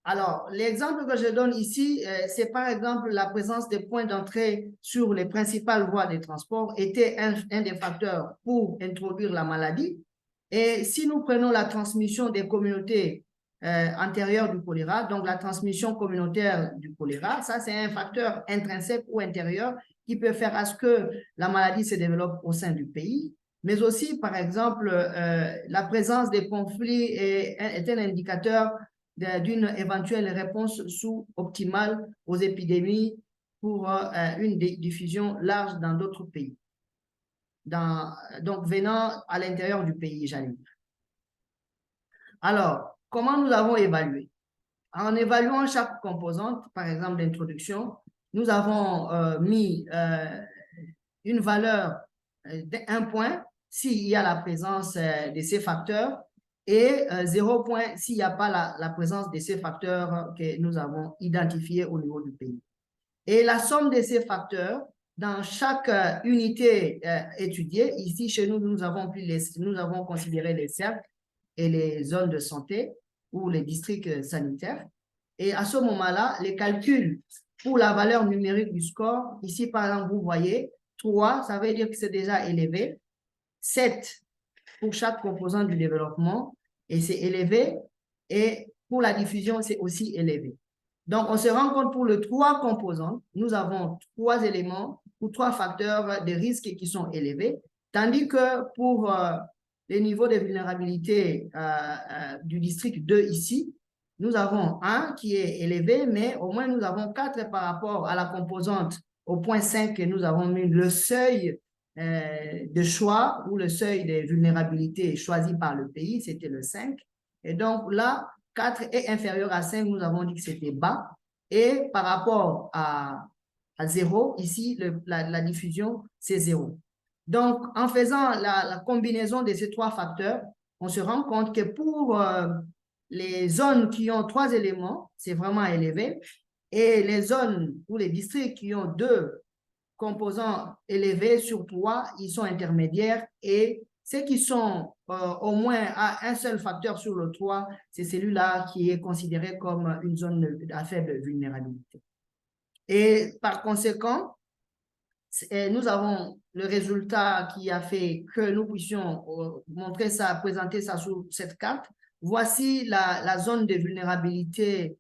Alors, l'exemple que je donne ici, c'est par exemple la présence des points d'entrée sur les principales voies de transport était un des facteurs pour introduire la maladie. Et si nous prenons la transmission des communautés antérieures du choléra, donc la transmission communautaire du choléra, ça c'est un facteur intrinsèque ou intérieur qui peut faire à ce que la maladie se développe au sein du pays. Mais aussi, par exemple, la présence des conflits est un indicateur d'une éventuelle réponse sous-optimale aux épidémies pour une diffusion large dans d'autres pays. Donc, venant à l'intérieur du pays, j'allais dire. Alors, comment nous avons évalué? En évaluant chaque composante, par exemple d'introduction, nous avons mis une valeur d'1 point s'il y a la présence de ces facteurs et 0 point s'il n'y a pas la présence de ces facteurs que nous avons identifiés au niveau du pays. Et la somme de ces facteurs, dans chaque unité étudiée, ici chez nous, nous avons considéré les cercles et les zones de santé ou les districts sanitaires. Et à ce moment-là, les calculs pour la valeur numérique du score, ici par exemple, vous voyez, 3, ça veut dire que c'est déjà élevé, 7 pour chaque composant du développement, et c'est élevé, et pour la diffusion, c'est aussi élevé. Donc, on se rend compte pour les 3 composantes, nous avons 3 éléments ou 3 facteurs de risque qui sont élevés, Tandis que pour les niveaux de vulnérabilité du district 2 ici, nous avons un qui est élevé, mais au moins nous avons 4 par rapport à la composante au point 5 que nous avons mis le seuil de choix ou le seuil de vulnérabilité choisi par le pays, c'était le 5. Et donc là, 4 est inférieur à 5, nous avons dit que c'était bas. Et par rapport à 0, ici, la diffusion, c'est 0. Donc, en faisant la combinaison de ces 3 facteurs, on se rend compte que pour les zones qui ont 3 éléments, c'est vraiment élevé. Et les zones ou les districts qui ont 2 composants élevés sur 3, ils sont intermédiaires. Et ceux qui sont au moins à un seul facteur sur le 3, c'est celui-là qui est considéré comme une zone à faible vulnérabilité. Et par conséquent, nous avons le résultat qui a fait que nous puissions montrer ça, présenter ça sur cette carte. Voici la zone de vulnérabilité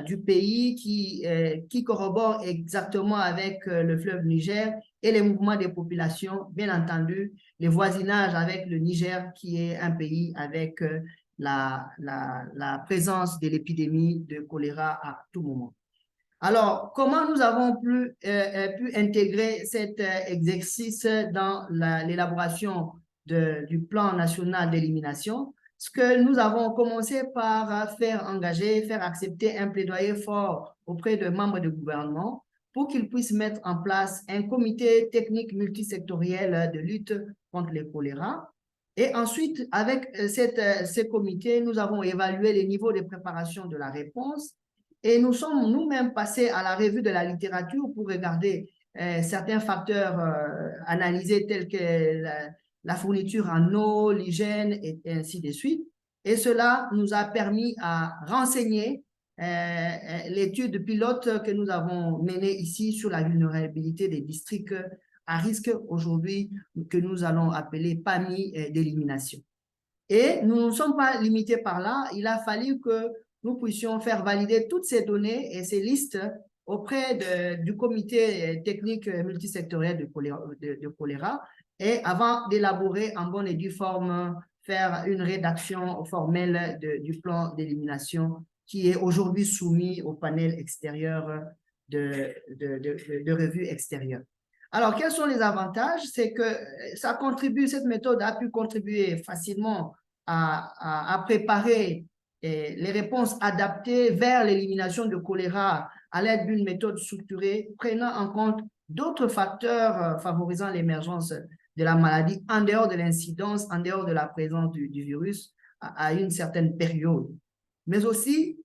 du pays qui corrobore exactement avec le fleuve Niger et les mouvements des populations, bien entendu, les voisinages avec le Niger qui est un pays avec la présence de l'épidémie de choléra à tout moment. Alors, comment nous avons pu intégrer cet exercice dans l'élaboration du plan national d'élimination? Ce que nous avons commencé par faire accepter un plaidoyer fort auprès de membres du gouvernement pour qu'ils puissent mettre en place un comité technique multisectoriel de lutte contre le choléra. Et ensuite, avec ce comité, nous avons évalué les niveaux de préparation de la réponse. Et nous sommes nous-mêmes passés à la revue de la littérature pour regarder certains facteurs analysés tels que la fourniture en eau, l'hygiène et ainsi de suite. Et cela nous a permis à renseigner l'étude pilote que nous avons menée ici sur la vulnérabilité des districts à risque aujourd'hui que nous allons appeler PAMI d'élimination. Et nous ne sommes pas limités par là. Il a fallu que nous puissions faire valider toutes ces données et ces listes auprès du comité technique multisectoriel de choléra et avant d'élaborer en bonne et due forme, faire une rédaction formelle du plan d'élimination qui est aujourd'hui soumis au panel extérieur de revue extérieure. Alors, quels sont les avantages? C'est que cette méthode a pu contribuer facilement à préparer les réponses adaptées vers l'élimination de choléra à l'aide d'une méthode structurée, prenant en compte d'autres facteurs favorisant l'émergence de la maladie en dehors de l'incidence, en dehors de la présence du virus à une certaine période. Mais aussi,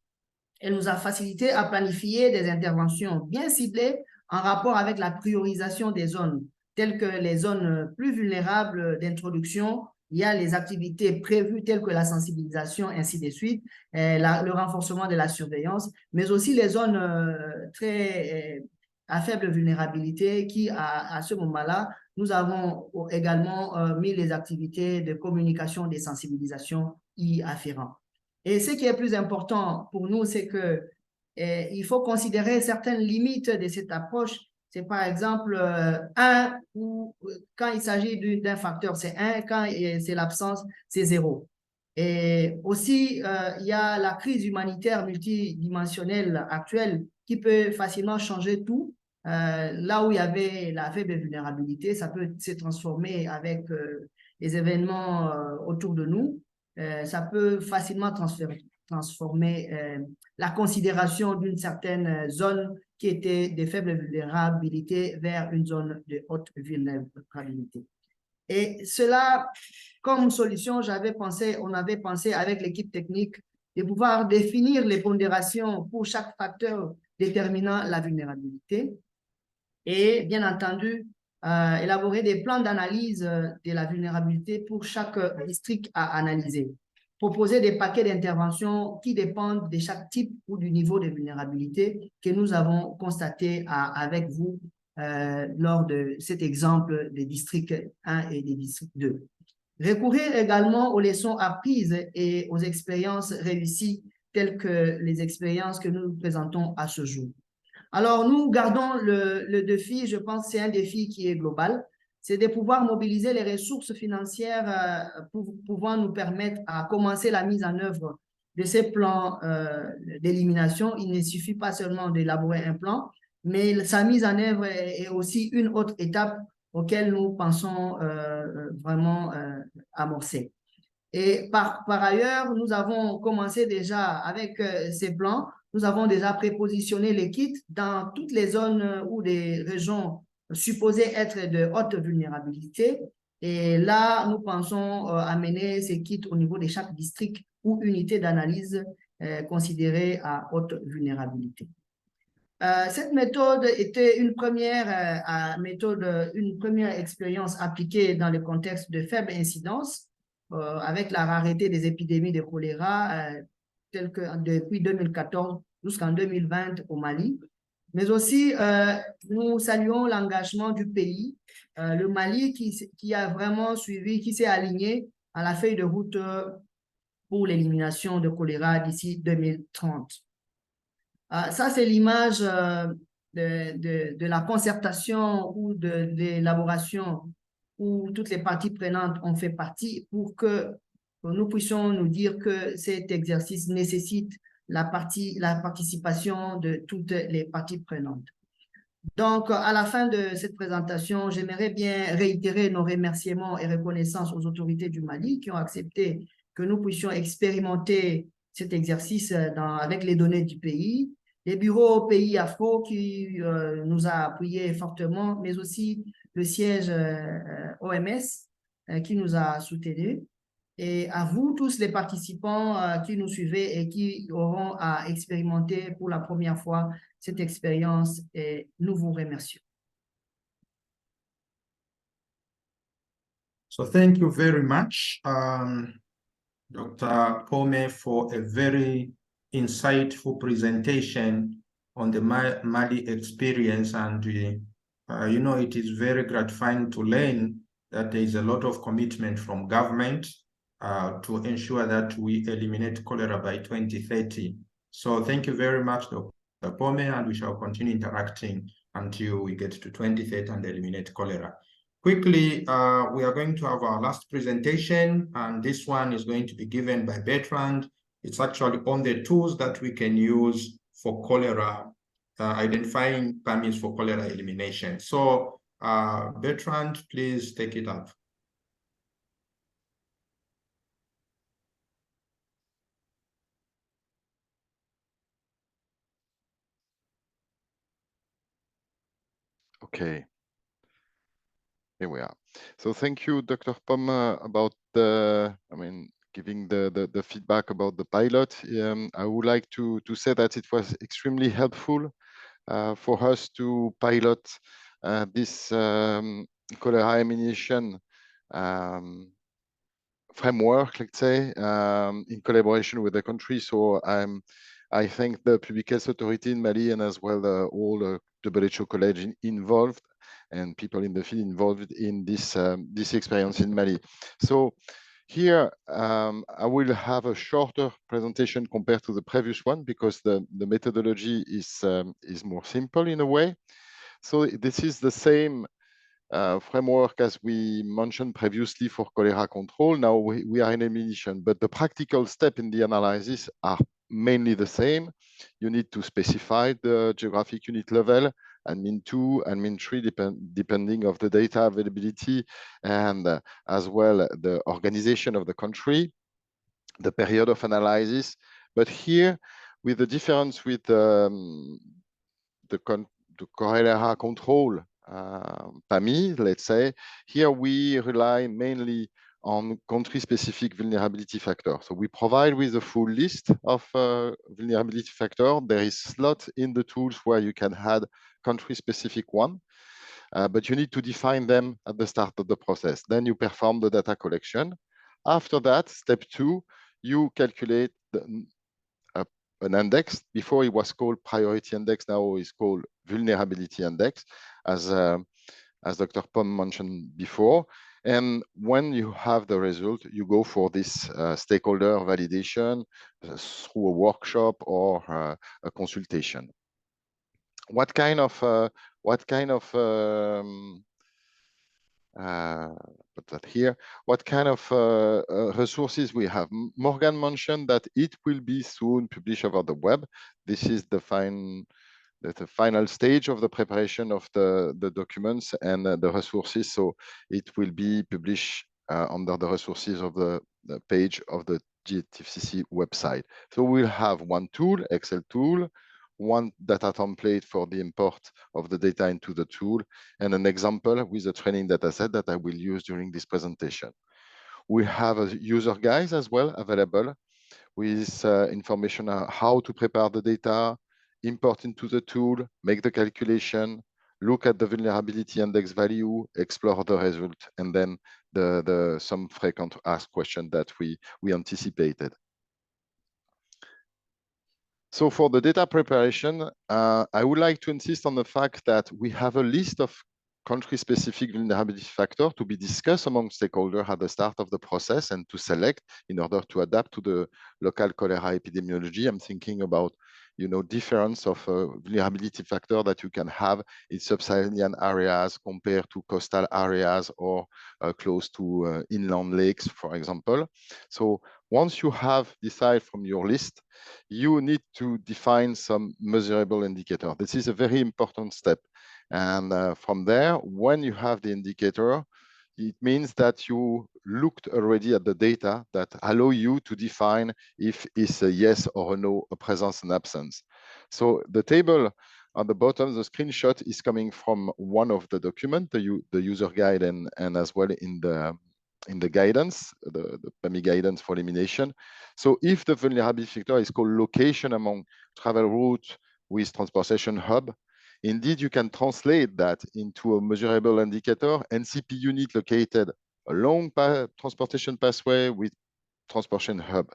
elle nous a facilité à planifier des interventions bien ciblées en rapport avec la priorisation des zones, telles que les zones plus vulnérables d'introduction. Il y a les activités prévues telles que la sensibilisation, ainsi de suite, le renforcement de la surveillance, mais aussi les zones à faible vulnérabilité qui, à ce moment-là, nous avons également mis les activités de communication, de sensibilisation y afférentes. Et ce qui est plus important pour nous, c'est que il faut considérer certaines limites de cette approche. C'est par exemple 1 ou quand il s'agit d'un facteur, c'est 1, quand c'est l'absence, c'est 0. Et aussi, il y a la crise humanitaire multidimensionnelle actuelle qui peut facilement changer tout. Là où il y avait la faible vulnérabilité, ça peut se transformer avec les événements autour de nous. Ça peut facilement transformer la considération d'une certaine zone qui était de faible vulnérabilité vers une zone de haute vulnérabilité. Et cela, comme solution, on avait pensé avec l'équipe technique de pouvoir définir les pondérations pour chaque facteur déterminant la vulnérabilité et, bien entendu, élaborer des plans d'analyse de la vulnérabilité pour chaque district à analyser. Proposer des paquets d'interventions qui dépendent de chaque type ou du niveau de vulnérabilité que nous avons constaté avec vous lors de cet exemple des districts 1 et des districts 2. Recourir également aux leçons apprises et aux expériences réussies telles que les expériences que nous présentons à ce jour. Alors, nous gardons le défi, je pense que c'est un défi qui est global, c'est de pouvoir mobiliser les ressources financières pouvant nous permettre à commencer la mise en œuvre de ces plans d'élimination. Il ne suffit pas seulement d'élaborer un plan, mais sa mise en œuvre est aussi une autre étape auquel nous pensons vraiment amorcer. Et par ailleurs, nous avons commencé déjà avec ces plans, nous avons déjà prépositionné les kits dans toutes les zones ou des régions supposées être de haute vulnérabilité. Et là, nous pensons amener ces kits au niveau de chaque district ou unité d'analyse considérée à haute vulnérabilité. Cette méthode était une première expérience appliquée dans le contexte de faible incidence avec la rareté des épidémies de choléra telles que depuis 2014 jusqu'en 2020 au Mali. Mais aussi, nous saluons l'engagement du pays, le Mali qui a vraiment suivi, qui s'est aligné à la feuille de route pour l'élimination de choléra d'ici 2030. Ça, c'est l'image de la concertation ou de l'élaboration où toutes les parties prenantes ont fait partie pour que nous puissions nous dire que cet exercice nécessite la participation de toutes les parties prenantes. Donc, à la fin de cette présentation, j'aimerais bien réitérer nos remerciements et reconnaissances aux autorités du Mali qui ont accepté que nous puissions expérimenter cet exercice avec les données du pays, les bureaux pays Afro qui nous a appuyés fortement, mais aussi le siège OMS qui nous a soutenus. Et à vous tous les participants qui nous suivez et qui auront à expérimenter pour la première fois cette expérience, et nous vous remercions. So thank you very much, Dr. Pome, for a very insightful presentation on the Mali experience. And you know, it is very gratifying to learn that there is a lot of commitment from government to ensure that we eliminate cholera by 2030. So thank you very much, Dr. Pome, and we shall continue interacting until we get to 2030 and eliminate cholera. Quickly, we are going to have our last presentation, and this one is going to be given by Bertrand. It's actually on the tools that we can use for cholera, identifying PAMIs for cholera elimination. So Bertrand, please take it up. Okay. Here we are. So thank you, Dr. Pom, about giving the feedback about the pilot. I would like to say that it was extremely helpful for us to pilot this cholera elimination framework, let's say, in collaboration with the country. So I thank the Public Health Authority in Mali and as well all the WHO college involved and people in the field involved in this this experience in Mali. So here I will have a shorter presentation compared to the previous one because the methodology is more simple in a way. So this is the same framework as we mentioned previously for cholera control. Now we are in elimination, but the practical step in the analysis are mainly the same. You need to specify the geographic unit level and mean 2 and mean 3 depending of the data availability and as well the organization of the country, the period of analysis. But here with the difference with the cholera control PAMI, let's say, here we rely mainly on country-specific vulnerability factor. So we provide with a full list of vulnerability factor. There is slot in the tools where you can add country-specific one, but you need to define them at the start of the process. Then you perform the data collection. After that, step 2, you calculate an index. Before it was called priority index, now it's called vulnerability index, as Dr. Pom mentioned before. And when you have the result, you go for this stakeholder validation through a workshop or a consultation. What kind of Put that here. What kind of resources we have? Morgan mentioned that it will be soon published over the web. This is the final stage of the preparation of the documents and the resources. So it will be published under the resources of the page of the GTFCC website. So we'll have one tool, Excel tool, one data template for the import of the data into the tool, and an example with a training data set that I will use during this presentation. We have a user guide as well available with information on how to prepare the data, import into the tool, make the calculation, look at the vulnerability index value, explore the result, and then some frequent asked questions that we anticipated. So for the data preparation, I would like to insist on the fact that we have a list of country-specific vulnerability factors to be discussed among stakeholders at the start of the process and to select in order to adapt to the local cholera epidemiology. I'm thinking about, difference of vulnerability factor that you can have in sub-Saharan areas compared to coastal areas or close to inland lakes, for example. So once you have decided from your list, you need to define some measurable indicator. This is a very important step. And from there, when you have the indicator, it means that you looked already at the data that allow you to define if it's a yes or a no, a presence and absence. So the table on the bottom, the screenshot is coming from one of the documents, the user guide and as well in the guidance, the PAMI guidance for elimination. So if the vulnerability factor is called location among travel route with transportation hub, indeed, you can translate that into a measurable indicator, NCP unit located along transportation pathway with transportation hub.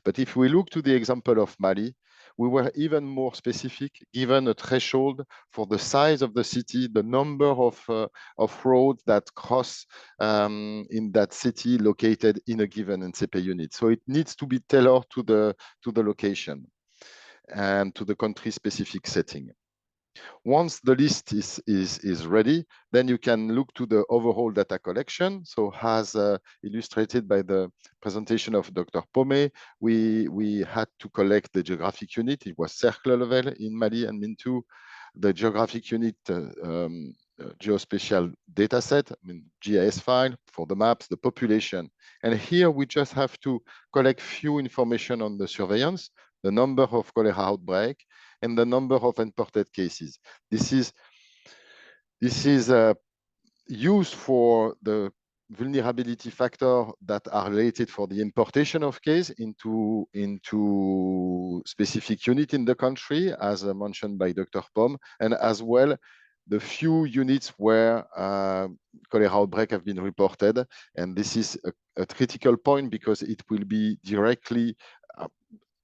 But if we look to the example of Mali, we were even more specific, given a threshold for the size of the city, the number of roads that cross in that city located in a given NCP unit. So it needs to be tailored to the location and to the country-specific setting. Once the list is ready, then you can look to the overall data collection. So as illustrated by the presentation of Dr. Pomé, we had to collect the geographic unit. It was circle level in Mali and Mintou, the geographic unit geospatial data set, GIS file for the maps, the population. And here we just have to collect few information on the surveillance, the number of cholera outbreak, and the number of imported cases. This is used for the vulnerability factor that are related for the importation of case into specific unit in the country, as mentioned by Dr. Pom, and as well the few units where cholera outbreak have been reported. And this is a critical point because it will be directly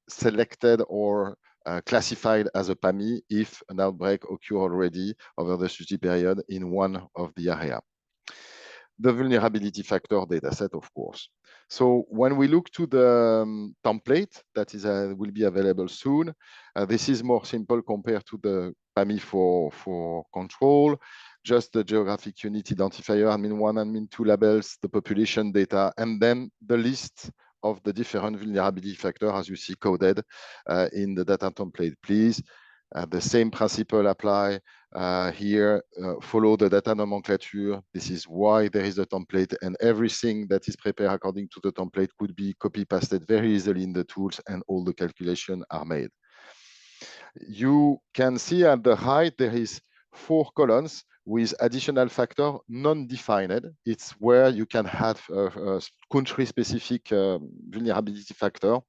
selected or classified as a PAMI if an outbreak occurred already over the study period in one of the area. The vulnerability factor dataset, of course. So when we look to the template that is will be available soon, this is more simple compared to the PAMI for control. Just the geographic unit identifier, admin1, admin2 labels, the population data, and then the list of the different vulnerability factors, as you see coded in the data template. Please, the same principle apply here. Follow the data nomenclature. This is why there is a template, and everything that is prepared according to the template could be copy-pasted very easily in the tools, and all the calculations are made. You can see at the right, there is 4 columns with additional factor non-defined. It's where you can have a country-specific vulnerability factor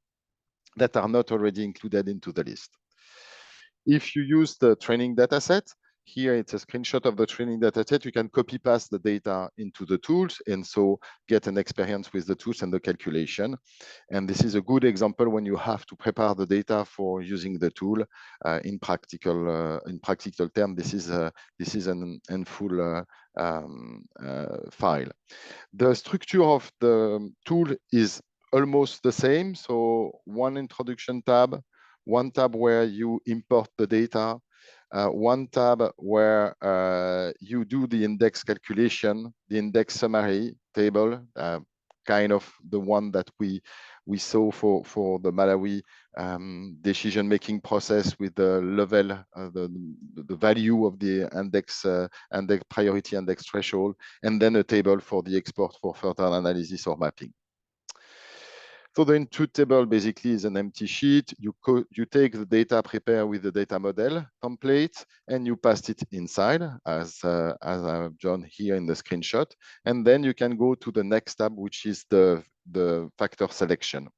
that are not already included into the list. If you use the training dataset, here it's a screenshot of the training dataset. You can copy paste the data into the tools and so get an experience with the tools and the calculation. And this is a good example when you have to prepare the data for using the tool in practical terms. This is an full file. The structure of the tool is almost the same. So one introduction tab, one tab where you import the data, one tab where you do the index calculation, the index summary table, kind of the one that we saw for the Malawi decision-making process with the level, the value of the index priority index threshold, and then a table for the export for further analysis or mapping. So the input table basically is an empty sheet. You take the data prepared with the data model template and you paste it inside as I've done here in the screenshot. And then you can go to the next tab, which is the factor selection.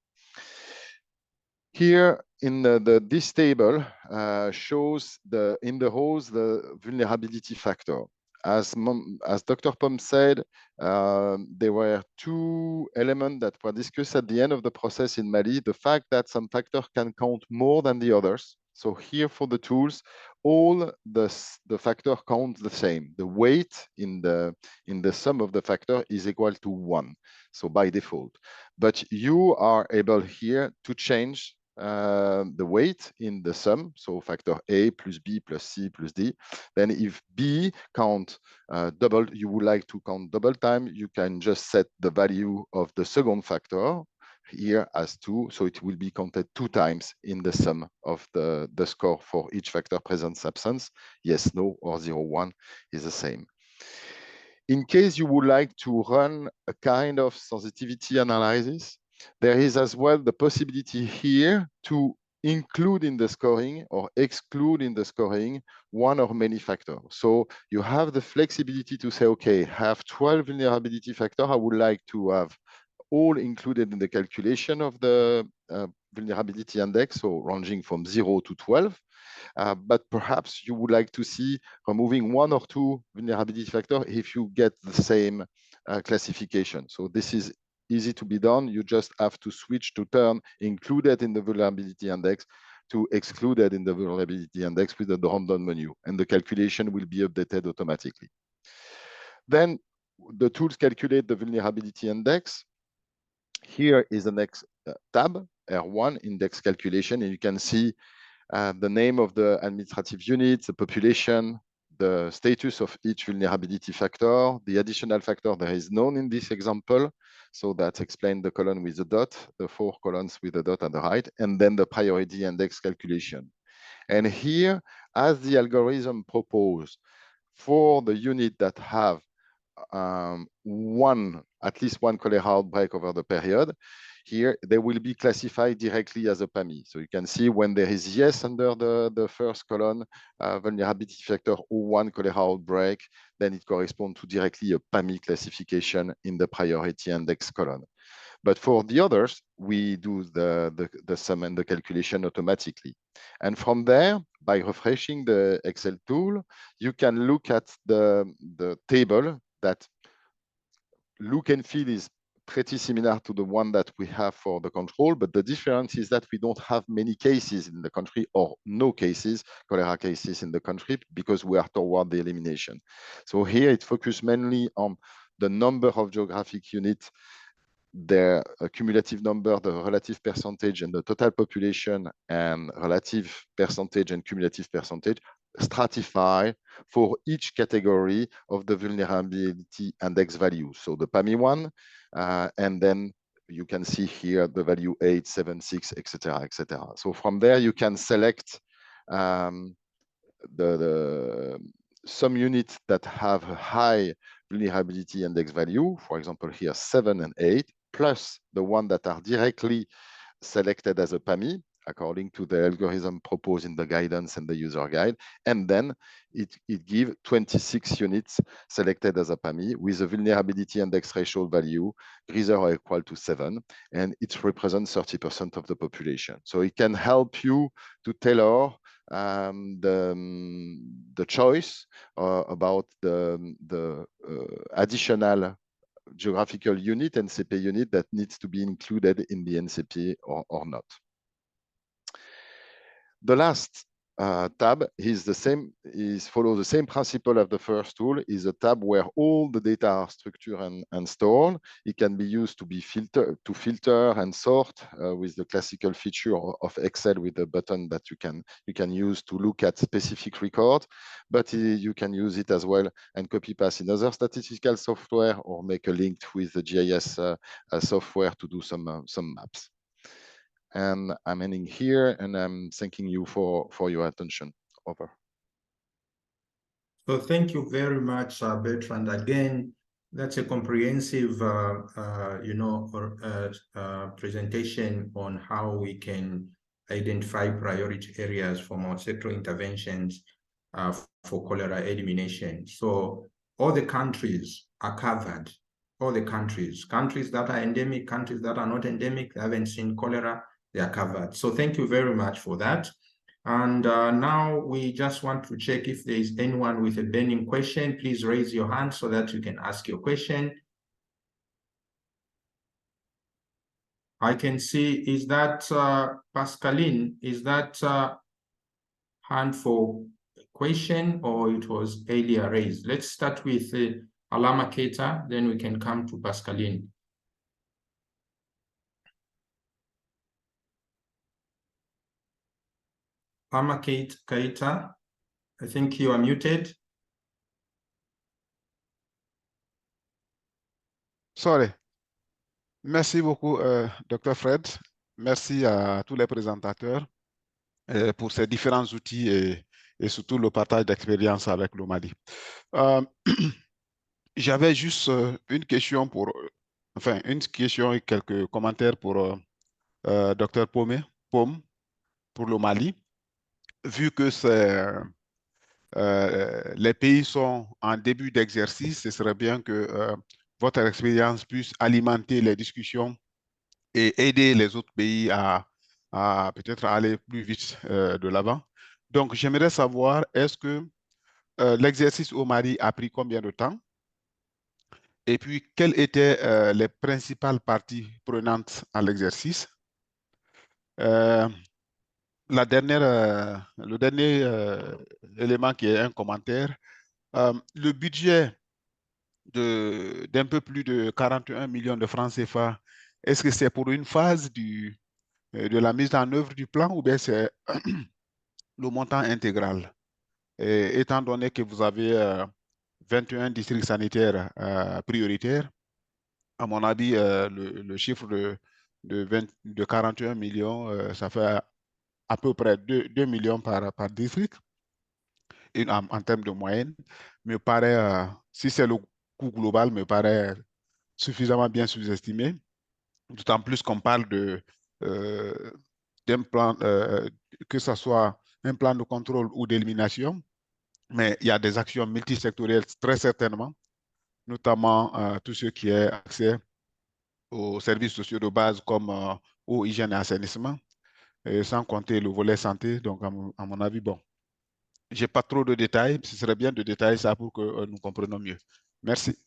Here in this table shows in the rows the vulnerability factor. As Dr. Pom said, there were two elements that were discussed at the end of the process in Mali. The fact that some factors can count more than the others. So here for the tools, all the factor counts the same. The weight in the sum of the factor is equal to 1. So by default. But you are able here to change the weight in the sum, so factor A plus B plus C plus D. Then if B count double, you would like to count double time, you can just set the value of the second factor here as 2, so it will be counted 2 times in the sum of the score for each factor presence absence. Yes, no, or 0, 1 is the same. In case you would like to run a kind of sensitivity analysis, there is as well the possibility here to include in the scoring or exclude in the scoring one or many factors. So you have the flexibility to say, okay, I have 12 vulnerability factors. I would like to have all included in the calculation of the vulnerability index, so ranging from 0 to 12. But perhaps you would like to see removing 1 or 2 vulnerability factors if you get the same classification. So this is easy to be done. You just have to switch to turn included in the vulnerability index to excluded in the vulnerability index with the random menu, and the calculation will be updated automatically. Then the tools calculate the vulnerability index. Here is the next tab, R1, index calculation, and you can see the name of the administrative unit, the population, the status of each vulnerability factor. The additional factor there is none in this example. So that's explained the column with the dot, the 4 columns with the dot at the right, and then the priority index calculation. And here, as the algorithm proposed for the unit that have at least one cholera outbreak over the period, here they will be classified directly as a PAMI. So you can see when there is yes under the first column, vulnerability factor 01 cholera outbreak, then it corresponds to directly a PAMI classification in the priority index column. But for the others, we do the sum and the calculation automatically. And from there, by refreshing the Excel tool, you can look at the table that look and feel is pretty similar to the one that we have for the control, but the difference is that we don't have many cases in the country, or no cases, cholera cases in the country, because we are toward the elimination. So here it focuses mainly on the number of geographic units, their cumulative number, the relative percentage, and the total population, and relative percentage and cumulative percentage stratify for each category of the vulnerability index value. So the PAMI one, and then you can see here the value 8, 7, 6, etc., etc. So from there you can select some units that have a high vulnerability index value, for example here 7 and 8, plus the one that are directly selected as a PAMI according to the algorithm proposed in the guidance and the user guide. And then it gives 26 units selected as a PAMI with a vulnerability index threshold value greater or equal to 7, and it represents 30% of the population. So it can help you to tailor the choice about the additional geographical unit, NCP unit, that needs to be included in the NCP or not. The last tab is the same, follows the same principle of the first tool, is a tab where all the data are structured and stored. It can be used to filter and sort with the classical feature of Excel with a button that you can use to look at specific records, but you can use it as well and copy paste in other statistical software or make a link with the GIS software to do some maps. And I'm ending here, and I'm thanking you for your attention. Over. So thank you very much, Bertrand. Again, that's a comprehensive, presentation on how we can identify priority areas for multisectoral interventions for cholera elimination. So all the countries are covered. All the countries that are endemic, countries that are not endemic, they haven't seen cholera, they are covered. So thank you very much for that. And now we just want to check if there is anyone with a burning question. Please raise your hand so that you can ask your question. I can see, is that Pascaline, is that hand for a question or it was earlier raised? Let's start with Alama Keita, then we can come to Pascaline. Alama Keita, I think you are muted. Sorry. Merci beaucoup, Dr. Fred. Merci à tous les présentateurs pour ces différents outils et surtout le partage d'expérience avec le Mali. J'avais juste une question et quelques commentaires pour Dr. Paume pour le Mali. Vu que les pays sont en début d'exercice, ce serait bien que votre expérience puisse alimenter les discussions et aider les autres pays à peut-être aller plus vite de l'avant. Donc, j'aimerais savoir, est-ce que l'exercice au Mali a pris combien de temps? Et puis, quelles étaient les principales parties prenantes à l'exercice? Le dernier élément qui est un commentaire, le budget d'un peu plus de 41 millions de francs CFA, est-ce que c'est pour une phase de la mise en œuvre du plan ou bien c'est le montant intégral? Et étant donné que vous avez 21 districts sanitaires prioritaires, à mon avis, le chiffre de 41 millions, ça fait à peu près 2 millions par district en termes de moyenne. Me paraît, si c'est le coût global, me paraît suffisamment bien sous-estimé, d'autant plus qu'on parle d'un plan, que ce soit un plan de contrôle ou d'élimination, mais il y a des actions multisectorielles très certainement, notamment tout ce qui est accès aux services sociaux de base comme eau, hygiène et assainissement, et sans compter le volet santé. Donc, à mon avis, bon, je n'ai pas trop de détails. Ce serait bien de détailler ça pour que nous comprenions mieux. Merci.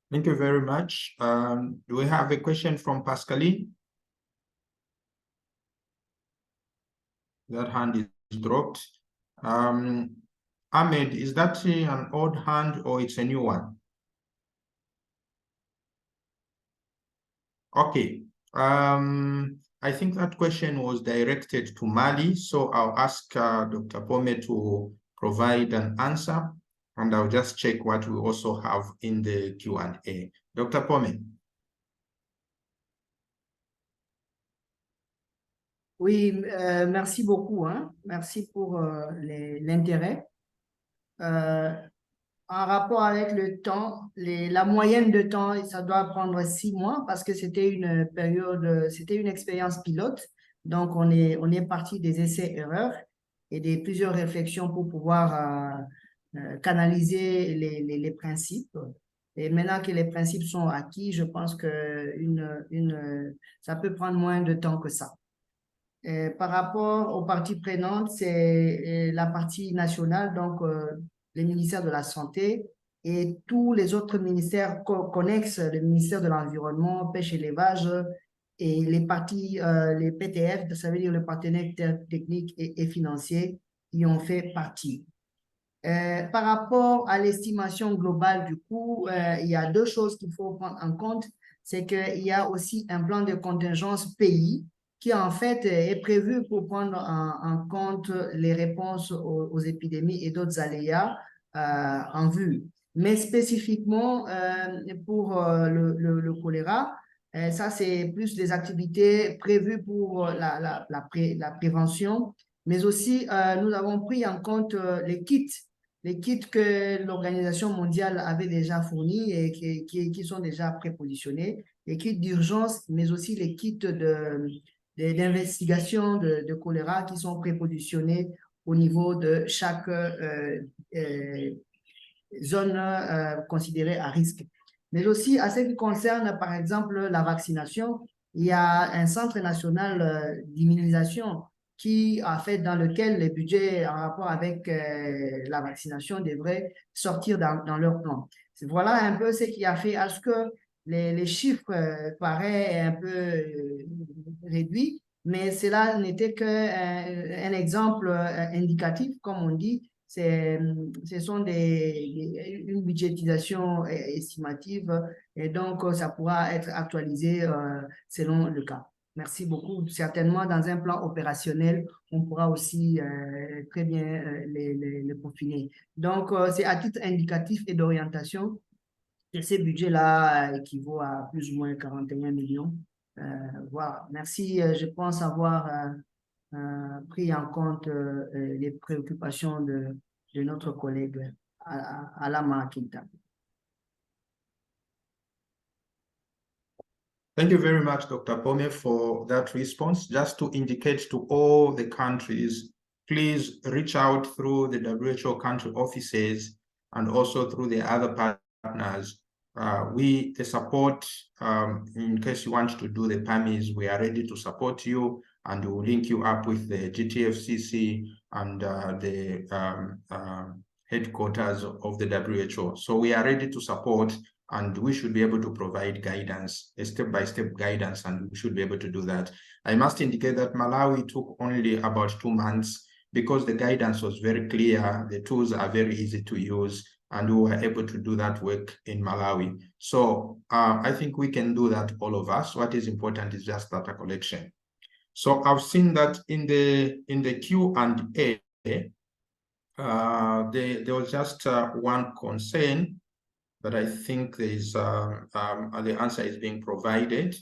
Thank you very much. Do we have a question from Pascaline? That hand is dropped. Ahmed, is that an old hand or it's a new one? Okay. I think that question was directed to Mali, so I'll ask Dr. Pome to provide an answer, and I'll just check what we also have in the Q&A. Dr. Pome. Oui, merci beaucoup. Merci pour l'intérêt. En rapport avec le temps, la moyenne de temps, ça doit prendre 6 mois parce que c'était une période, c'était une expérience pilote. Donc, on est parti des essais-erreurs et des plusieurs réflexions pour pouvoir canaliser les principes. Et maintenant que les principes sont acquis, je pense que ça peut prendre moins de temps que ça. Par rapport aux parties prenantes, c'est la partie nationale, donc les ministères de la Santé et tous les autres ministères connexes, le ministère de l'Environnement, Pêche et Élevage et les parties, les PTF, ça veut dire les partenaires techniques et financiers, y ont fait partie. Par rapport à l'estimation globale du coût, il y a deux choses qu'il faut prendre en compte. C'est qu'il y a aussi un plan de contingence pays qui en fait est prévu pour prendre en compte les réponses aux épidémies et d'autres aléas en vue. Mais spécifiquement pour le choléra, ça c'est plus des activités prévues pour la prévention, mais aussi nous avons pris en compte les kits que l'Organisation mondiale avait déjà fournis et qui sont déjà prépositionnés, les kits d'urgence, mais aussi les kits d'investigation de choléra qui sont prépositionnés au niveau de chaque zone considérée à risque. Mais aussi, à ce qui concerne, par exemple, la vaccination, il y a un centre national d'immunisation dans lequel les budgets en rapport avec la vaccination devraient sortir dans leur plan. Voilà un peu ce qui a fait à ce que les chiffres paraissent un peu réduits, mais cela n'était qu'un exemple indicatif, comme on dit. Ce sont une budgétisation estimative et donc ça pourra être actualisé selon le cas. Merci beaucoup. Certainement, dans un plan opérationnel, on pourra aussi très bien les peaufiner. Donc, c'est à titre indicatif et d'orientation. Ces budgets-là équivaut à plus ou moins 41 millions. Voilà. Merci. Je pense avoir pris en compte les préoccupations de notre collègue Alama Quinta. Thank you very much, Dr. Pome, for that response. Just to indicate to all the countries, please reach out through the WHO country offices and also through the other partners. The support, in case you want to do the PAMIs, we are ready to support you and we'll link you up with the GTFCC and the headquarters of the WHO. So we are ready to support and we should be able to provide guidance, a step-by-step guidance, and we should be able to do that. I must indicate that Malawi took only about 2 months because the guidance was very clear, the tools are very easy to use, and we were able to do that work in Malawi. So I think we can do that, all of us. What is important is just data collection. So I've seen that in the Q&A, there was just one concern, but I think there's the answer is being provided.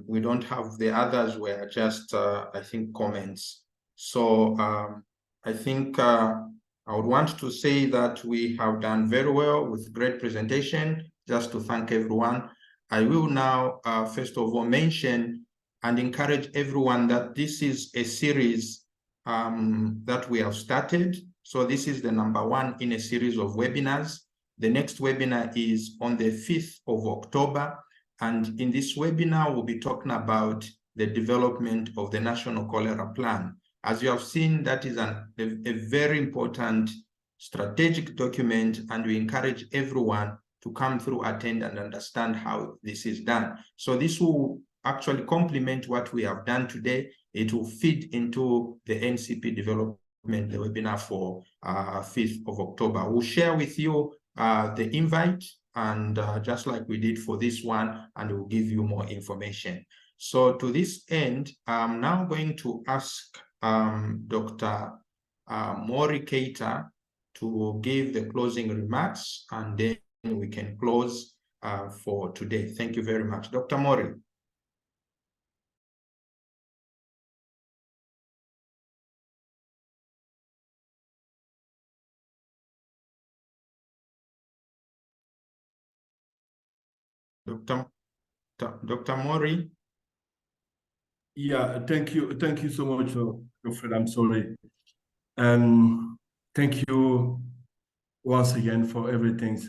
We don't have the others were just I think comments. So I think I would want to say that we have done very well with great presentation. Just to thank everyone. I will now first of all mention and encourage everyone that this is a series that we have started. So this is the #1 in a series of webinars. The next webinar is on the 5th of October. And in this webinar, we'll be talking about the development of the National Cholera Plan. As you have seen, that is a very important strategic document, and we encourage everyone to come through, attend, and understand how this is done. So this will actually complement what we have done today. It will feed into the NCP development, the webinar for 5th of October. We'll share with you the invite, and just like we did for this one, and we'll give you more information. So to this end, I'm now going to ask Dr. Mori Keita to give the closing remarks, and then we can close for today. Thank you very much. Dr. Mori. Dr. Mori. Yeah, thank you so much, Fred. I'm sorry. Thank you once again for everything.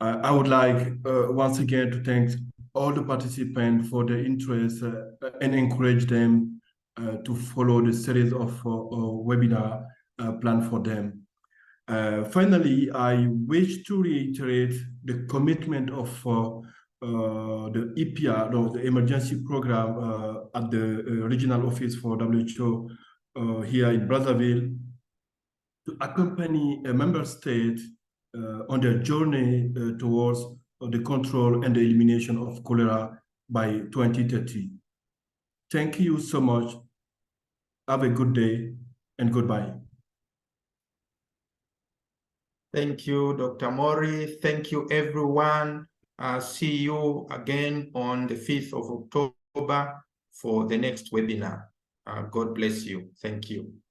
I would like once again to thank all the participants for their interest and encourage them to follow the series of webinar planned for them. Finally, I wish to reiterate the commitment of the EPR, the emergency program at the regional office for WHO here in Brazzaville, to accompany a member state on their journey towards the control and the elimination of cholera by 2030. Thank you so much. Have a good day and goodbye. Thank you, Dr. Mori. Thank you, everyone. See you again on the 5th of October for the next webinar. God bless you. Thank you.